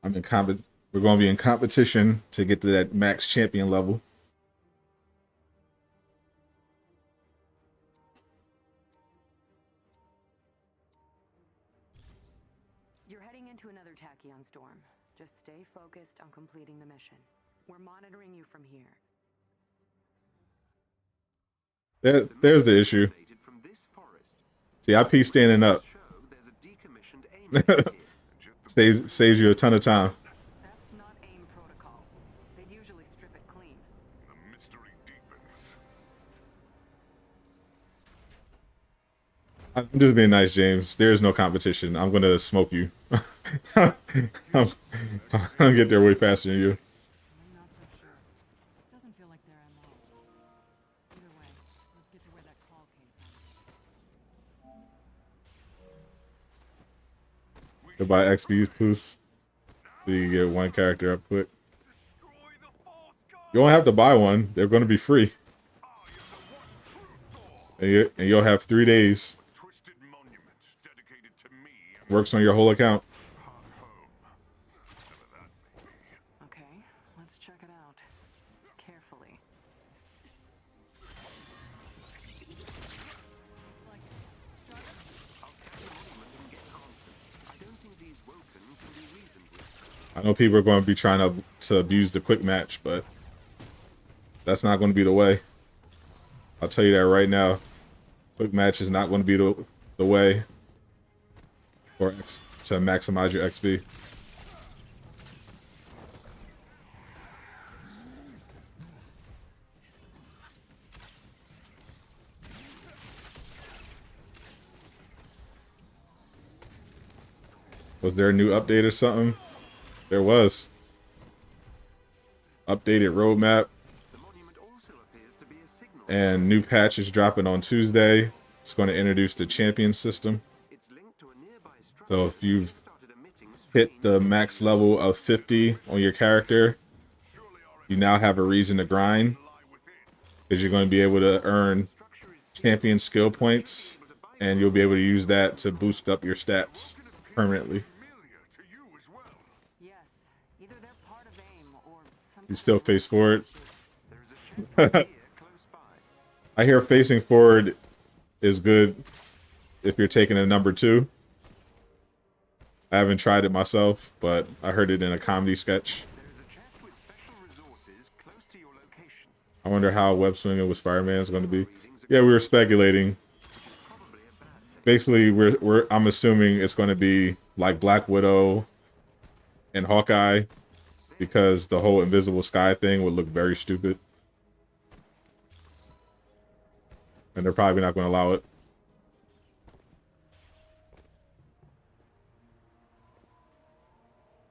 [SPEAKER 4] I'm in We're going to be in competition to get to that max champion level.
[SPEAKER 9] You're heading into another tachyon storm. Just stay focused on completing the mission. We're monitoring you from here.
[SPEAKER 4] There's the issue. See, I pee standing up. saves you a ton of time.
[SPEAKER 9] That's not AIM protocol. They'd usually strip it clean.
[SPEAKER 8] The mystery deepens.
[SPEAKER 4] I'm just being nice, James. There's no competition. I'm gonna smoke you. I'm gonna get there way faster than you.
[SPEAKER 9] I'm not so sure. This doesn't feel like their MO. Either way, let's get to where that call came from.
[SPEAKER 4] Goodbye XP boost. So you get one character up quick. You don't have to buy one. They're going to be free. And you'll have 3 days. Works on your whole account.
[SPEAKER 9] Okay, let's check it out. Carefully.
[SPEAKER 4] I know people are going to be trying to abuse the quick match, but that's not going to be the way. I'll tell you that right now. Quick match is not going to be the way to maximize your XP. Was there a new update or something? There was. Updated roadmap. And new patch is dropping on Tuesday. It's going to introduce the champion system. So if you've hit the max level of 50 on your character, you now have a reason to grind. Because you're going to be able to earn champion skill points. And you'll be able to use that to boost up your stats permanently. You still face forward. I hear facing forward is good if you're taking a number 2. I haven't tried it myself, but I heard it in a comedy sketch. I wonder how web swinging with Spider-Man is going to be. Yeah, we were speculating. Basically, I'm assuming it's going to be like Black Widow and Hawkeye, because the whole invisible sky thing would look very stupid. And they're probably not going to allow it.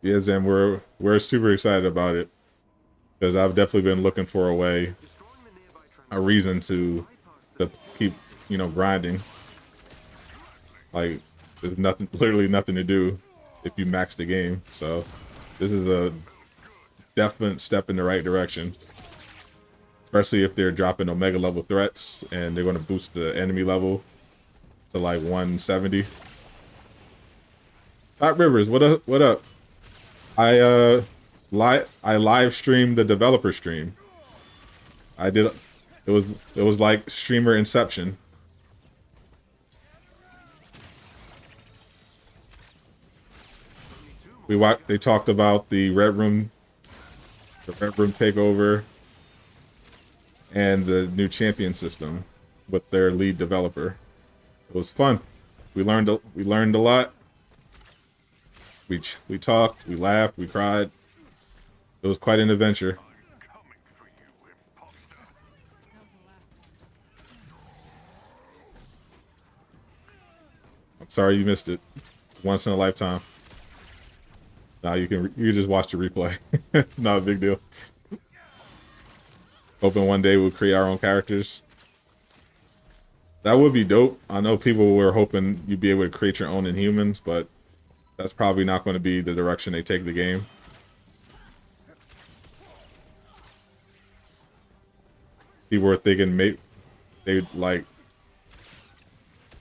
[SPEAKER 4] Yeah, Zem, we're super excited about it. Because I've definitely been looking for a reason to keep, grinding. Like, there's literally nothing to do if you max the game. So this is a definite step in the right direction. Especially if they're dropping Omega level threats and they're going to boost the enemy level to like 170. Top Rivers, what up? What up? I live streamed the developer stream. I did. It was like streamer inception. They talked about the Red Room takeover, and the new champion system with their lead developer. It was fun. We learned a lot. We talked, we laughed, we cried. It was quite an adventure. I'm sorry you missed it. Once in a lifetime. Now you can just watch the replay. It's not a big deal. Hoping one day we'll create our own characters. That would be dope. I know people were hoping you'd be able to create your own Inhumans, but that's probably not going to be the direction they take the game. People were thinking maybe they'd like,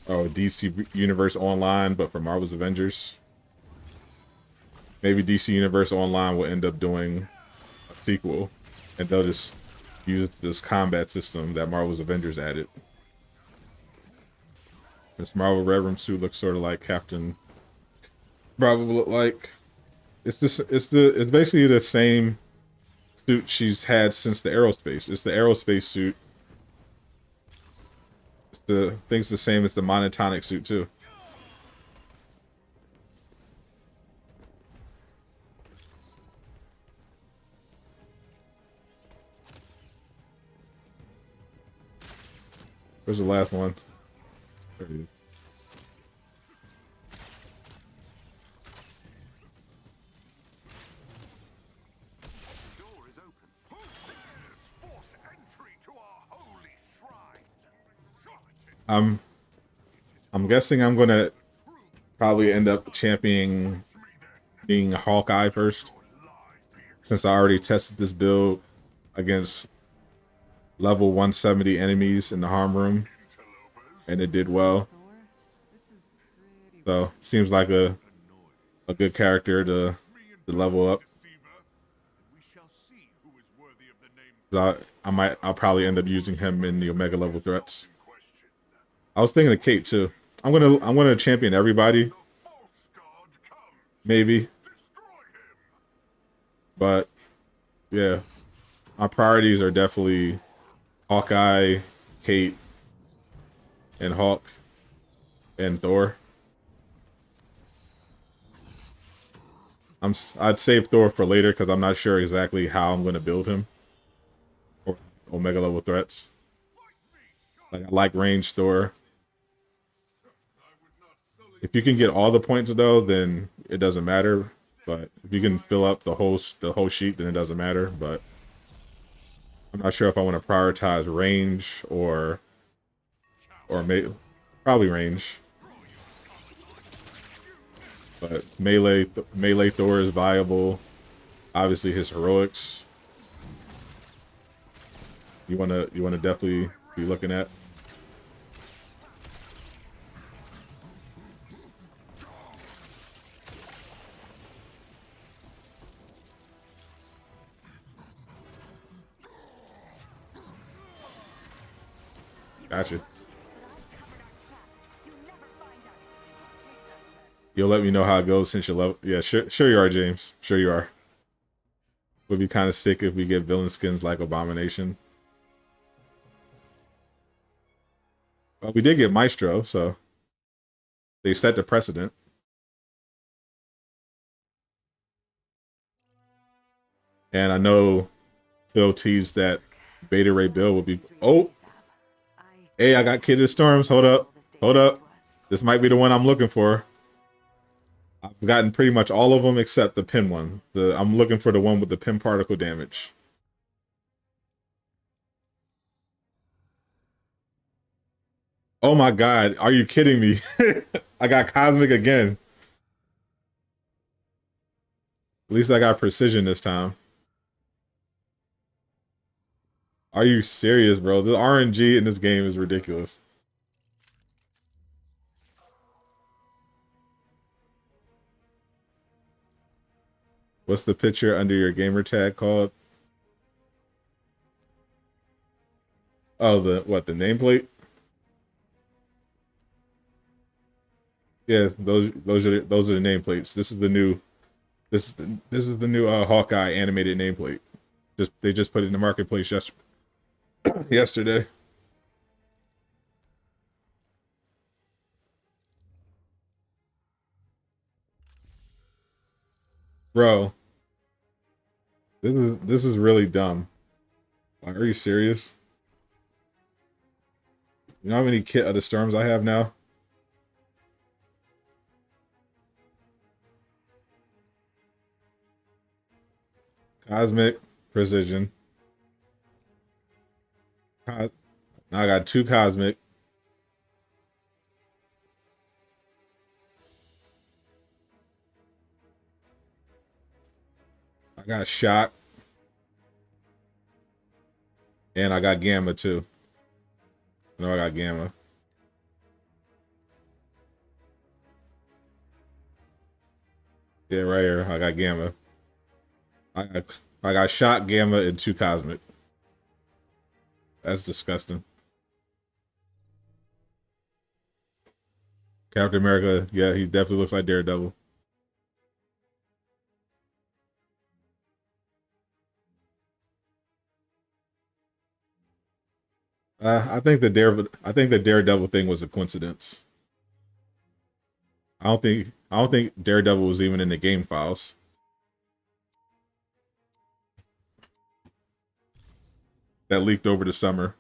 [SPEAKER 4] oh, DC Universe Online, but for Marvel's Avengers. Maybe DC Universe Online will end up doing a sequel, and they'll just use this combat system that Marvel's Avengers added. This Marvel Red Room suit looks sort of like Captain Marvel look like. It's basically the same suit she's had since the aerospace. It's the aerospace suit. I think it's the same as the monotonic suit too. Where's the last one? There he is. I'm guessing I'm gonna probably end up championing being Hawkeye first, since I already tested this build against level 170 enemies in the harm room, and it did well. So seems like a good character to level up. So I'll probably end up using him in the Omega level threats. I was thinking of Kate too. I'm gonna champion everybody. Maybe. But yeah. My priorities are definitely Hawkeye, Kate, and Hawk, and Thor. I'd save Thor for later because I'm not sure exactly how I'm gonna build him. Or Omega level threats. Like I like range Thor. If you can get all the points though, then it doesn't matter. But if you can fill up the whole sheet, then it doesn't matter. But I'm not sure if I want to prioritize range or probably range. But melee Thor is viable. Obviously his heroics. You wanna definitely be looking at. Gotcha. You'll let me know how it goes since you're level. Yeah, sure you are, James. Sure you are. Would be kind of sick if we get villain skins like Abomination. Well, we did get Maestro, so they set the precedent. And I know Phil teased that Beta Ray Bill will be. Oh, hey, I got Kid of Storms. Hold up. This might be the one I'm looking for. I've gotten pretty much all of them except the pin one. I'm looking for the one with the pin particle damage. Oh my god, are you kidding me? I got Cosmic again. At least I got precision this time. Are you serious, bro? The RNG in this game is ridiculous. What's the picture under your gamer tag called? Oh, the nameplate? Yeah, those are the nameplates. This is the new This this is the new Hawkeye animated nameplate. They just put it in the marketplace yesterday. Bro, this is really dumb. Like, are you serious? You know how many Kit of the Storms I have now? Cosmic Precision. Now I got 2 Cosmic. I got Shock. And I got Gamma too. No, I got Gamma. Yeah, right here. I got Gamma. I got Shock, Gamma, and 2 Cosmic. That's disgusting. Captain America, yeah, he definitely looks like Daredevil. I think the Daredevil thing was a coincidence. I don't think Daredevil was even in the game files. That leaked over the summer.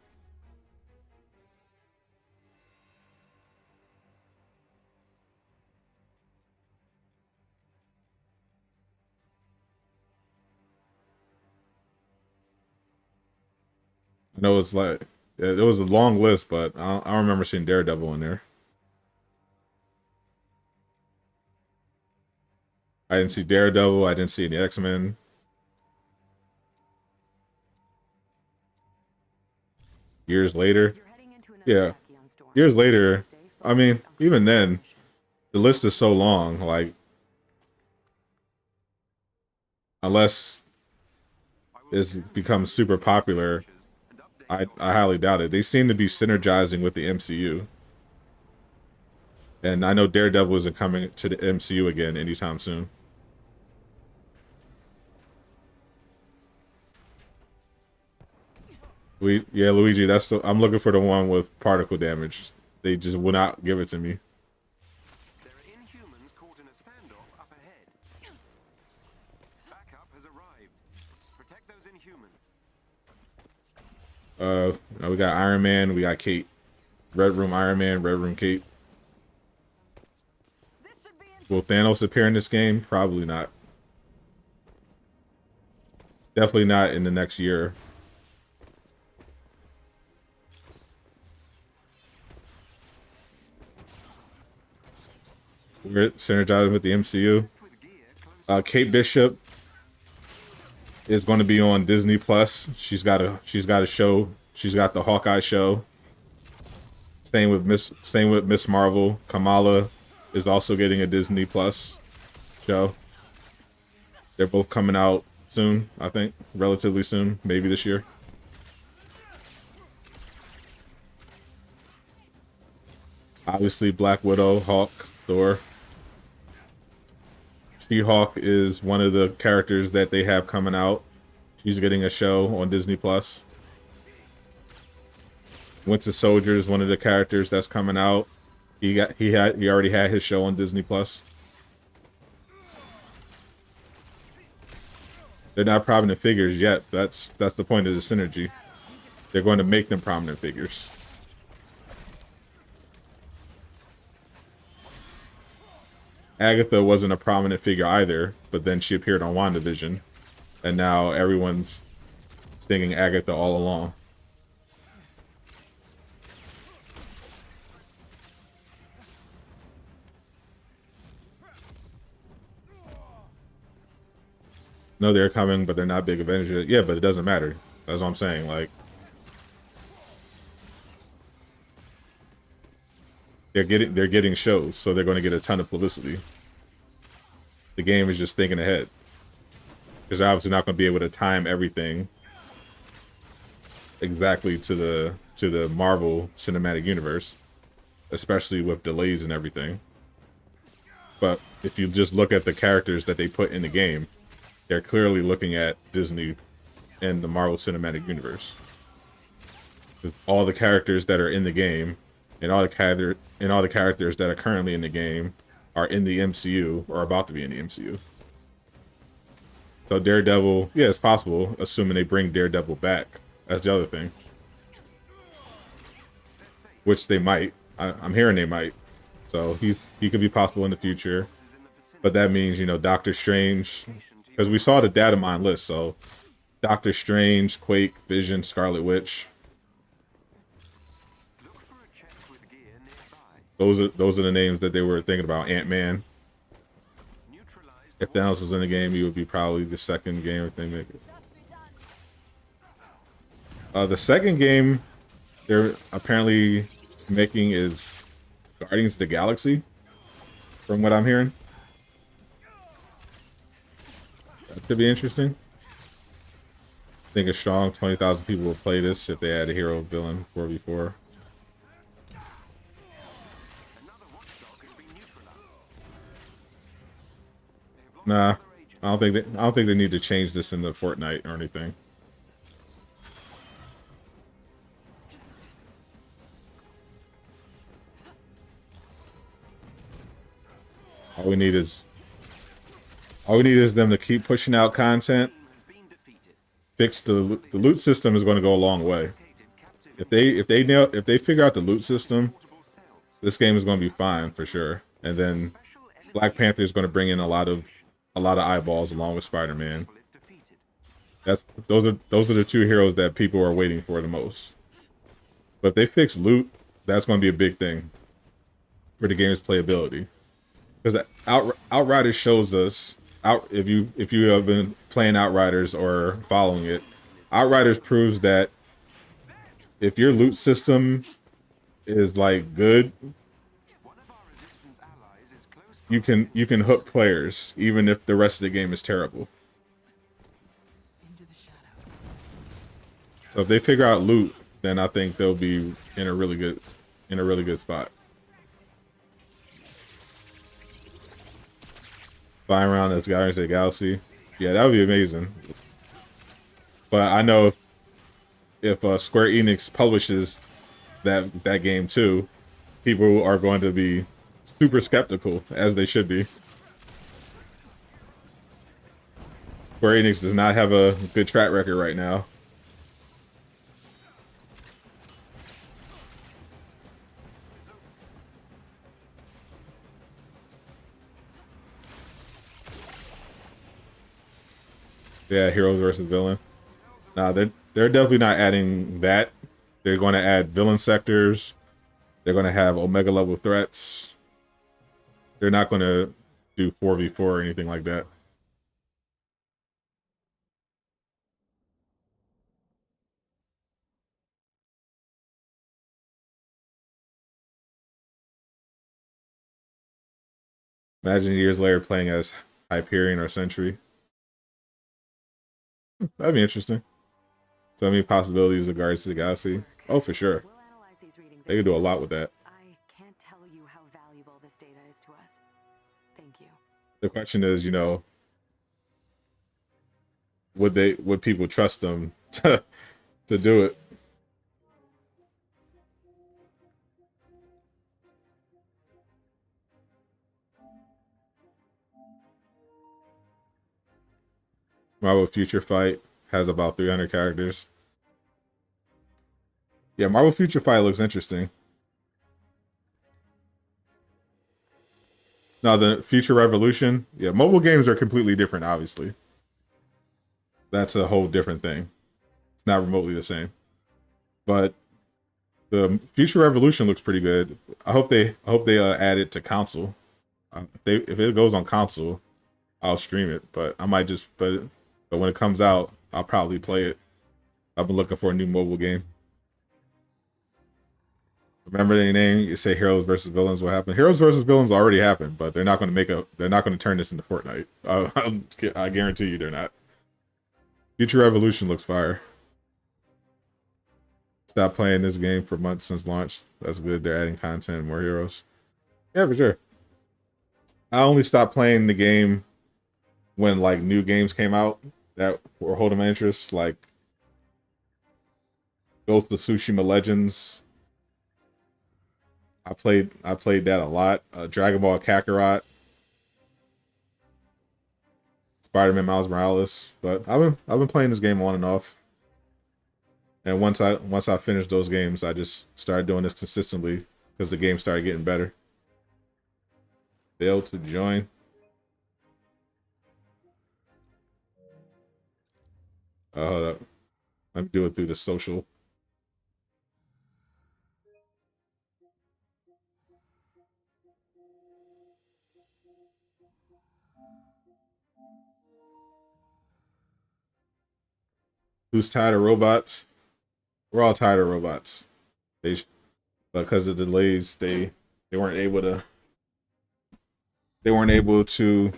[SPEAKER 4] I know it's like it was a long list, but I don't remember seeing Daredevil in there. I didn't see Daredevil. I didn't see any X-Men. Years later, yeah, years later. I mean, even then, the list is so long. Like, unless it's become super popular, I highly doubt it. They seem to be synergizing with the MCU. And I know Daredevil isn't coming to the MCU again anytime soon. Yeah, Luigi, I'm looking for the one with particle damage. They just will not give it to me.
[SPEAKER 8] There are Inhumans caught in a standoff up ahead. Backup has arrived. Protect those Inhumans.
[SPEAKER 4] We got Iron Man, we got Kate. Red Room Iron Man, Red Room Kate. Will Thanos appear in this game? Probably not. Definitely not in the next year. We're synergizing with the MCU. Kate Bishop is going to be on Disney Plus. She's got a show. She's got the Hawkeye show. Same with Miss Marvel. Kamala is also getting a Disney Plus show. They're both coming out soon, I think, relatively soon, maybe this year. Obviously, Black Widow, Hawk, Thor. She-Hulk is one of the characters that they have coming out. She's getting a show on Disney Plus. Winter Soldier is one of the characters that's coming out. He already had his show on Disney Plus. They're not prominent figures yet. That's the point of the synergy. They're going to make them prominent figures. Agatha wasn't a prominent figure either, but then she appeared on WandaVision, and now everyone's singing Agatha all along. No, they're coming, but they're not big Avengers. Yeah, but it doesn't matter. That's what I'm saying. Like, they're getting shows, so they're going to get a ton of publicity. The game is just thinking ahead, because they're obviously not going to be able to time everything exactly to the Marvel Cinematic Universe, especially with delays and everything. But if you just look at the characters that they put in the game, they're clearly looking at Disney and the Marvel Cinematic Universe. All the characters that are in the game, and all the characters that are currently in the game, are in the MCU or about to be in the MCU. So Daredevil, yeah, it's possible, assuming they bring Daredevil back. That's the other thing. Which they might. I'm hearing they might. So he could be possible in the future. But that means, you know, Doctor Strange, because we saw the data mine list, so Doctor Strange, Quake, Vision, Scarlet Witch. Those are the names that they were thinking about. Ant-Man. If Thanos was in the game, he would be probably the second game if they make it. The second game they're apparently making is Guardians of the Galaxy, from what I'm hearing. That could be interesting. I think a strong 20,000 people will play this if they had a hero villain 4v4. Nah, I don't think they need to change this in the Fortnite or anything. All we need is them to keep pushing out content. Fix the loot system is going to go a long way. If they figure out the loot system, this game is going to be fine for sure. And then Black Panther is going to bring in a lot of eyeballs along with Spider-Man. Those are the two heroes that people are waiting for the most. But if they fix loot, that's going to be a big thing for the game's playability. Because Outriders shows us if you have been playing Outriders or following it, Outriders proves that if your loot system is like good, you can hook players even if the rest of the game is terrible. So if they figure out loot, then I think they'll be in a really good spot. Flying around as Guardians of the Galaxy, yeah, that would be amazing. But I know if Square Enix publishes that game too, people are going to be super skeptical, as they should be. Square Enix does not have a good track record right now. Yeah, heroes versus villain. Nah, they're definitely not adding that. They're going to add villain sectors. They're going to have Omega level threats. They're not going to do 4v4 or anything like that. Imagine years later playing as Hyperion or Sentry. That'd be interesting. So many possibilities with Guardians of the Galaxy. Oh, for sure. They could do a lot with that.
[SPEAKER 9] I can't tell you how valuable this data is to us. Thank you.
[SPEAKER 4] The question is, you know, would people trust them to do it? Marvel Future Fight has about 300 characters. Yeah, Marvel Future Fight looks interesting. Now, the Future Revolution, yeah, mobile games are completely different, obviously. That's a whole different thing. It's not remotely the same. But the Future Revolution looks pretty good. I hope they add it to console. If it goes on console, I'll stream it. But I might just but when it comes out, I'll probably play it. I've been looking for a new mobile game. Remember the name? You say Heroes versus Villains. What happened? Heroes versus Villains already happened, but they're not going to turn this into Fortnite. I guarantee you they're not. Future Revolution looks fire. Stop playing this game for months since launch. That's good. They're adding content and more heroes. Yeah, for sure. I only stopped playing the game when like new games came out that were holding my interest, like Ghost of Tsushima Legends. I played that a lot. Dragon Ball Kakarot, Spider-Man Miles Morales. But I've been playing this game on and off. And once I finished those games, I just started doing this consistently because the game started getting better. Failed to join. Hold up. Let me do it through the social. Who's tired of robots? We're all tired of robots. Because of delays, they weren't able to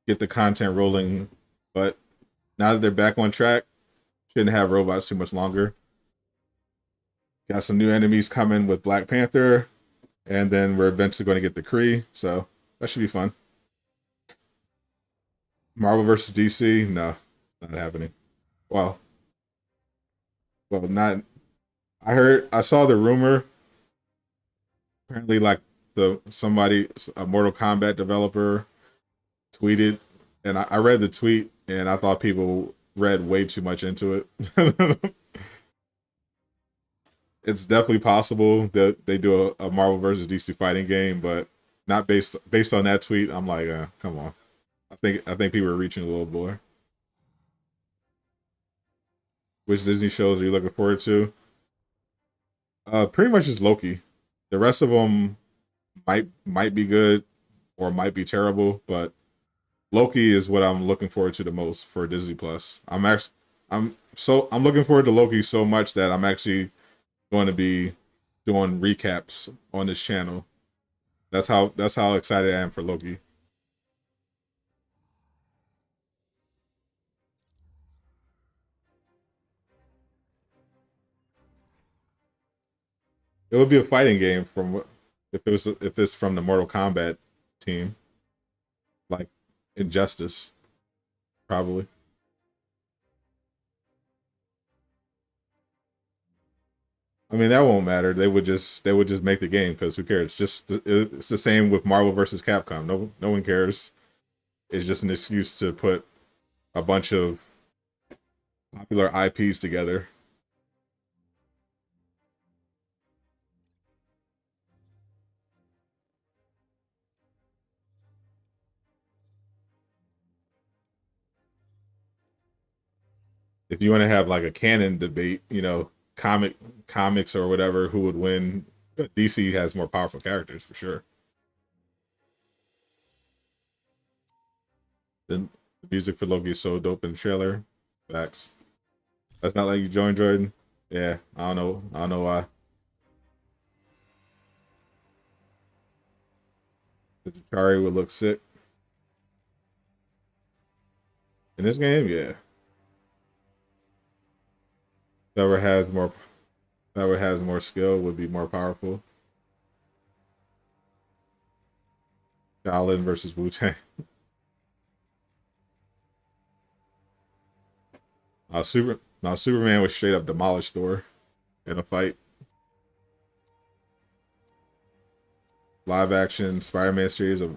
[SPEAKER 4] get the content rolling. But now that they're back on track, shouldn't have robots too much longer. Got some new enemies coming with Black Panther, and then we're eventually going to get the Kree, so that should be fun. Marvel versus DC, no, not happening. Well, not. I saw the rumor. Apparently, like a Mortal Kombat developer tweeted, and I read the tweet, and I thought people read way too much into it. It's definitely possible that they do a Marvel versus DC fighting game, but not based on that tweet. I'm like, come on. I think people are reaching a little more. Which Disney shows are you looking forward to? Pretty much just Loki. The rest of them might be good or might be terrible, but Loki is what I'm looking forward to the most for Disney Plus. I'm looking forward to Loki so much that I'm actually going to be doing recaps on this channel. That's how excited I am for Loki. It would be a fighting game if it's from the Mortal Kombat team, like Injustice, probably. I mean, that won't matter. They would just make the game because who cares? It's the same with Marvel versus Capcom. No one cares. It's just an excuse to put a bunch of popular IPs together. If you want to have like a canon debate, comics or whatever, who would win? DC has more powerful characters for sure. The music for Loki is so dope in the trailer. Facts. That's not like you joined, Jordan. Yeah, I don't know why. The Chari would look sick in this game. Yeah. Whoever has more skill would be more powerful. Shaolin versus Wu-Tang. Superman would straight up demolish Thor in a fight. Live action Spider-Man series of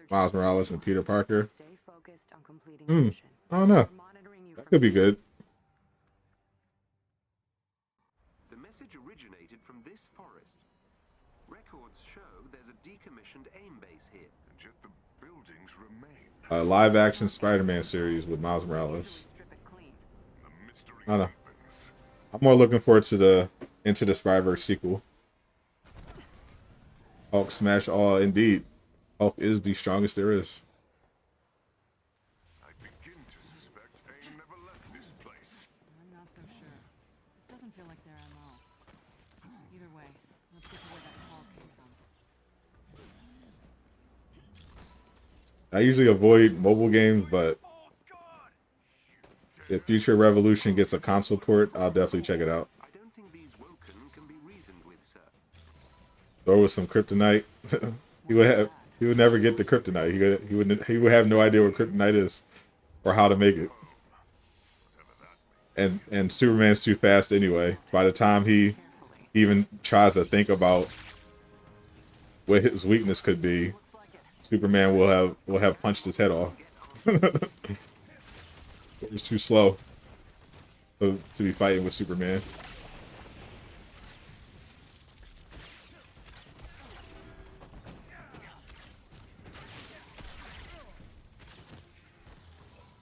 [SPEAKER 4] Miles Morales and Peter Parker. I don't know. That could be good.
[SPEAKER 10] The message originated from this forest. Records show there's a decommissioned AIM base here.
[SPEAKER 8] And yet the buildings remain.
[SPEAKER 4] A live action Spider-Man series with Miles Morales. I don't know. I'm more looking forward to the Into the Spider-Verse sequel. Hulk smash all, indeed. Hulk is the strongest there is.
[SPEAKER 8] I begin to suspect AIM never left this place.
[SPEAKER 9] I'm not so sure. This doesn't feel like their MO. Either way, let's get to where that call came from.
[SPEAKER 4] I usually avoid mobile games, but if Future Revolution gets a console port, I'll definitely check it out.
[SPEAKER 10] I don't think these Woken can be reasoned with, sir.
[SPEAKER 4] Throw with some kryptonite. You would have He would never get the kryptonite. He would have no idea what kryptonite is or how to make it. And Superman's too fast anyway. By the time he even tries to think about what his weakness could be, Superman will have punched his head off. He's too slow to be fighting with Superman.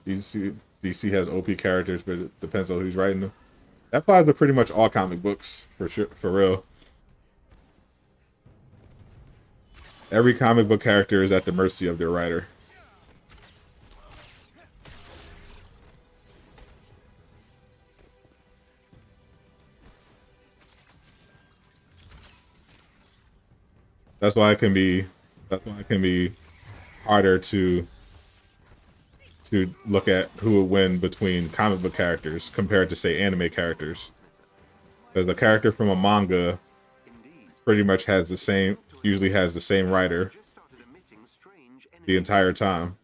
[SPEAKER 4] DC has OP characters, but it depends on who's writing them. That applies to pretty much all comic books, for sure, for real. Every comic book character is at the mercy of their writer. That's why it can be harder to look at who would win between comic book characters compared to, say, anime characters. Because a character from a manga pretty much usually has the same writer the entire time.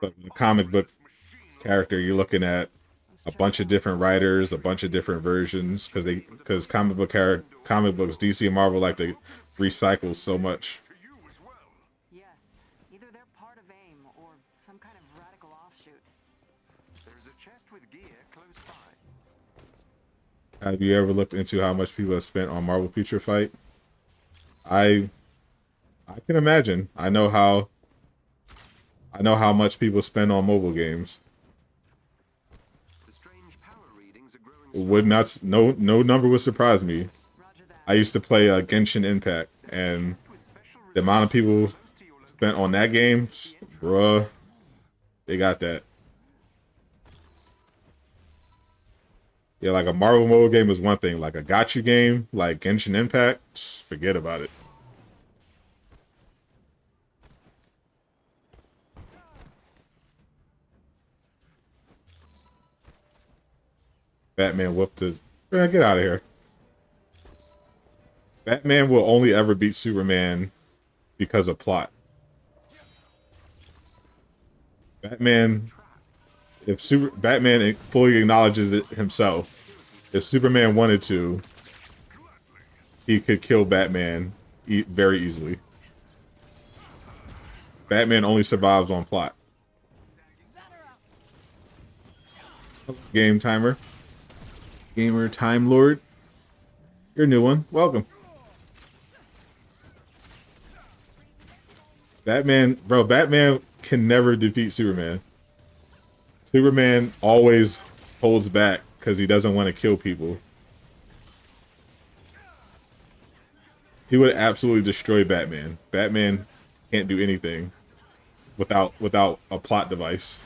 [SPEAKER 4] But in a comic book character, you're looking at a bunch of different writers, a bunch of different versions, because comic books, DC and Marvel like to recycle so much.
[SPEAKER 9] Yes, either they're part of AIM or some kind of radical offshoot.
[SPEAKER 10] There's a chest with gear close by.
[SPEAKER 4] Have you ever looked into how much people have spent on Marvel Future Fight? I can imagine. I know how much people spend on mobile games. No number would surprise me. I used to play Genshin Impact, and the amount of people spent on that game, bruh, they got that. Yeah, like a Marvel mobile game is one thing. Like a gacha game, like Genshin Impact, forget about it. Batman whooped his... Man, get out of here. Batman will only ever beat Superman because of plot. Batman fully acknowledges it himself. If Superman wanted to, he could kill Batman very easily. Batman only survives on plot. Game timer. Gamer Time Lord. You're a new one. Welcome. Batman can never defeat Superman. Superman always holds back because he doesn't want to kill people. He would absolutely destroy Batman. Batman can't do anything without a plot device.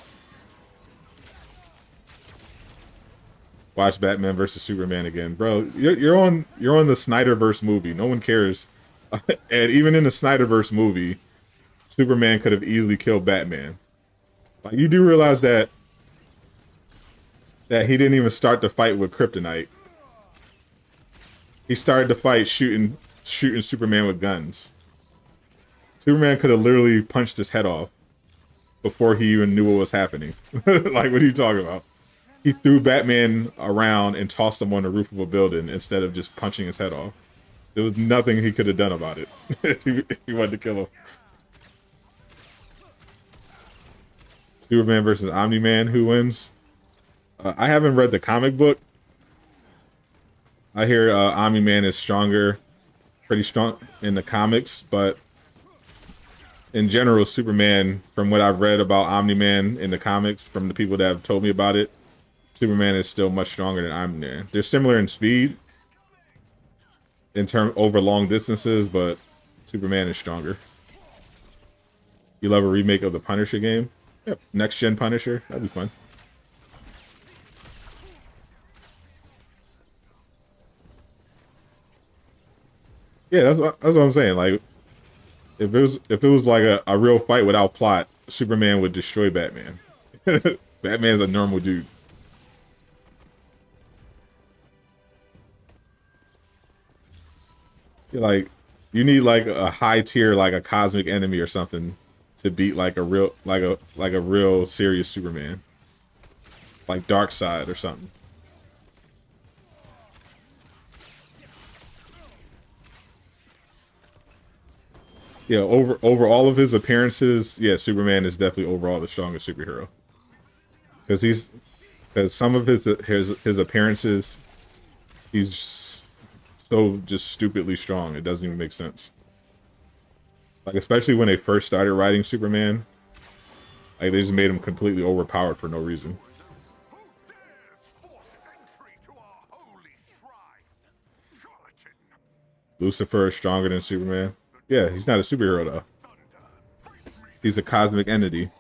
[SPEAKER 4] Watch Batman versus Superman again, bro. You're on the Snyderverse movie. No one cares. And even in the Snyderverse movie, Superman could have easily killed Batman. Like, you do realize that he didn't even start the fight with kryptonite. He started the fight shooting Superman with guns. Superman could have literally punched his head off before he even knew what was happening. Like, what are you talking about? He threw Batman around and tossed him on the roof of a building instead of just punching his head off. There was nothing he could have done about it if he wanted to kill him. Superman versus Omni-Man, who wins? I haven't read the comic book. I hear Omni-Man is pretty strong in the comics, but in general, Superman, from what I've read about Omni-Man in the comics, from the people that have told me about it, Superman is still much stronger than Omni-Man. They're similar in speed, over long distances, but Superman is stronger. You love a remake of the Punisher game? Yep, next gen Punisher. That'd be fun. Yeah, that's what I'm saying. Like, if it was like a real fight without plot, Superman would destroy Batman. Batman's a normal dude. Like, You need like a high tier, like a cosmic enemy or something, to beat like a real serious Superman, like Darkseid or something. Yeah, over all of his appearances, yeah, Superman is definitely overall the strongest superhero. Because some of his appearances, he's so just stupidly strong. It doesn't even make sense. Like especially when they first started writing Superman, like they just made him completely overpowered for no reason. Lucifer is stronger than Superman. Yeah, he's not a superhero though. He's a cosmic entity.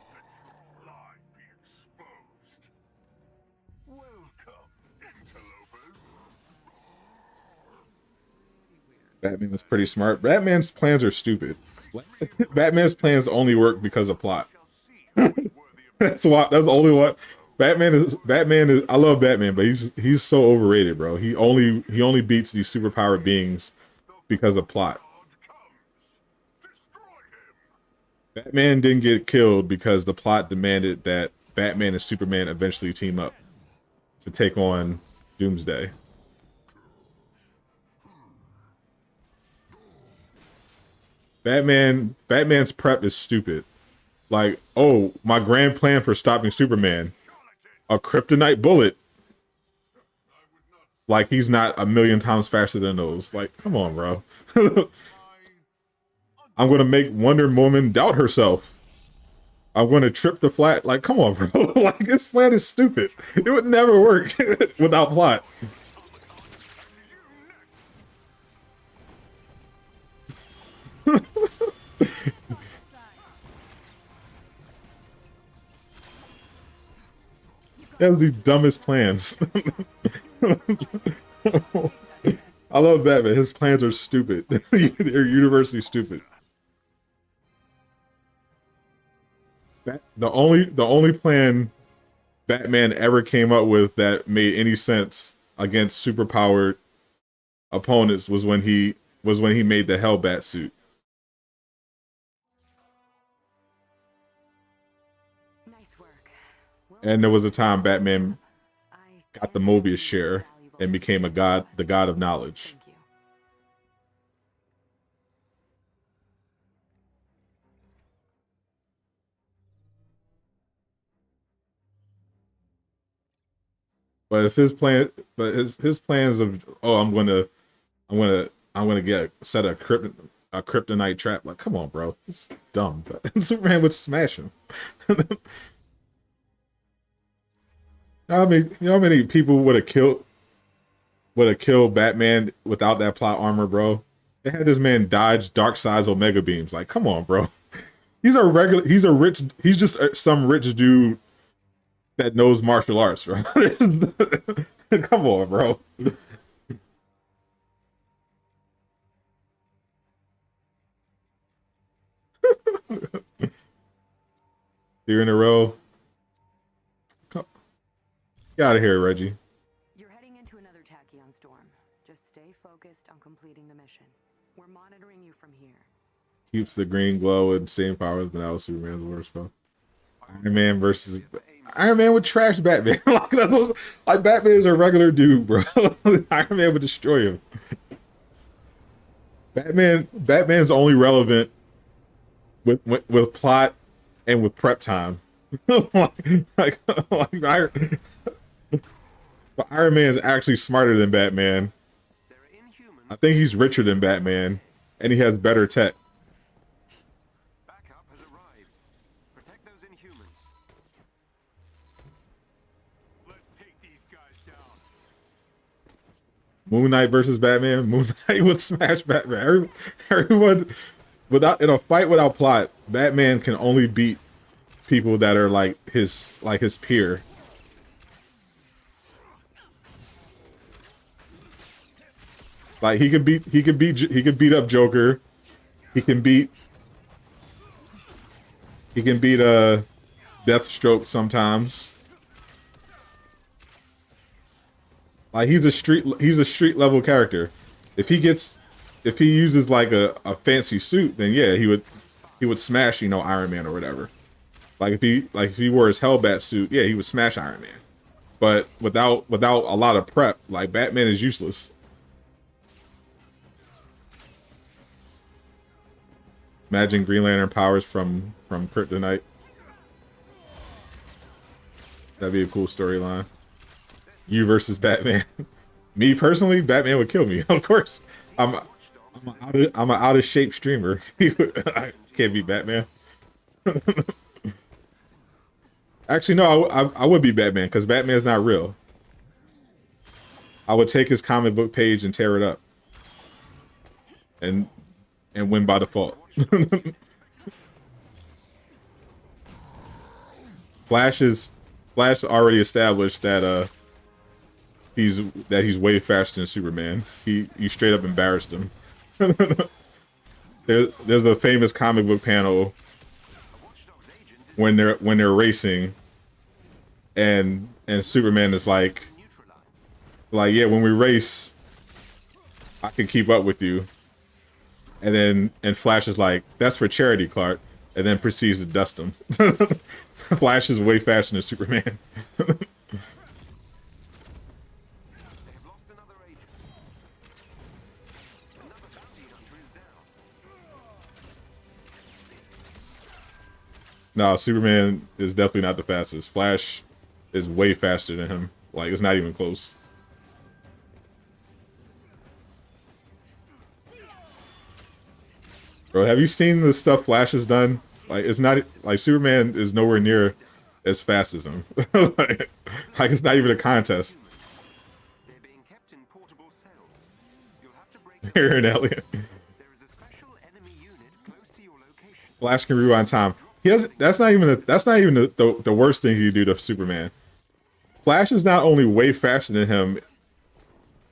[SPEAKER 4] Batman was pretty smart. Batman's plans are stupid. Batman's plans only work because of plot. That's the only one. Batman is I love Batman, but he's so overrated, bro. He only beats these superpowered beings because of plot. Batman didn't get killed because the plot demanded that Batman and Superman eventually team up to take on Doomsday. Batman's prep is stupid. Like, oh, my grand plan for stopping Superman, a kryptonite bullet. Like he's not a million times faster than those. Like, come on, bro. I'm gonna make Wonder Woman doubt herself. I'm gonna trip the flat. Like, come on, bro. Like, this plan is stupid. It would never work without plot. That's the dumbest plans. I love Batman. His plans are stupid. They're universally stupid. The only plan Batman ever came up with that made any sense against superpowered opponents was when he made the Hellbat suit. And there was a time Batman got the Mobius share and became the god of knowledge. But if his plans of I'm gonna get set a kryptonite trap, like come on, bro, it's dumb. But Superman would smash him. I mean, you know how many people would have killed Batman without that plot armor, bro? They had this man dodge Darkseid's Omega beams. Like, come on, bro. He's just some rich dude that knows martial arts, bro. Come on, bro. 3 in a row. Get out of here, Reggie.
[SPEAKER 9] You're heading into another tachyon storm. Just stay focused on completing the mission. We're monitoring you from here.
[SPEAKER 4] Keeps the green glow and same powers, but now Superman's worst, bro. Iron Man would trash Batman. Like Batman is a regular dude, bro. Iron Man would destroy him. Batman's only relevant with plot and with prep time. like But Iron Man is actually smarter than Batman. I think he's richer than Batman, and he has better tech.
[SPEAKER 10] Backup has arrived. Protect those Inhumans. Let's take these guys down.
[SPEAKER 4] Moon Knight versus Batman. Moon Knight would smash Batman. Everyone, in a fight without plot, Batman can only beat people that are like his peer. Like he could beat up Joker. He can beat Deathstroke sometimes. Like he's a street level character. If he gets if he uses like a fancy suit, then yeah, he would smash, you know, Iron Man or whatever. Like if he wore his Hellbat suit, yeah, he would smash Iron Man. But without a lot of prep, like Batman is useless. Imagine Green Lantern powers from Kryptonite. That'd be a cool storyline. You versus Batman. Me personally, Batman would kill me. Of course, I'm an out of shape streamer. I can't be Batman. Actually, no, I would be Batman because Batman's not real. I would take his comic book page and tear it up, and win by default. Flash already established that he's way faster than Superman. You straight up embarrassed him. There's a famous comic book panel when they're racing, and Superman is like yeah, when we race, I can keep up with you. And Flash is like, that's for charity, Clark, and then proceeds to dust him. Flash is way faster than Superman. No, Superman is definitely not the fastest. Flash is way faster than him. Like, it's not even close. Bro, have you seen the stuff Flash has done? Like, it's not like Superman is nowhere near as fast as him. like it's not even a contest.
[SPEAKER 10] They're being kept in portable cells. You'll have to break
[SPEAKER 4] Here in Elliot.
[SPEAKER 10] There is a special enemy unit close to your location.
[SPEAKER 4] Flash can rewind time. He has. That's not even the worst thing you do to Superman. Flash is not only way faster than him,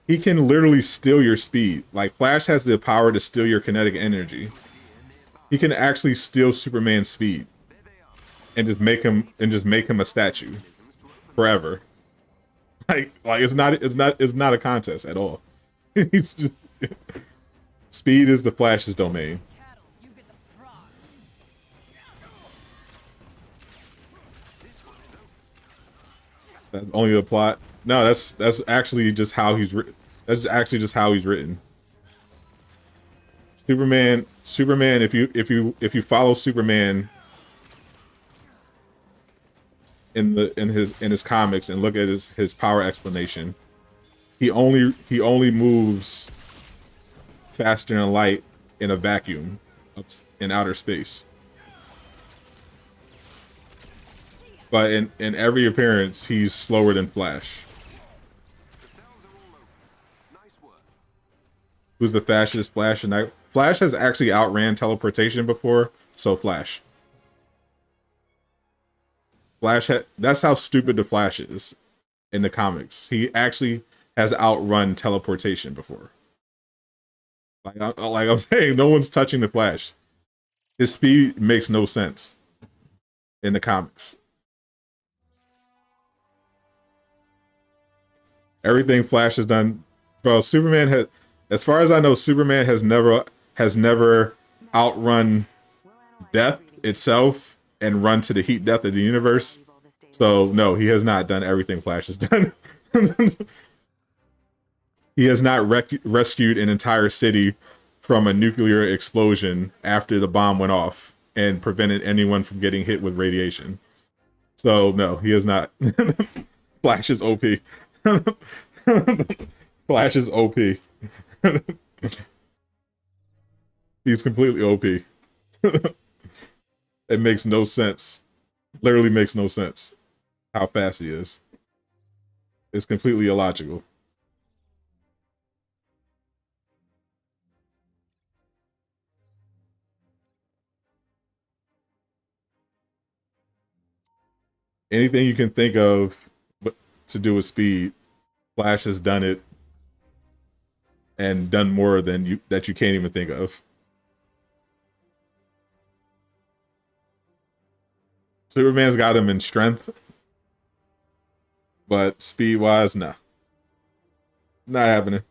[SPEAKER 4] he can literally steal your speed. Like, Flash has the power to steal your kinetic energy. He can actually steal Superman's speed and just make him a statue forever. Like it's not a contest at all. He's just speed is the Flash's domain. That's only the plot. No, that's actually just how he's written. That's actually just how he's written. Superman, if you follow Superman in his comics and look at his power explanation, he only moves faster than light in a vacuum in outer space. But in every appearance, he's slower than Flash. Who's the fastest? Flash and Night. Flash has actually outran teleportation before, so Flash. That's how stupid the Flash is in the comics. He actually has outrun teleportation before. Like I'm saying, no one's touching the Flash. His speed makes no sense in the comics. Everything Flash has done, bro. Superman has, as far as I know, Superman has never outrun death itself and run to the heat death of the universe. So no, he has not done everything Flash has done. He has not rescued an entire city from a nuclear explosion after the bomb went off and prevented anyone from getting hit with radiation. So no, he has not. Flash is OP. Flash is OP. He's completely OP. It makes no sense. Literally makes no sense how fast he is. It's completely illogical. Anything you can think of to do with speed, Flash has done it and done more than you can't even think of. Superman's got him in strength, but speed-wise, nah. Not happening.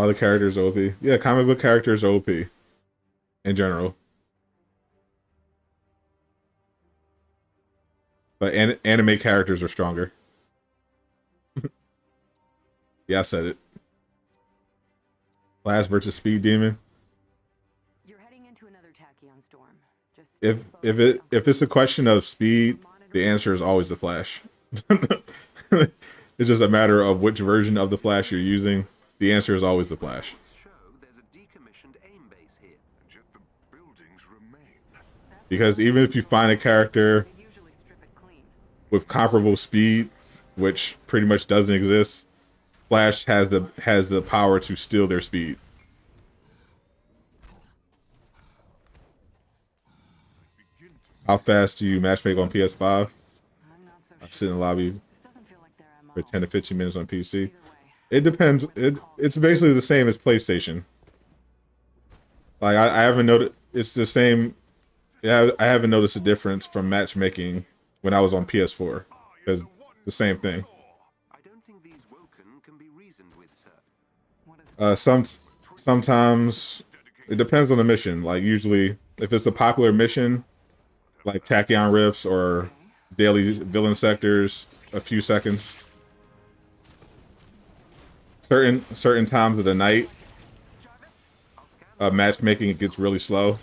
[SPEAKER 4] All the characters are OP. Yeah, comic book characters are OP in general. But anime characters are stronger. Yeah, I said it. Flash versus Speed Demon.
[SPEAKER 9] You're heading into another tachyon storm. Just
[SPEAKER 4] If it's a question of speed, the answer is always the Flash. It's just a matter of which version of the Flash you're using. The answer is always the Flash.
[SPEAKER 10] Show there's a decommissioned AIM base here.
[SPEAKER 8] And yet the buildings remain.
[SPEAKER 4] Because even if you find a character
[SPEAKER 9] they usually strip it clean.
[SPEAKER 4] with comparable speed, which pretty much doesn't exist, Flash has the power to steal their speed. How fast do you matchmake on PS5?
[SPEAKER 9] I'm not so
[SPEAKER 4] I
[SPEAKER 9] sure.
[SPEAKER 4] sit in the lobby
[SPEAKER 9] This doesn't feel like their MO.
[SPEAKER 4] for 10 to 15 minutes on PC.
[SPEAKER 9] Either way,
[SPEAKER 4] It depends. It's basically the same as PlayStation. Like I haven't noticed. It's the same. Yeah, I haven't noticed a difference from matchmaking when I was on PS4 because it's the same thing.
[SPEAKER 10] I don't think these Woken can be reasoned with, sir.
[SPEAKER 4] Sometimes it depends on the mission. Like usually, if it's a popular mission, like Tachyon Rifts or daily villain sectors, a few seconds. Certain times of the night, matchmaking, it gets really slow.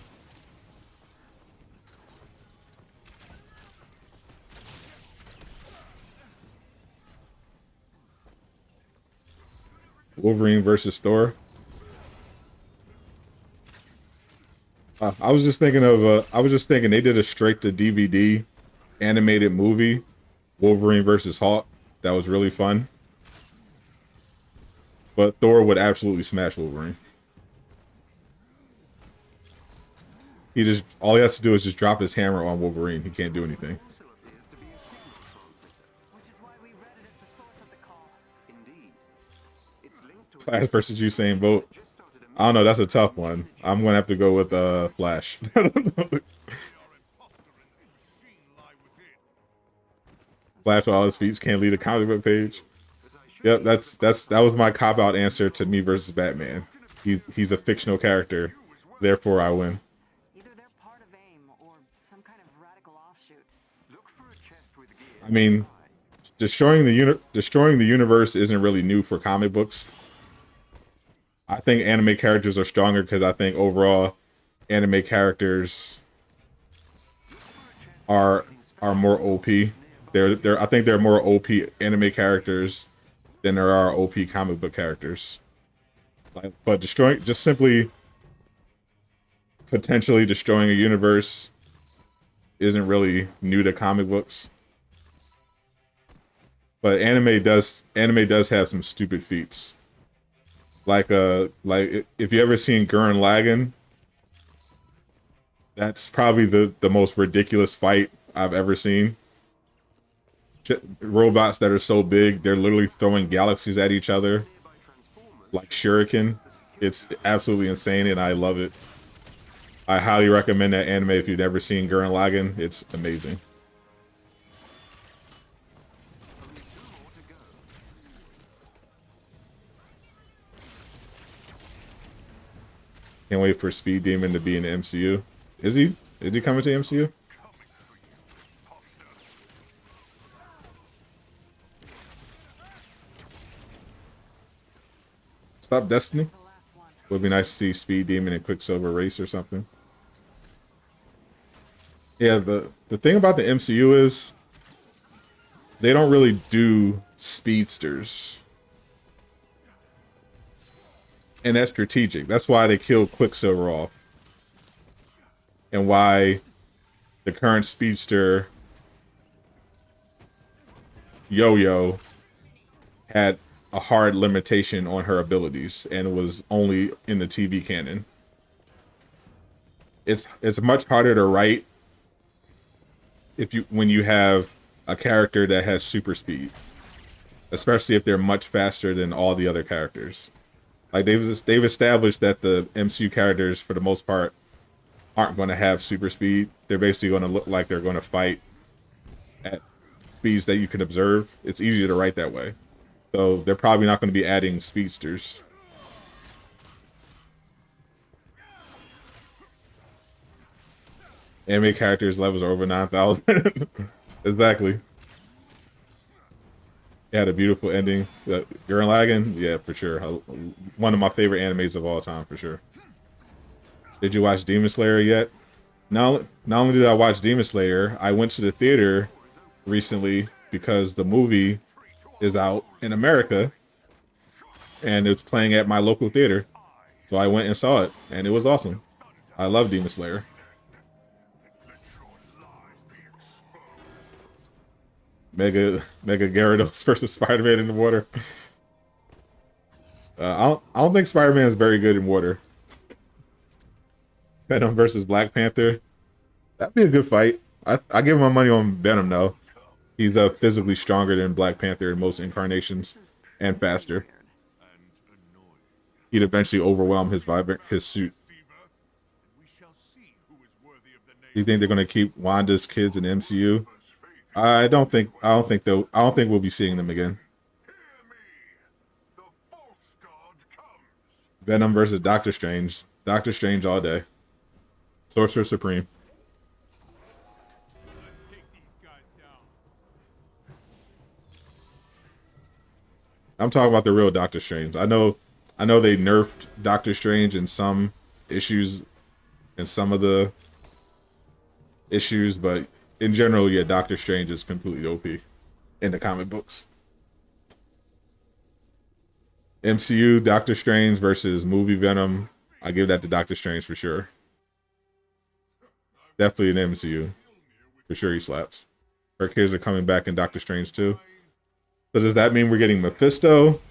[SPEAKER 4] Wolverine versus Thor. I was just thinking they did a straight to DVD animated movie, Wolverine versus Hawk. That was really fun. But Thor would absolutely smash Wolverine. All he has to do is just drop his hammer on Wolverine. He can't do anything.
[SPEAKER 10] Also appears to be a signal transmitter.
[SPEAKER 9] which is why we read it as the source of the call.
[SPEAKER 10] Indeed. It's linked to
[SPEAKER 4] Flash versus Usain Bolt.
[SPEAKER 10] just started a
[SPEAKER 4] I don't know. That's a tough one. I'm gonna have to go with Flash. Flash with all his feats can't lead a comic book page. Yep, that was my cop out answer to Me versus Batman. He's a fictional character, therefore I win.
[SPEAKER 9] Either they're part of AIM or some kind of radical offshoot.
[SPEAKER 10] look for a chest with gear.
[SPEAKER 4] I mean, destroying the universe isn't really new for comic books. I think anime characters are stronger because I think overall anime characters are more OP. I think they're more OP anime characters than there are OP comic book characters. But simply potentially destroying a universe isn't really new to comic books. But anime does have some stupid feats. Like if you ever seen Gurren Lagann, that's probably the most ridiculous fight I've ever seen. Robots that are so big, they're literally throwing galaxies at each other like shuriken. It's absolutely insane and I love it. I highly recommend that anime if you've never seen Gurren Lagann. It's amazing. Can't wait for Speed Demon to be in the MCU. Is he? Is he coming to the MCU? Stop Destiny? Would be nice to see Speed Demon and Quicksilver race or something. Yeah, the thing about the MCU is they don't really do speedsters. And that's strategic. That's why they killed Quicksilver off. And why the current speedster Yo-Yo had a hard limitation on her abilities and was only in the TV canon. It's much harder to write when you have a character that has super speed, especially if they're much faster than all the other characters. Like they've established that the MCU characters for the most part aren't going to have super speed. They're basically going to look like they're going to fight at speeds that you can observe. It's easier to write that way. So they're probably not going to be adding speedsters. Anime characters levels are over 9,000. Exactly. It had a beautiful ending. Gurren Lagann, yeah, for sure. One of my favorite animes of all time, for sure. Did you watch Demon Slayer yet? Not only did I watch Demon Slayer, I went to the theater recently because the movie is out in America and it's playing at my local theater. So I went and saw it, and it was awesome. I love Demon Slayer. Mega Gyarados versus Spider-Man in the water. I don't think Spider-Man is very good in water. Venom versus Black Panther. That'd be a good fight. I give my money on Venom though. He's physically stronger than Black Panther in most incarnations, and faster. He'd eventually overwhelm his suit. Do you think they're gonna keep Wanda's kids in the MCU? I don't think we'll be seeing them again. Venom versus Doctor Strange. Doctor Strange all day. Sorcerer Supreme. I'm talking about the real Doctor Strange. I know they nerfed Doctor Strange in some issues, in some of the issues, but in general, yeah, Doctor Strange is completely OP in the comic books. MCU Doctor Strange versus movie Venom. I give that to Doctor Strange for sure. Definitely an MCU. For sure he slaps. Her kids are coming back in Doctor Strange too. So does that mean we're getting Mephisto?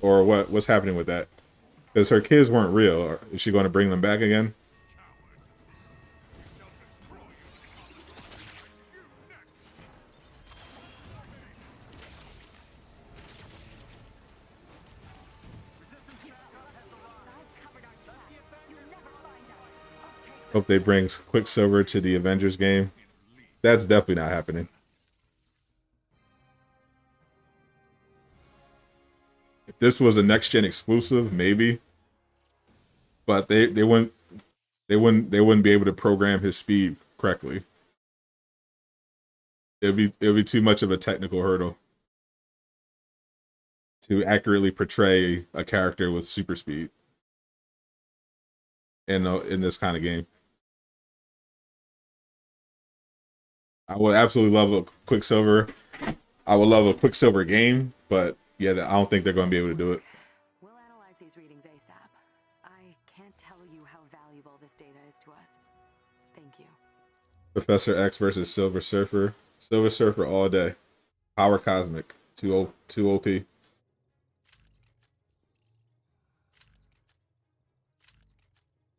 [SPEAKER 4] Or what's happening with that? Because her kids weren't real. Is she going to bring them back again? Hope they bring Quicksilver to the Avengers game. That's definitely not happening. If this was a next gen exclusive, maybe. But they wouldn't be able to program his speed correctly. It'd be too much of a technical hurdle to accurately portray a character with super speed in this kind of game. I would absolutely love a Quicksilver. I would love a Quicksilver game, but yeah, I don't think they're going to be able to do it.
[SPEAKER 9] We'll analyze these readings ASAP. I can't tell you how valuable this data is to us. Thank you.
[SPEAKER 4] Professor X versus Silver Surfer. Silver Surfer all day. Power Cosmic. 2 OP.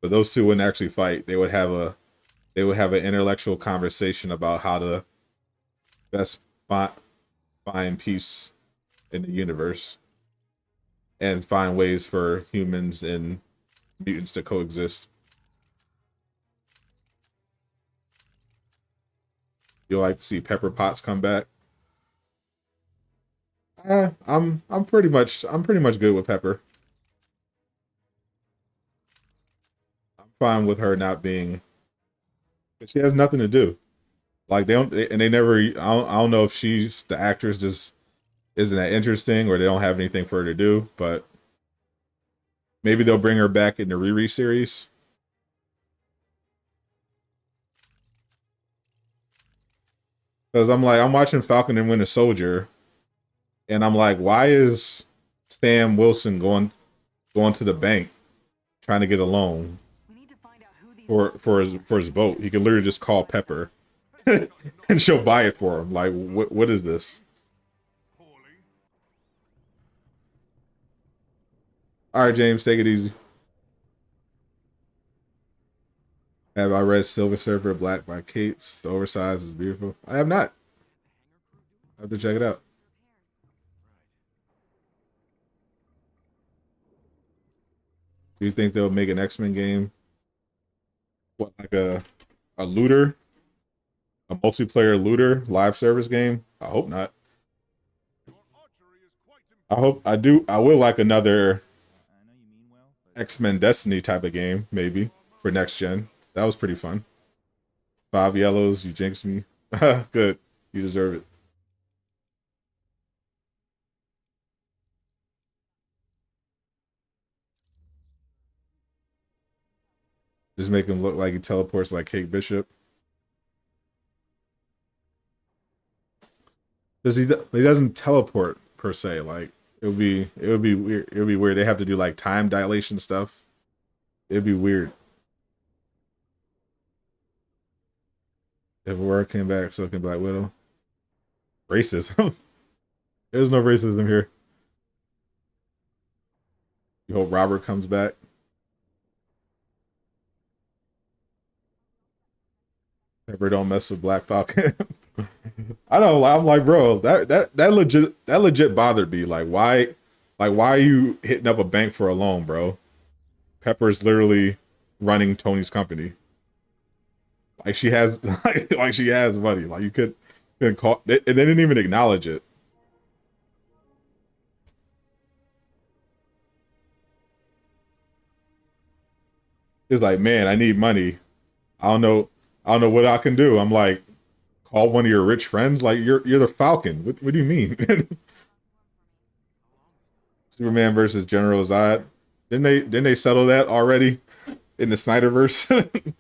[SPEAKER 4] But those two wouldn't actually fight. They would have an intellectual conversation about how to best find peace in the universe and find ways for humans and mutants to coexist. You like to see Pepper Potts come back? I'm pretty much good with Pepper. I'm fine with her not being. She has nothing to do. Like they never. I don't know if she's the actress just isn't that interesting or they don't have anything for her to do. But maybe they'll bring her back in the Riri series. Because I'm watching Falcon and Winter Soldier, and I'm like, why is Sam Wilson going to the bank trying to get a loan for his boat? He could literally just call Pepper and she'll buy it for him. Like, what is this? All right, James, take it easy. Have I read Silver Surfer Black by Cates? The oversized is beautiful. I have not. I have to check it out. Do you think they'll make an X-Men game? What, like a looter? A multiplayer looter live service game? I hope not. I will like another X-Men Destiny type of game, maybe, for next gen. That was pretty fun. 5 yellows. You jinxed me. Good. You deserve it. Just make him look like he teleports like Kate Bishop. Does he? He doesn't teleport per se. Like it would be weird. It would be weird. They have to do like time dilation stuff. It'd be weird. If Aurora came back, so can Black Widow. Racism. There's no racism here. You hope Robert comes back. Pepper don't mess with Black Falcon. I know. I'm like, bro, that legit bothered me. Like, why are you hitting up a bank for a loan, bro? Pepper is literally running Tony's company. Like she has, like she has money. Like you couldn't call, and they didn't even acknowledge it. It's like, man, I need money. I don't know what I can do. I'm like, call one of your rich friends. Like you're the Falcon. What do you mean? Superman versus General Zod. Didn't they settle that already in the Snyderverse?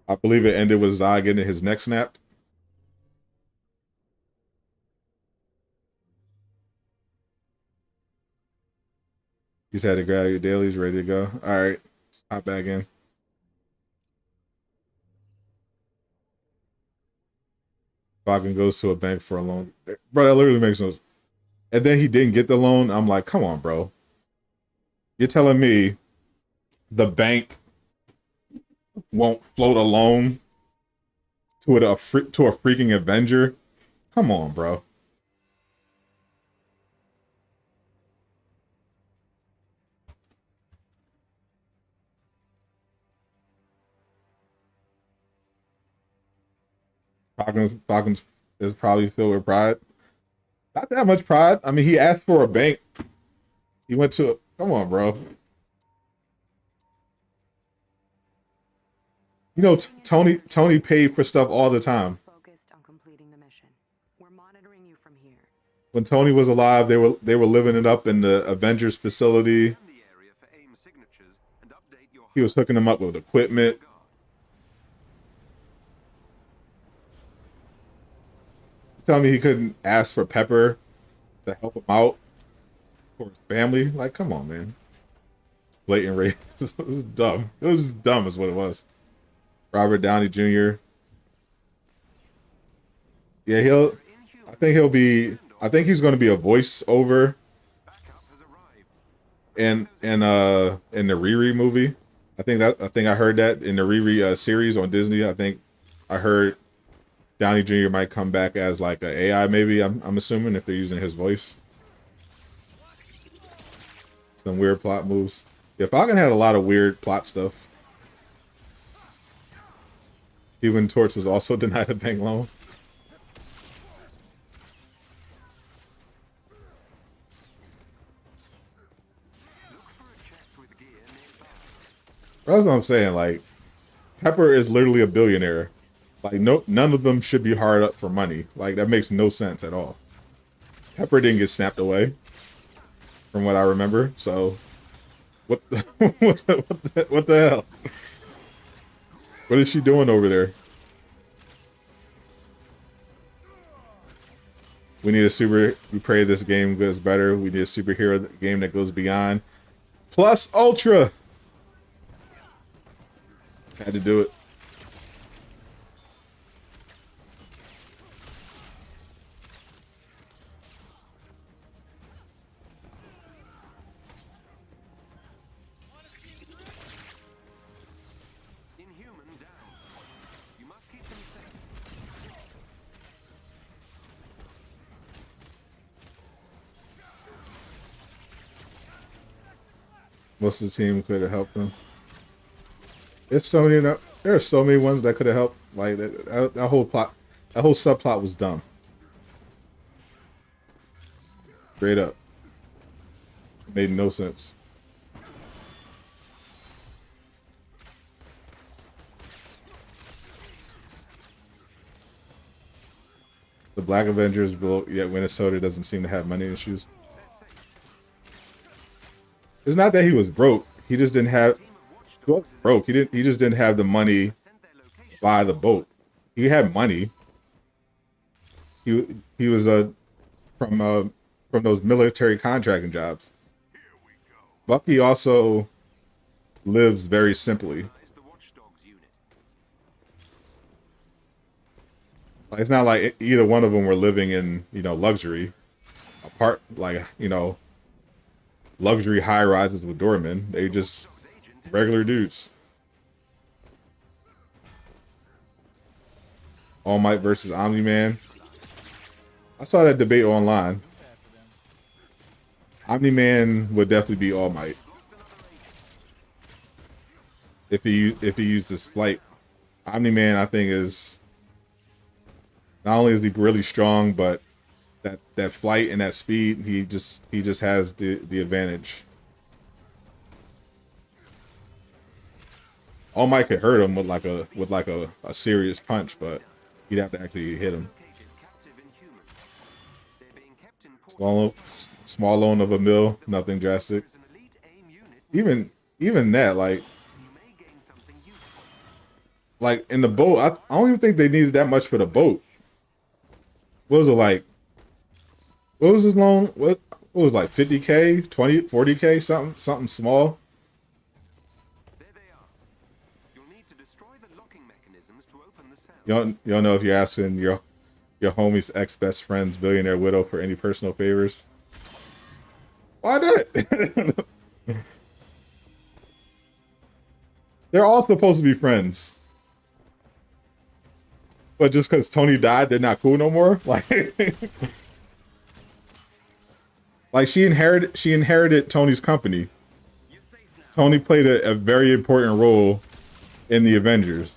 [SPEAKER 4] I believe it ended with Zod getting his neck snapped. He's had to grab your dailies, ready to go. All right, hop back in. Falcon goes to a bank for a loan. Bro, that literally makes no sense. And then he didn't get the loan. I'm like, come on, bro. You're telling me the bank won't float a loan to a freaking Avenger? Come on, bro. Falcons is probably filled with pride. Not that much pride. I mean, he asked for a bank. He went to come on, bro. You know, Tony paid for stuff all the time.
[SPEAKER 9] Focused on completing the mission. We're monitoring you from here.
[SPEAKER 4] When Tony was alive, they were living it up in the Avengers facility. He was hooking them up with equipment. Tell me he couldn't ask for Pepper to help him out for his family? Like, come on, man. Blatant race. It was dumb. It was just dumb is what it was. Robert Downey Jr. Yeah, I think he's gonna be a voiceover in the Riri movie. I think I heard that in the Riri series on Disney. I think I heard Downey Jr. might come back as like an AI, maybe. I'm assuming if they're using his voice. Some weird plot moves. Yeah, Falcon had a lot of weird plot stuff. Even Torch was also denied a bank loan. That's what I'm saying. Like, Pepper is literally a billionaire. Like, none of them should be hard up for money. Like, that makes no sense at all. Pepper didn't get snapped away, from what I remember. So, what what the hell? What is she doing over there? We need we pray this game goes better. We need a superhero game that goes beyond. Plus Ultra. Had to do it. Most of the team could have helped them. There's so many. There are so many ones that could have helped. Like that whole plot, that whole subplot was dumb. Straight up. Made no sense. The Black Avengers built, yet Minnesota doesn't seem to have money issues. It's not that he was broke. He just didn't have broke. He just didn't have the money to buy the boat. He had money. He was from those military contracting jobs. Bucky also lives very simply. Like, it's not like either one of them were living in, you know, luxury, apart, like, you know, luxury high rises with doormen. They just regular dudes. All Might versus Omni-Man. I saw that debate online. Omni-Man would definitely be All Might if he used his flight. Omni-Man, I think, is not only is he really strong, but that flight and that speed, he just has the advantage. All Might could hurt him with like a serious punch, but you'd have to actually hit him. Small loan of $1 million, nothing drastic. Even that, like in the boat, I don't even think they needed that much for the boat. What was it like? What was his loan? What was it, like 50K, 20, 40K, something small? You don't know if you're asking your homie's ex-best friend's billionaire widow for any personal favors. Why not? They're all supposed to be friends. But just because Tony died, they're not cool no more? Like she inherited Tony's company. Tony played a very important role in the Avengers.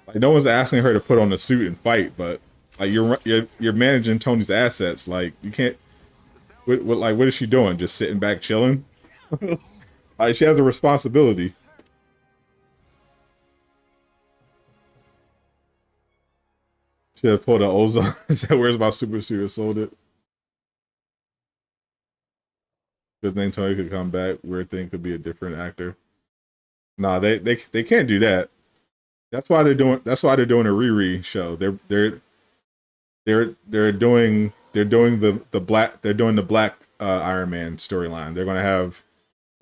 [SPEAKER 4] Like, no one's asking her to put on a suit and fight, but like you're managing Tony's assets. Like, you can't. What is she doing? Just sitting back chilling? Like, she has a responsibility. Should have pulled an Ozone. Said, "Where's my super suit?" And sold it. Good thing Tony could come back. Weird thing could be a different actor. Nah, they can't do that. That's why they're doing a Riri show. They're doing the black Iron Man storyline. They're gonna have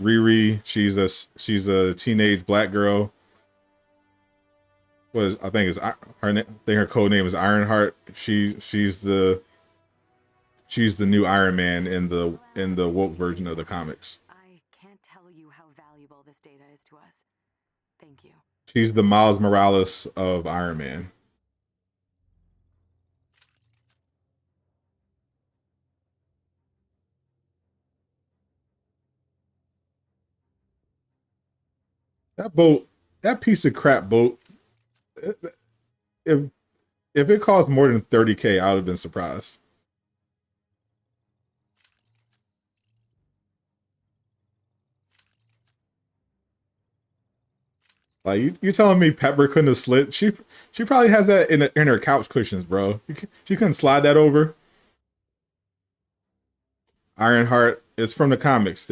[SPEAKER 4] Riri. She's a teenage black girl. I think her code name is Ironheart. She's the new Iron Man in the woke version of the comics.
[SPEAKER 9] I can't tell you how valuable this data is to us. Thank you.
[SPEAKER 4] She's the Miles Morales of Iron Man. That piece of crap boat. If it cost more than 30K, I would have been surprised. Like, you telling me Pepper couldn't have slid? She probably has that in her couch cushions, bro. She couldn't slide that over. Ironheart is from the comics.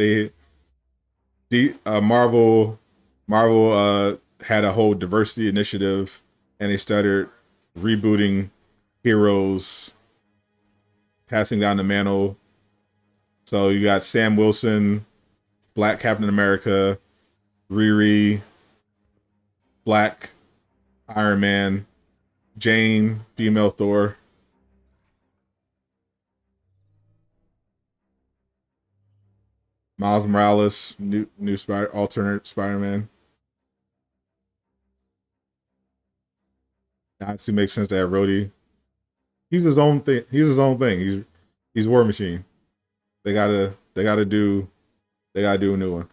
[SPEAKER 4] Marvel had a whole diversity initiative, and they started rebooting heroes, passing down the mantle. So you got Sam Wilson, Black Captain America, Riri, Black Iron Man, Jane, female Thor. Miles Morales, new alternate Spider-Man. Obviously makes sense to have Rhodey. He's his own thing. He's War Machine. They gotta do a new one.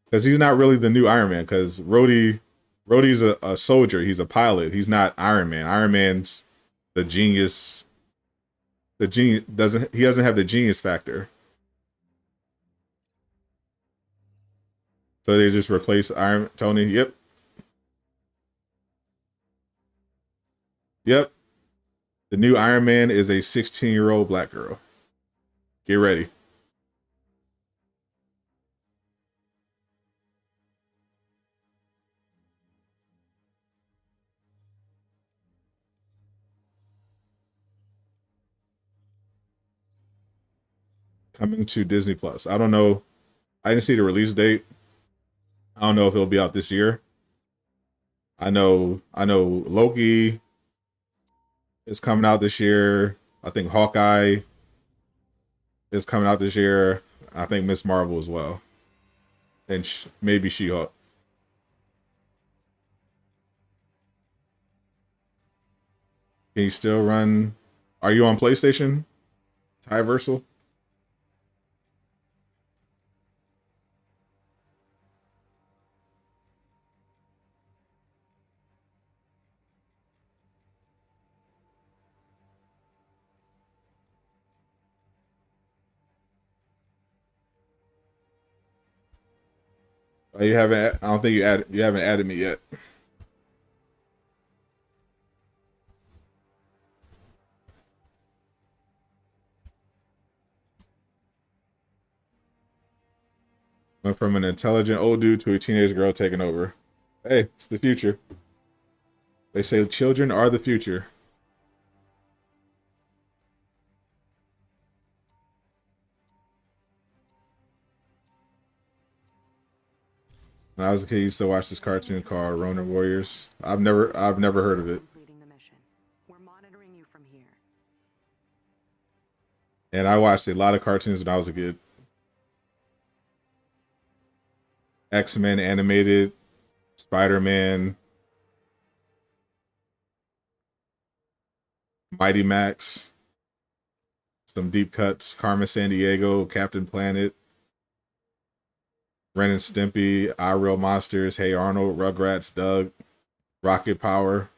[SPEAKER 4] Because he's not really the new Iron Man, because Rhodey's a soldier, he's a pilot. He's not Iron Man. Iron Man's the genius The gene doesn't. He doesn't have the genius factor. So they just replace Iron Tony. Yep. Yep. The new Iron Man is a 16-year-old black girl. Get ready. Coming to Disney Plus. I don't know. I didn't see the release date. I don't know if it'll be out this year. I know Loki is coming out this year. I think Hawkeye is coming out this year. I think Miss Marvel as well. And maybe She-Hulk. Can you still run? Are you on PlayStation? Tyversal? You haven't. I don't think you haven't added me yet. Went from an intelligent old dude to a teenage girl taking over. Hey, it's the future. They say children are the future. When I was a kid, I used to watch this cartoon called Ronin Warriors. I've never heard of it.
[SPEAKER 9] We're monitoring you from here.
[SPEAKER 4] And I watched a lot of cartoons when I was a kid. X-Men animated, Spider-Man, Mighty Max, some deep cuts, Carmen Sandiego, Captain Planet, Ren and Stimpy, I Real Monsters, Hey Arnold, Rugrats, Doug, Rocket Power,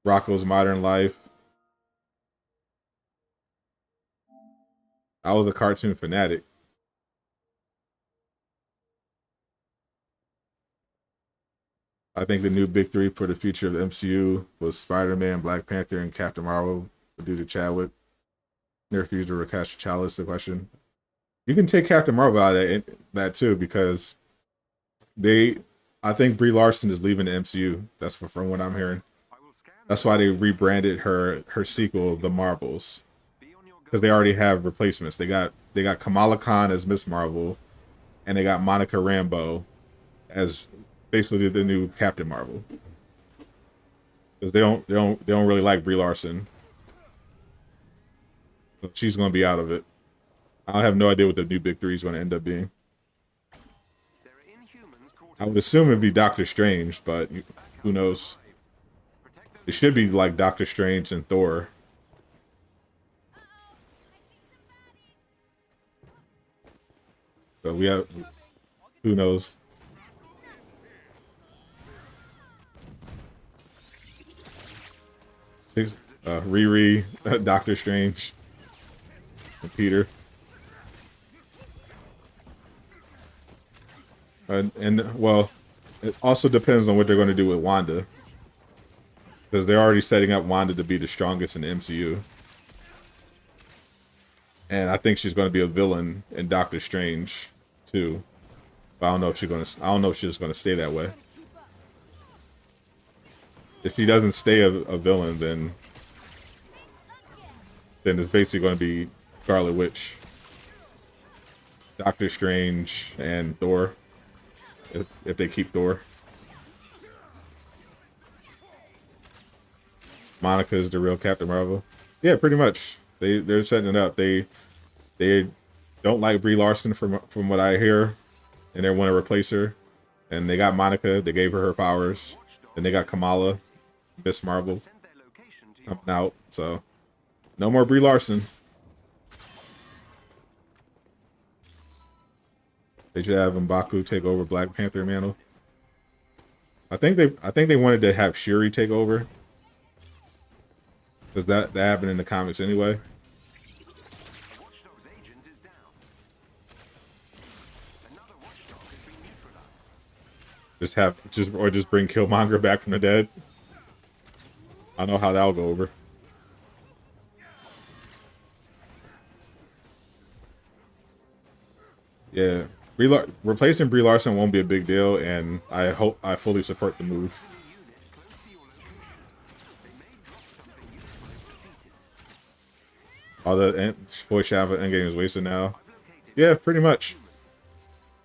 [SPEAKER 4] Rocko's Modern Life. I was a cartoon fanatic. I think the new big three for the future of the MCU was Spider-Man, Black Panther, and Captain Marvel due to Chadwick. They refused to recast T'Challa is the question. You can take Captain Marvel out of that too, because I think Brie Larson is leaving the MCU. That's from what I'm hearing. That's why they rebranded her sequel, The Marvels, because they already have replacements. They got Kamala Khan as Miss Marvel, and they got Monica Rambeau as basically the new Captain Marvel, because they don't really like Brie Larson. So she's going to be out of it. I have no idea what the new big three is going to end up being. I would assume it'd be Doctor Strange, but who knows? It should be like Doctor Strange and Thor. But we have, who knows? Riri, Doctor Strange, and Peter. And well, it also depends on what they're going to do with Wanda, because they're already setting up Wanda to be the strongest in the MCU, and I think she's going to be a villain in Doctor Strange too. But I don't know if she's going to stay that way. If she doesn't stay a villain, then it's basically going to be Scarlet Witch, Doctor Strange, and Thor. If they keep Thor. Monica is the real Captain Marvel. Yeah, pretty much. They're setting it up. They don't like Brie Larson from what I hear, and they want to replace her. And they got Monica. They gave her powers. And they got Kamala, Miss Marvel, coming out. So no more Brie Larson. They should have M'Baku take over Black Panther mantle. I think they wanted to have Shuri take over. Does that happen in the comics anyway?
[SPEAKER 10] Watchdog's agent is down. Another watchdog has been neutralized.
[SPEAKER 4] Just bring Killmonger back from the dead. I know how that'll go over. Yeah, replacing Brie Larson won't be a big deal, and I fully support the move. All the voice shadow endgame is wasted now. Yeah, pretty much.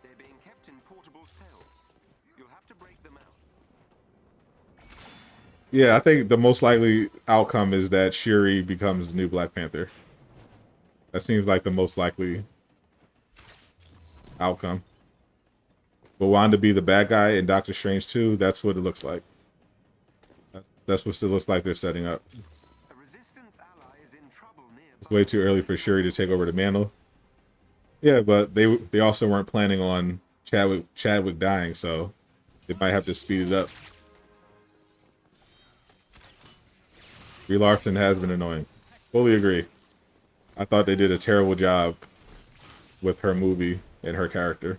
[SPEAKER 10] They're being kept in portable cells. You'll have to break them out.
[SPEAKER 4] Yeah, I think the most likely outcome is that Shuri becomes the new Black Panther. That seems like the most likely outcome. But Wanda be the bad guy in Doctor Strange 2, that's what it looks like. That's what it looks like they're setting up.
[SPEAKER 10] A resistance ally is in trouble nearby.
[SPEAKER 4] It's way too early for Shuri to take over the mantle. Yeah, but they also weren't planning on Chadwick dying, so they might have to speed it up. Brie Larson has been annoying. Fully agree. I thought they did a terrible job with her movie and her character.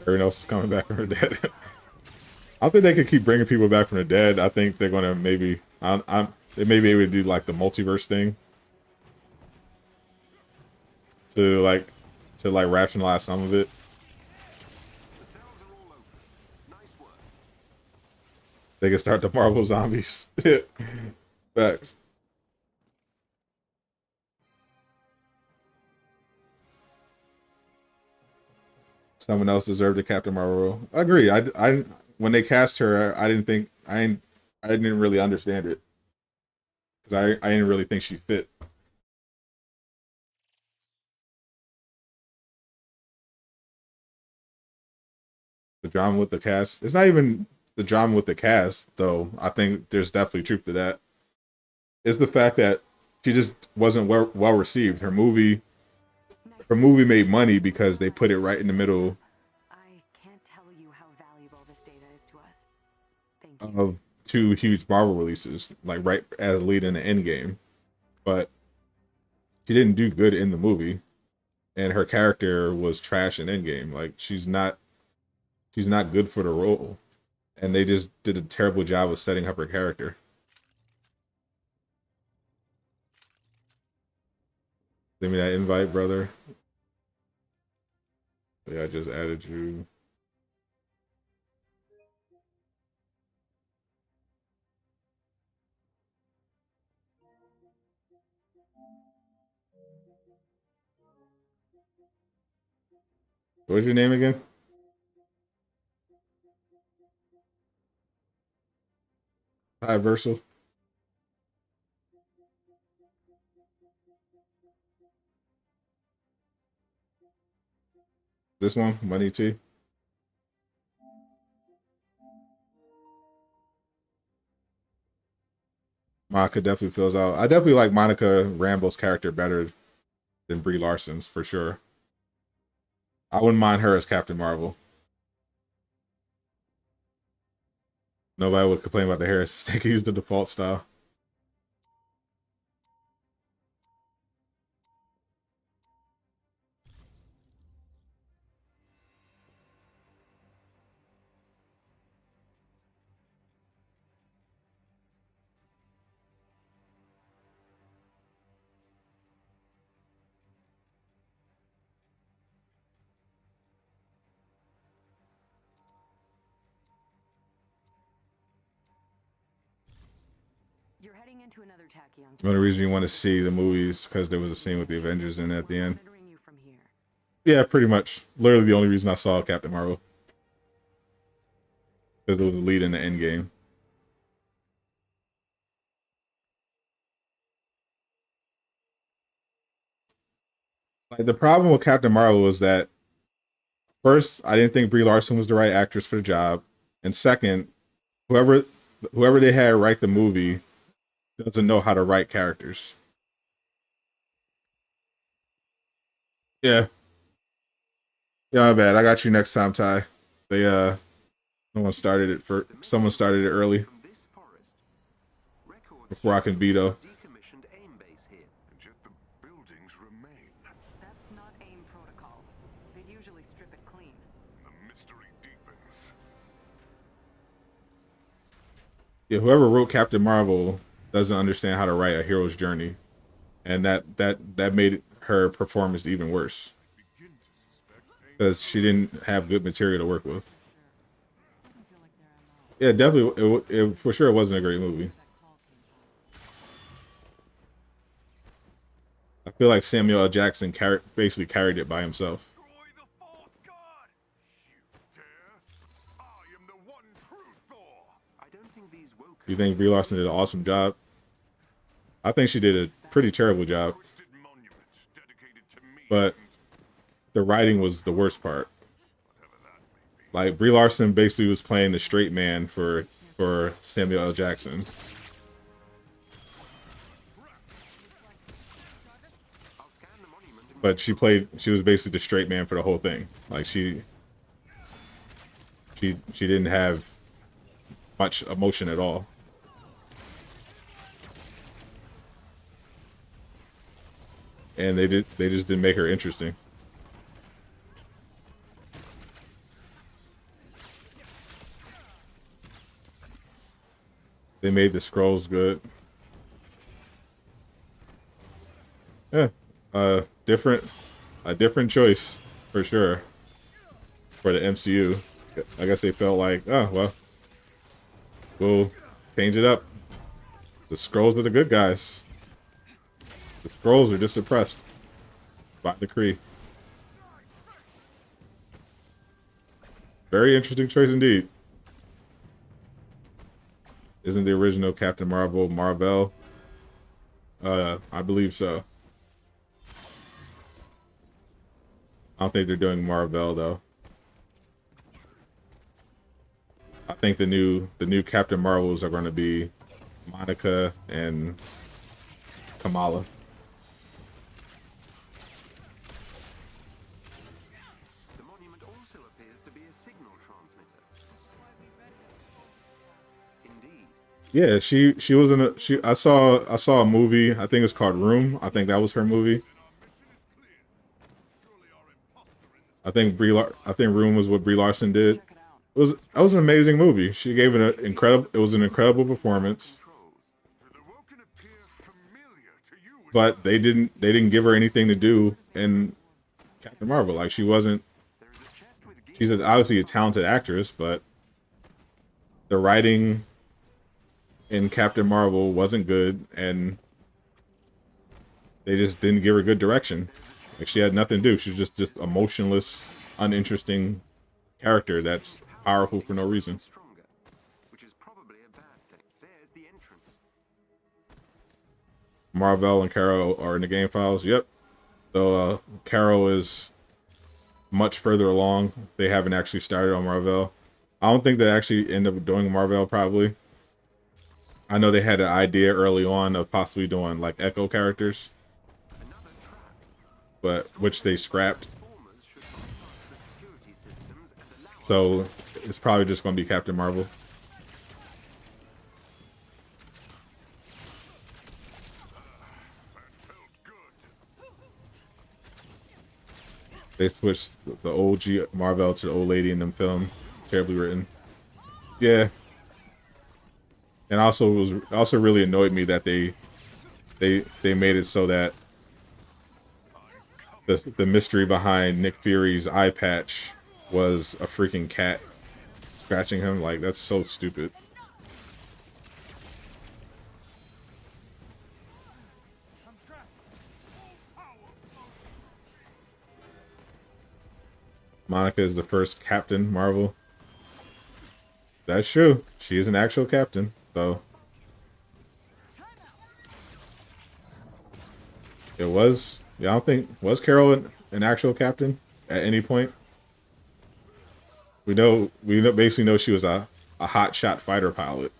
[SPEAKER 4] Everyone else is coming back from the dead. I don't think they could keep bringing people back from the dead. I think they're gonna maybe they may be able to do like the multiverse thing to rationalize some of it.
[SPEAKER 10] The cells are all open. Nice work.
[SPEAKER 4] They can start the Marvel zombies. Facts. Someone else deserved a Captain Marvel role. I agree. I when they cast her, I didn't really understand it because I didn't really think she fit. The drama with the cast. It's not even the drama with the cast, though. I think there's definitely truth to that. It's the fact that she just wasn't well received. Her movie made money because they put it right in the middle
[SPEAKER 9] I can't tell you how valuable this data is to us. Thank you.
[SPEAKER 4] of two huge Marvel releases, like right as a lead in the end game. But she didn't do good in the movie, and her character was trash in Endgame. Like she's not good for the role, and they just did a terrible job of setting up her character. Send me that invite, brother. Yeah, I just added you. What's your name again? Hi, Versal. This one, Money T. Monica definitely fills out. I definitely like Monica Rambeau's character better than Brie Larson's for sure. I wouldn't mind her as Captain Marvel. Nobody would complain about the hair. They could use the default style.
[SPEAKER 9] You're heading into another tachyon.
[SPEAKER 4] The only reason you want to see the movies because there was a scene with the Avengers in it at the end.
[SPEAKER 9] Monitoring you from here.
[SPEAKER 4] Yeah, pretty much. Literally the only reason I saw Captain Marvel. Because it was the lead in the end game. Like the problem with Captain Marvel was that first, I didn't think Brie Larson was the right actress for the job. And second, whoever they had write the movie doesn't know how to write characters. Yeah. Yeah, my bad. I got you next time, Ty. They someone started it early.
[SPEAKER 10] From this forest,
[SPEAKER 4] before I can veto.
[SPEAKER 10] Decommissioned AIM base here.
[SPEAKER 8] And yet the buildings remain.
[SPEAKER 9] That's not AIM protocol. They'd usually strip it clean.
[SPEAKER 8] The mystery deepens.
[SPEAKER 4] Yeah, whoever wrote Captain Marvel doesn't understand how to write a hero's journey, and that made her performance even worse because she didn't have good material to work with. Yeah, definitely, for sure, it wasn't a great movie. I feel like Samuel L. Jackson basically carried it by himself. You think Brie Larson did an awesome job? I think she did a pretty terrible job. But the writing was the worst part. Like, Brie Larson basically was playing the straight man for Samuel L. Jackson. But she was basically the straight man for the whole thing. Like, she didn't have much emotion at all. And they just didn't make her interesting. They made the scrolls good. Yeah, a different choice for sure for the MCU. I guess they felt like, oh well, we'll change it up. The scrolls are the good guys. The scrolls are just suppressed by decree. Very interesting choice indeed. Isn't the original Captain Marvel Marvel? I believe so. I don't think they're doing Marvel though. I think the new Captain Marvels are going to be Monica and Kamala.
[SPEAKER 10] The monument also appears to be a signal transmitter. Indeed.
[SPEAKER 4] Yeah, she was in a I saw a movie. I think it's called Room. I think that was her movie. I think Room was what Brie Larson did. That was an amazing movie. She gave it it was an incredible performance. But they didn't give her anything to do in Captain Marvel. Like she's obviously a talented actress, but the writing in Captain Marvel wasn't good, and they just didn't give her good direction. Like she had nothing to do. She's just a motionless, uninteresting character that's powerful for no reason.
[SPEAKER 10] Which is probably a bad thing. There's the entrance.
[SPEAKER 4] Marvel and Carol are in the game files. Yep. So Carol is much further along. They haven't actually started on Marvel. I don't think they actually end up doing Marvel probably. I know they had an idea early on of possibly doing like Echo characters, but which they scrapped. So it's probably just going to be Captain Marvel. They switched the OG Marvel to the old lady in them film. Terribly written. Yeah. And also it also really annoyed me that they made it so that the mystery behind Nick Fury's eye patch was a freaking cat scratching him. Like, that's so stupid. Monica is the first Captain Marvel. That's true. She is an actual captain, though. It was. Yeah, I don't think was Carol an actual captain at any point. We basically know she was a hot shot fighter pilot,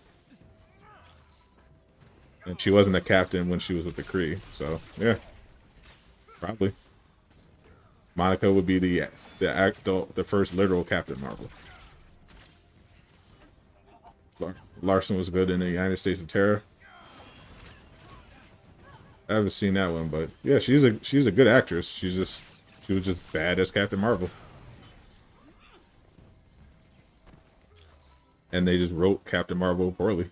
[SPEAKER 4] and she wasn't a captain when she was with the Kree. So yeah, probably Monica would be the first literal Captain Marvel. Larson was good in the United States of Terror. I haven't seen that one, but yeah, she's a good actress. She was just bad as Captain Marvel. And they just wrote Captain Marvel poorly.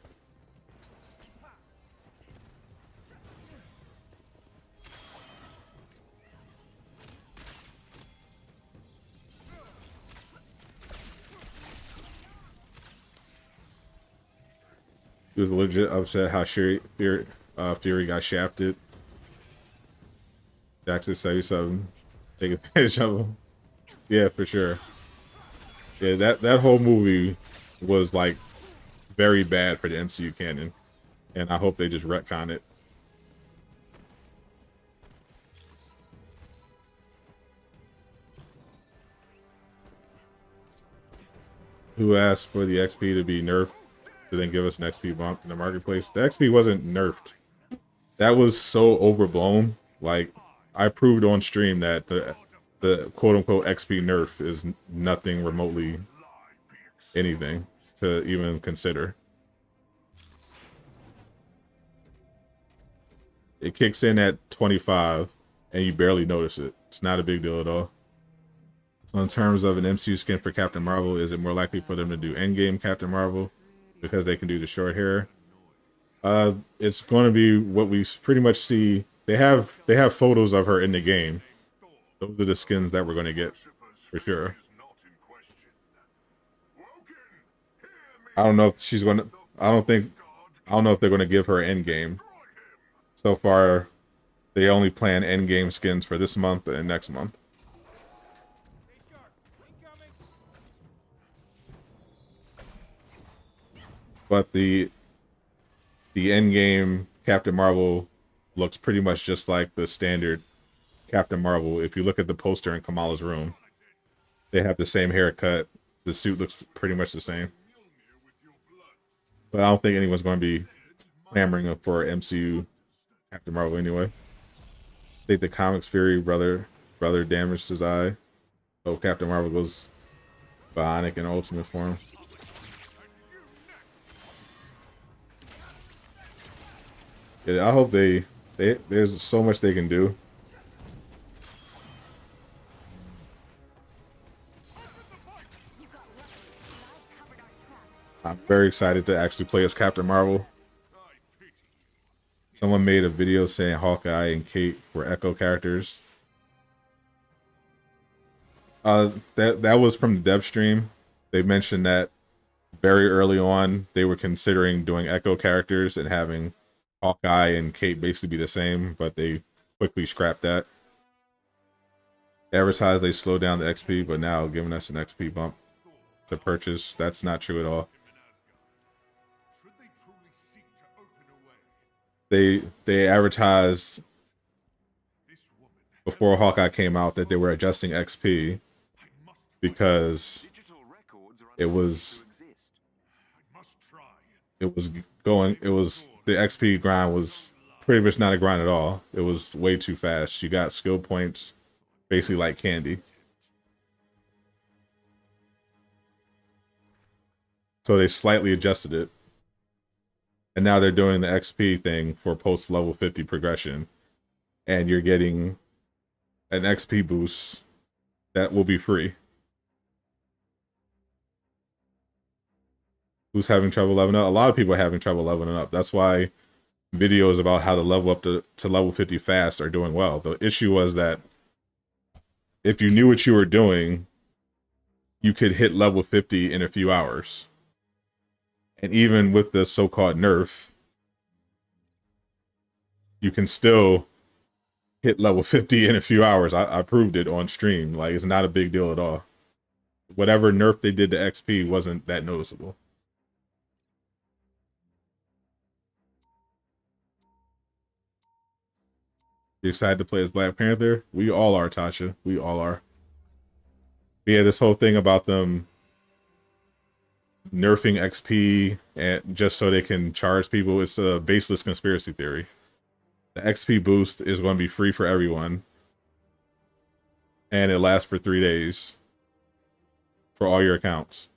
[SPEAKER 4] He was legit upset how Fury got shafted. Jackson 77. Take advantage of him. Yeah, for sure. Yeah, that whole movie was like very bad for the MCU canon. And I hope they just retcon it. Who asked for the XP to be nerfed to then give us an XP bump in the marketplace? The XP wasn't nerfed. That was so overblown. Like, I proved on stream that the quote-unquote XP nerf is nothing remotely anything to even consider. It kicks in at 25, and you barely notice it. It's not a big deal at all. So in terms of an MCU skin for Captain Marvel, is it more likely for them to do endgame Captain Marvel because they can do the short hair? It's going to be what we pretty much see. They have photos of her in the game. Those are the skins that we're going to get for sure. I don't know if she's going to. I don't know if they're going to give her end game. So far, they only plan end game skins for this month and next month. But the end game Captain Marvel looks pretty much just like the standard Captain Marvel. If you look at the poster in Kamala's room, they have the same haircut. The suit looks pretty much the same. But I don't think anyone's going to be clamoring for MCU Captain Marvel anyway. I think the comics Fury brother damaged his eye. So Captain Marvel goes bionic in ultimate form. Yeah, I hope there's so much they can do. I'm very excited to actually play as Captain Marvel. Someone made a video saying Hawkeye and Kate were Echo characters. That was from the dev stream. They mentioned that very early on they were considering doing Echo characters and having Hawkeye and Kate basically be the same, but they quickly scrapped that. They advertised they slowed down the XP, but now giving us an XP bump to purchase. That's not true at all. They advertised before Hawkeye came out that they were adjusting XP because the XP grind was pretty much not a grind at all. It was way too fast. You got skill points basically like candy. So they slightly adjusted it. And now they're doing the XP thing for post level 50 progression. And you're getting an XP boost that will be free. Who's having trouble leveling up? A lot of people are having trouble leveling up. That's why videos about how to level up to level 50 fast are doing well. The issue was that if you knew what you were doing, you could hit level 50 in a few hours. And even with the so-called nerf, you can still hit level 50 in a few hours. I proved it on stream. Like, it's not a big deal at all. Whatever nerf they did to XP wasn't that noticeable. You excited to play as Black Panther? We all are, Tasha. We all are. But yeah, this whole thing about them nerfing XP and just so they can charge people, it's a baseless conspiracy theory. The XP boost is going to be free for everyone. And it lasts for 3 days for all your accounts.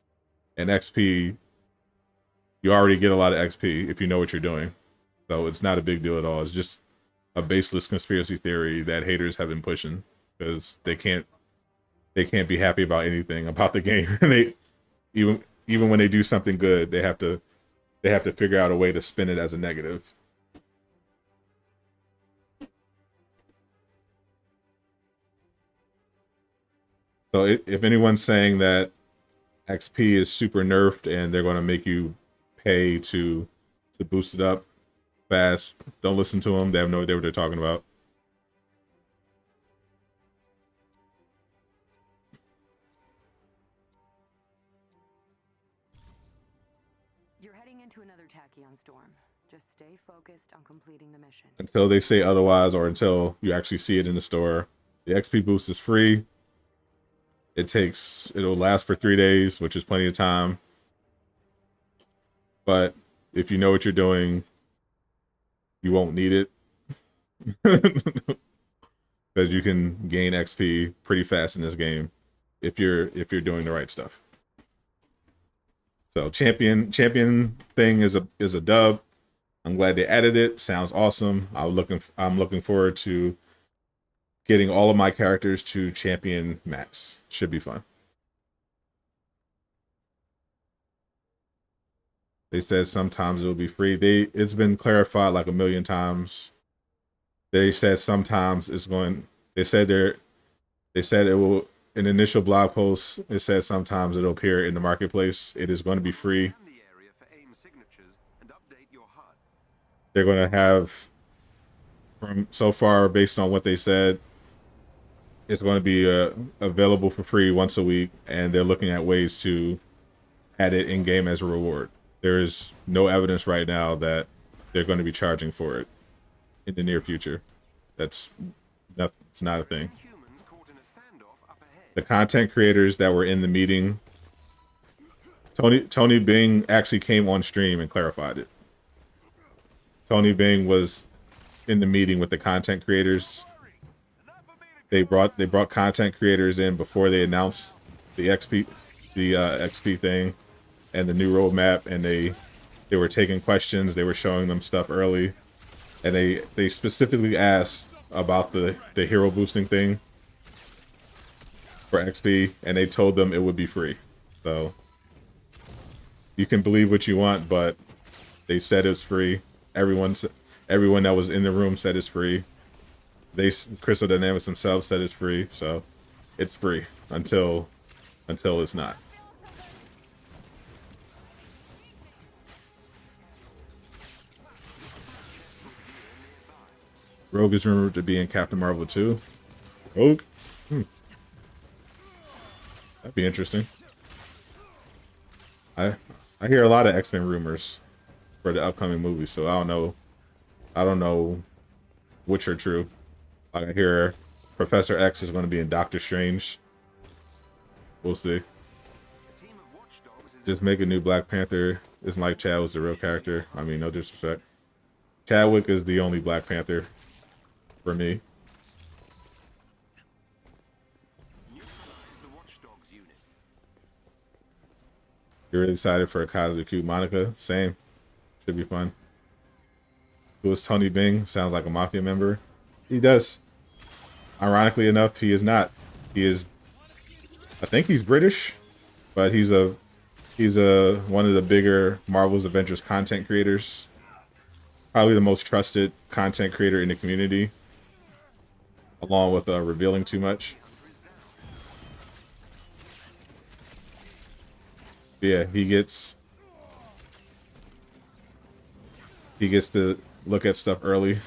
[SPEAKER 4] And XP, you already get a lot of XP if you know what you're doing. So it's not a big deal at all. It's just a baseless conspiracy theory that haters have been pushing because they can't be happy about anything about the game. They even when they do something good, they have to figure out a way to spin it as a negative. So if anyone's saying that XP is super nerfed and they're going to make you pay to boost it up fast, don't listen to them. They have no idea what they're talking about.
[SPEAKER 9] You're heading into another tachyon storm. Just stay focused on completing the mission.
[SPEAKER 4] Until they say otherwise or until you actually see it in the store. The XP boost is free. It'll last for 3 days, which is plenty of time. But if you know what you're doing, you won't need it. Because you can gain XP pretty fast in this game if you're doing the right stuff. So champion thing is a dub. I'm glad they added it. Sounds awesome. I'm looking forward to getting all of my characters to champion max. Should be fun. They said sometimes it'll be free. It's been clarified like a million times. They said sometimes it's going. They said it will. In the initial blog post, it said sometimes it'll appear in the marketplace. It is going to be free. They're going to have, from so far based on what they said, it's going to be available for free once a week, and they're looking at ways to add it in game as a reward. There is no evidence right now that they're going to be charging for it in the near future. It's not a thing. The content creators that were in the meeting, Tony Bing actually came on stream and clarified it. Tony Bing was in the meeting with the content creators. They brought content creators in before they announced the XP thing and the new roadmap, and they were taking questions. They were showing them stuff early, and they specifically asked about the hero boosting thing for XP, and they told them it would be free. So you can believe what you want, but they said it's free. Everyone that was in the room said it's free. Crystal Dynamics themselves said it's free, so it's free until it's not. Rogue is rumored to be in Captain Marvel 2. Rogue? That'd be interesting. I hear a lot of X-Men rumors for the upcoming movie, so I don't know which are true. Like, I hear Professor X is going to be in Doctor Strange. We'll see. Just make a new Black Panther. It's like Chad was the real character. I mean, no disrespect. Chadwick is the only Black Panther for me. You're really excited for a Cosmic Cube Monica? Same. Should be fun. Who is Tony Bing? Sounds like a Mafia member. He does. Ironically enough, he is not. He is, I think he's British, but he's one of the bigger Marvel's Avengers content creators. Probably the most trusted content creator in the community, along with revealing too much. Yeah, he gets to look at stuff early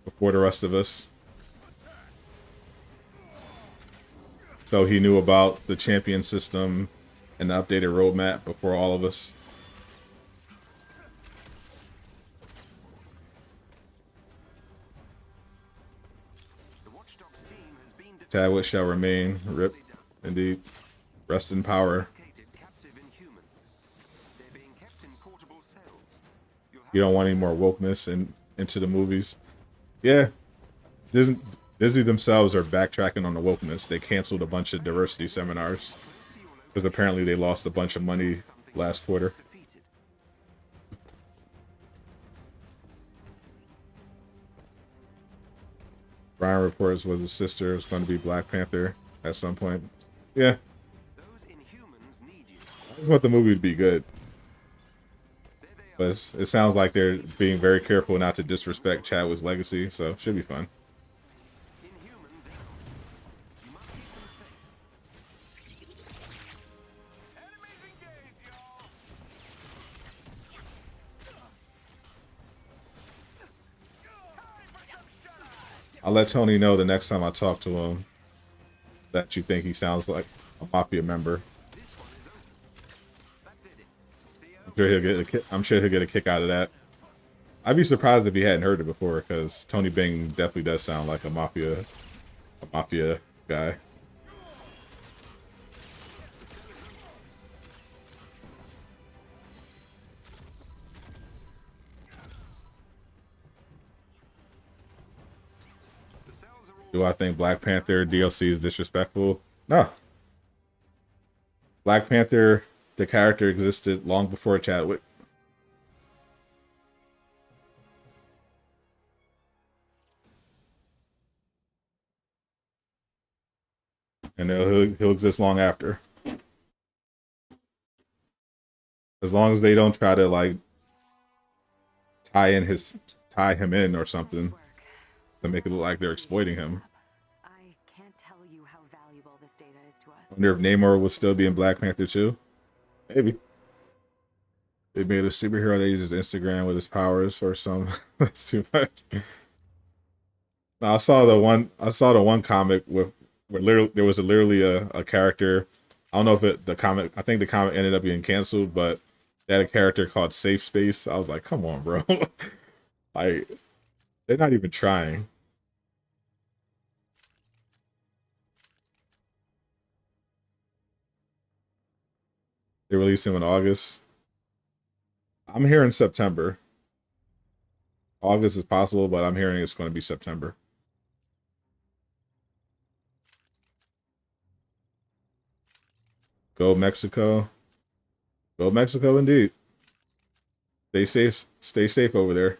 [SPEAKER 4] before the rest of us. So he knew about the champion system and the updated roadmap before all of us. Chadwick shall remain. Rip. Indeed. Rest in power. You don't want any more wokeness into the movies. Yeah. Disney themselves are backtracking on the wokeness. They canceled a bunch of diversity seminars because apparently they lost a bunch of money last quarter. Ryan reports was his sister was going to be Black Panther at some point. Yeah,
[SPEAKER 10] Those Inhumans need you.
[SPEAKER 4] I just want the movie to be good. But it sounds like they're being very careful not to disrespect Chadwick's legacy, so it should be fun.
[SPEAKER 10] Inhuman down. You must keep them safe. Enemies engaged, y'all.
[SPEAKER 4] I'll let Tony know the next time I talk to him that you think he sounds like a mafia member.
[SPEAKER 10] This one is open. That did it.
[SPEAKER 4] I'm sure he'll get a kick out of that. I'd be surprised if he hadn't heard it before, because Tony Bing definitely does sound like a mafia guy. Do I think Black Panther DLC is disrespectful? No. Black Panther, the character existed long before Chadwick. And he'll exist long after. As long as they don't try to like tie him in or something to make it look like they're exploiting him.
[SPEAKER 9] I can't tell you how valuable this data is to us.
[SPEAKER 4] I wonder if Namor would still be in Black Panther 2. Maybe. They made a superhero that uses Instagram with his powers or something. That's too much. Now, I saw the one comic where there was literally a character. I don't know if I think the comic ended up getting canceled, but they had a character called Safe Space. I was like, come on, bro. Like, they're not even trying. They released him in August. I'm hearing September. August is possible, but I'm hearing it's going to be September. Go Mexico. Go Mexico indeed. Stay safe. Stay safe over there.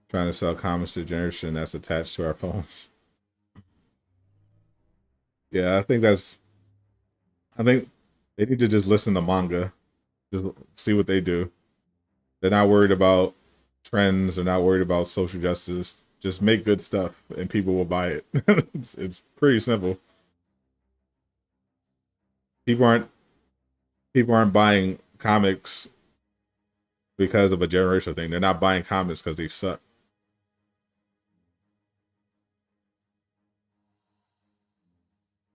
[SPEAKER 4] Trying to sell comics to generation that's attached to our phones. Yeah, I think they need to just listen to manga. Just see what they do. They're not worried about trends. They're not worried about social justice. Just make good stuff and people will buy it. It's pretty simple. People aren't buying comics because of a generational thing. They're not buying comics because they suck.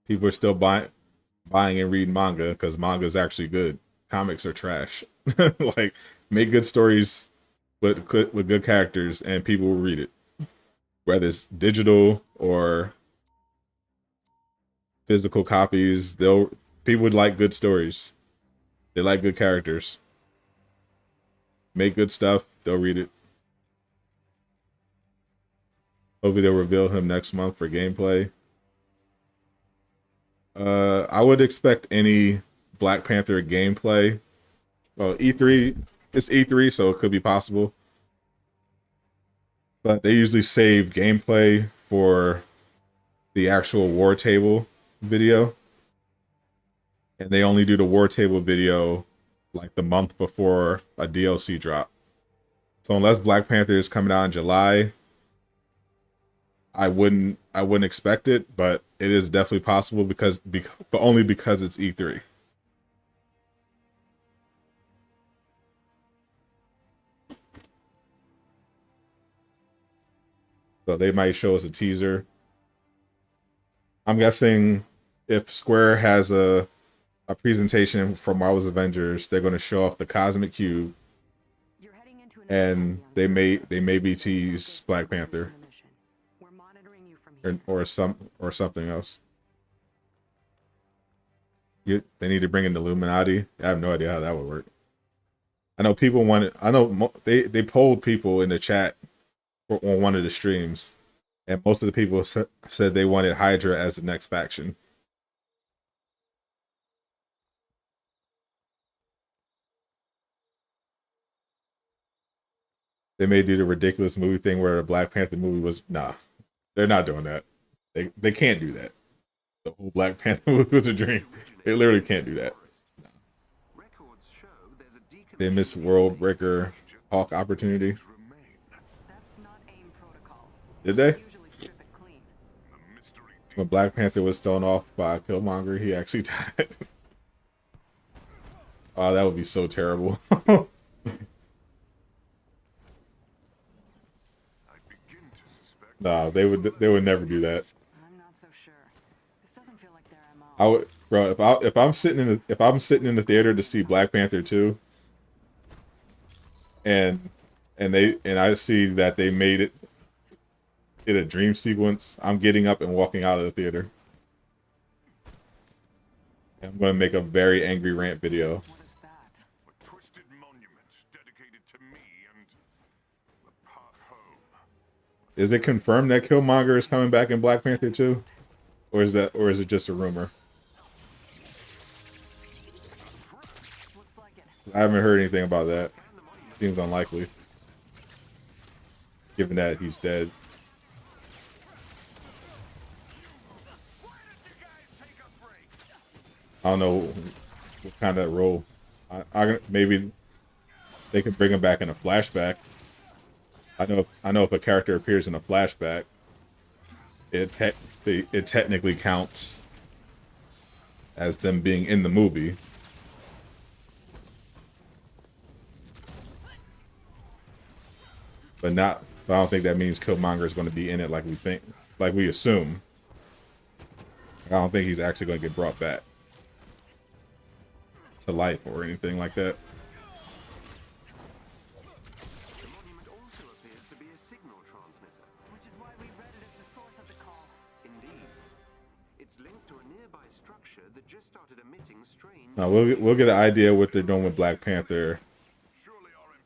[SPEAKER 4] People are still buying and reading manga because manga is actually good. Comics are trash. Like, make good stories with good characters and people will read it. Whether it's digital or physical copies, people would like good stories. They like good characters. Make good stuff, they'll read it. Hopefully they'll reveal him next month for gameplay. I would expect any Black Panther gameplay. Well, E3, it's E3, so it could be possible. But they usually save gameplay for the actual war table video. And they only do the war table video like the month before a DLC drop. So unless Black Panther is coming out in July, I wouldn't expect it, but it is definitely possible but only because it's E3. So they might show us a teaser. I'm guessing if Square has a presentation from Marvel's Avengers, they're going to show off the Cosmic Cube, and they maybe tease Black Panther or something else. They need to bring in the Illuminati. I have no idea how that would work. I know people wanted. I know they polled people in the chat on one of the streams And most of the people said they wanted Hydra as the next faction. They may do the ridiculous movie thing where the Black Panther movie was they're not doing that. They can't do that. The whole Black Panther movie was a dream. They literally can't do that. They missed World Breaker Hawk opportunity. Did they? When Black Panther was thrown off by Killmonger, he actually died. Oh, that would be so terrible. Nah, they would never do that.
[SPEAKER 9] I'm not so sure. This doesn't feel like their MO.
[SPEAKER 4] I would, bro. If I'm sitting in the theater to see Black Panther 2, and I see that they made it a dream sequence, I'm getting up and walking out of the theater. I'm gonna make a very angry rant video. Is it confirmed that Killmonger is coming back in Black Panther 2? Or is it just a rumor? I haven't heard anything about that. Seems unlikely. Given that he's dead. I don't know what kind of role. Maybe they could bring him back in a flashback. I know if a character appears in a flashback, it technically counts as them being in the movie. But I don't think that means Killmonger is going to be in it like we assume. I don't think he's actually going to get brought back to life or anything like that.
[SPEAKER 10] The monument also appears to be a signal transmitter.
[SPEAKER 9] Which is why we read it as the source of the call.
[SPEAKER 10] Indeed. It's linked to a nearby structure that just started emitting strange...
[SPEAKER 4] Now we'll get an idea what they're doing with Black Panther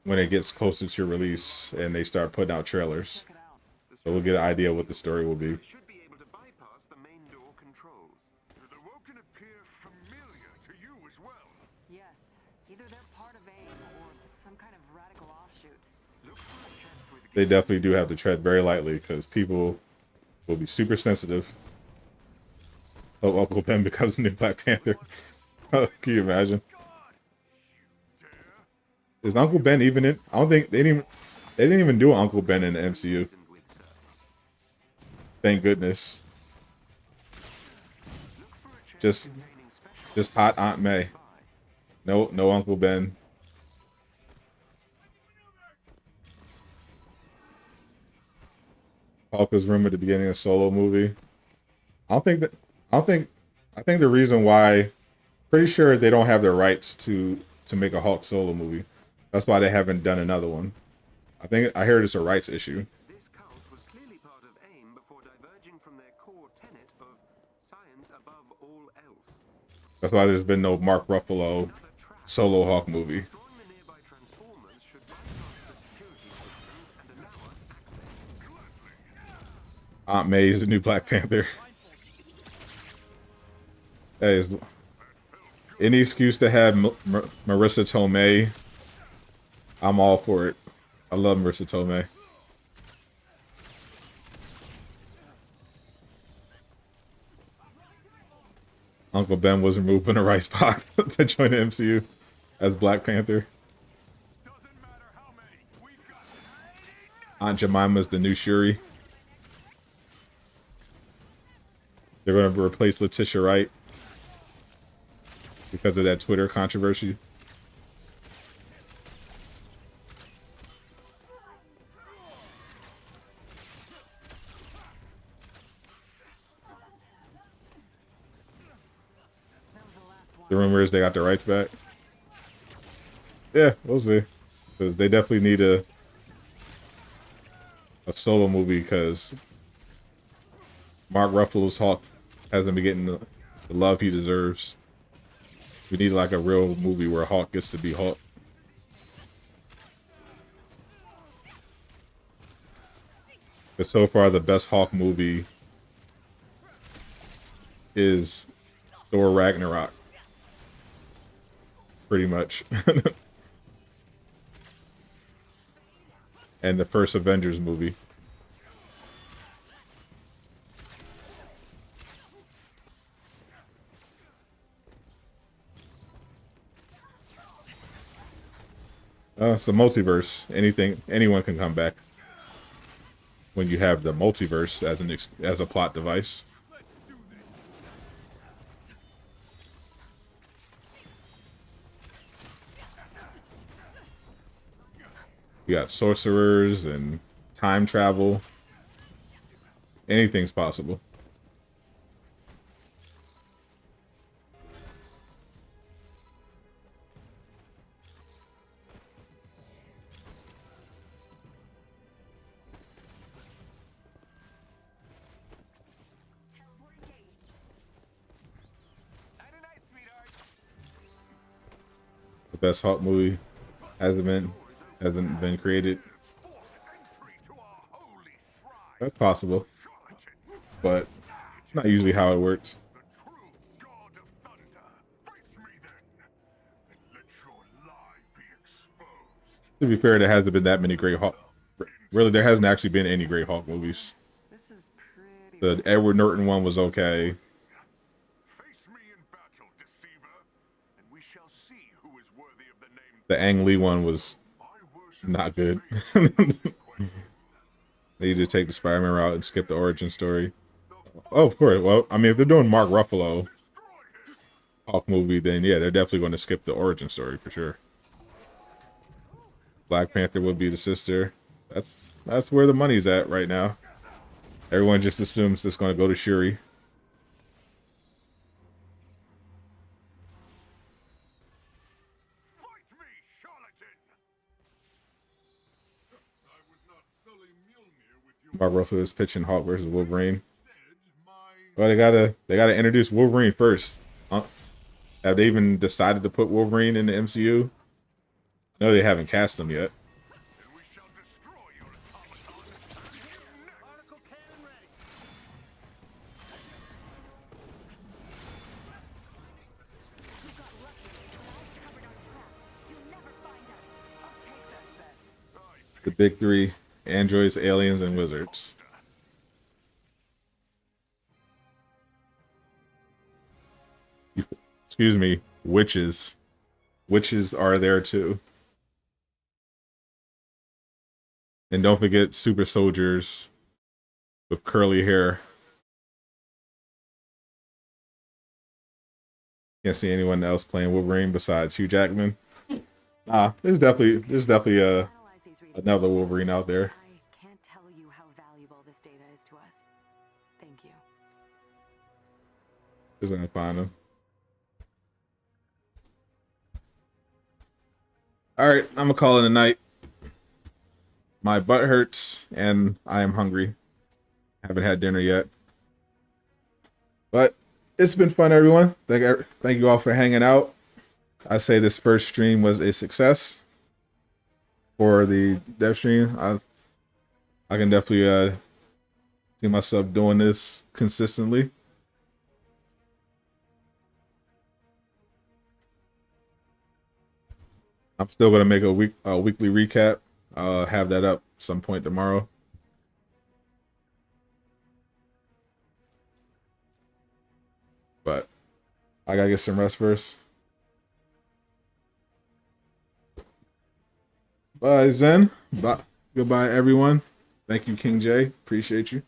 [SPEAKER 4] when it gets closer to release and they start putting out trailers. So we'll get an idea what the story will be.
[SPEAKER 10] should be able to bypass the main door controls.
[SPEAKER 8] The Woken appear familiar to you as well.
[SPEAKER 9] Yes. Either they're part of AIM or some kind of radical offshoot.
[SPEAKER 4] They definitely do have to tread very lightly because people will be super sensitive. Oh, Uncle Ben becomes the new Black Panther. Can you imagine? Is Uncle Ben even in? I don't think they didn't even do Uncle Ben in the MCU. Thank goodness. Just hot Aunt May. No Uncle Ben. Hulk was rumored at the beginning of a Solo movie. I think the reason why, pretty sure they don't have the rights to make a Hulk Solo movie. That's why they haven't done another one. I heard it's a rights issue.
[SPEAKER 10] This cult was clearly part of AIM before diverging from their core tenet of science above all else.
[SPEAKER 4] That's why there's been no Mark Ruffalo Solo Hulk movie.
[SPEAKER 10] Destroying the nearby transformers should bypass the security systems and allow us access.
[SPEAKER 4] Aunt May is the new Black Panther. Hey, any excuse to have Marissa Tomei, I'm all for it. I love Marissa Tomei. Uncle Ben was removed from the rice box to join the MCU as Black Panther. Aunt Jemima's the new Shuri. They're going to replace Letitia Wright because of that Twitter controversy. The rumor is they got the rights back. Yeah, we'll see. Because they definitely need a solo movie because Mark Ruffalo's Hulk hasn't been getting the love he deserves. We need like a real movie where Hulk gets to be Hulk. But so far, the best Hulk movie is Thor Ragnarok. Pretty much. And the first Avengers movie. It's the multiverse. Anyone can come back when you have the multiverse as a plot device. You got sorcerers and time travel. Anything's possible. The best Hulk movie hasn't been created. That's possible, but not usually how it works. To be fair, there hasn't been that many great Hulk. Really, there hasn't actually been any great Hulk movies. The Edward Norton one was okay. The Ang Lee one was not good. They need to take the Spider-Man route and skip the origin story. Oh, of course. Well, I mean, if they're doing Mark Ruffalo Hulk movie, then yeah, they're definitely going to skip the origin story for sure. Black Panther would be the sister. That's where the money's at right now. Everyone just assumes it's going to go to Shuri. Mark Ruffalo is pitching Hulk versus Wolverine. Well, they gotta introduce Wolverine first. Have they even decided to put Wolverine in the MCU? No, they haven't cast him yet. The big three: androids, aliens, and wizards. Excuse me, witches. Witches are there too. And don't forget super soldiers with curly hair. Can't see anyone else playing Wolverine besides Hugh Jackman. There's definitely another Wolverine out there.
[SPEAKER 9] I can't tell you how valuable this data is to us. Thank you.
[SPEAKER 4] Just gonna find him. All right, I'm gonna call it a night. My butt hurts and I am hungry. Haven't had dinner yet, but it's been fun, everyone. Thank you all for hanging out. I say this first stream was a success for the dev stream. I can definitely see myself doing this consistently. I'm still gonna make a weekly recap. I'll have that up some point tomorrow. But I gotta get some rest first. Bye, Zen. Bye. Goodbye, everyone. Thank you, King J. Appreciate you.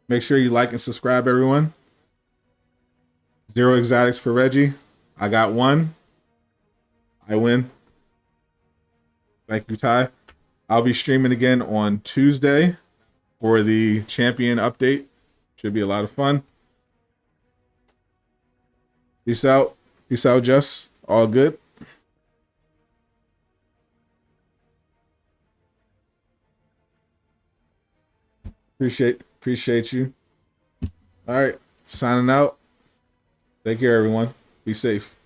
[SPEAKER 4] Make sure you like and subscribe, everyone. 0 exotics for Reggie. I got 1. I win. Thank you, Ty. I'll be streaming again on Tuesday for the champion update. Should be a lot of fun. Peace out. Peace out, Jess. All good. Appreciate you. All right. Signing out. Take care, everyone. Be safe.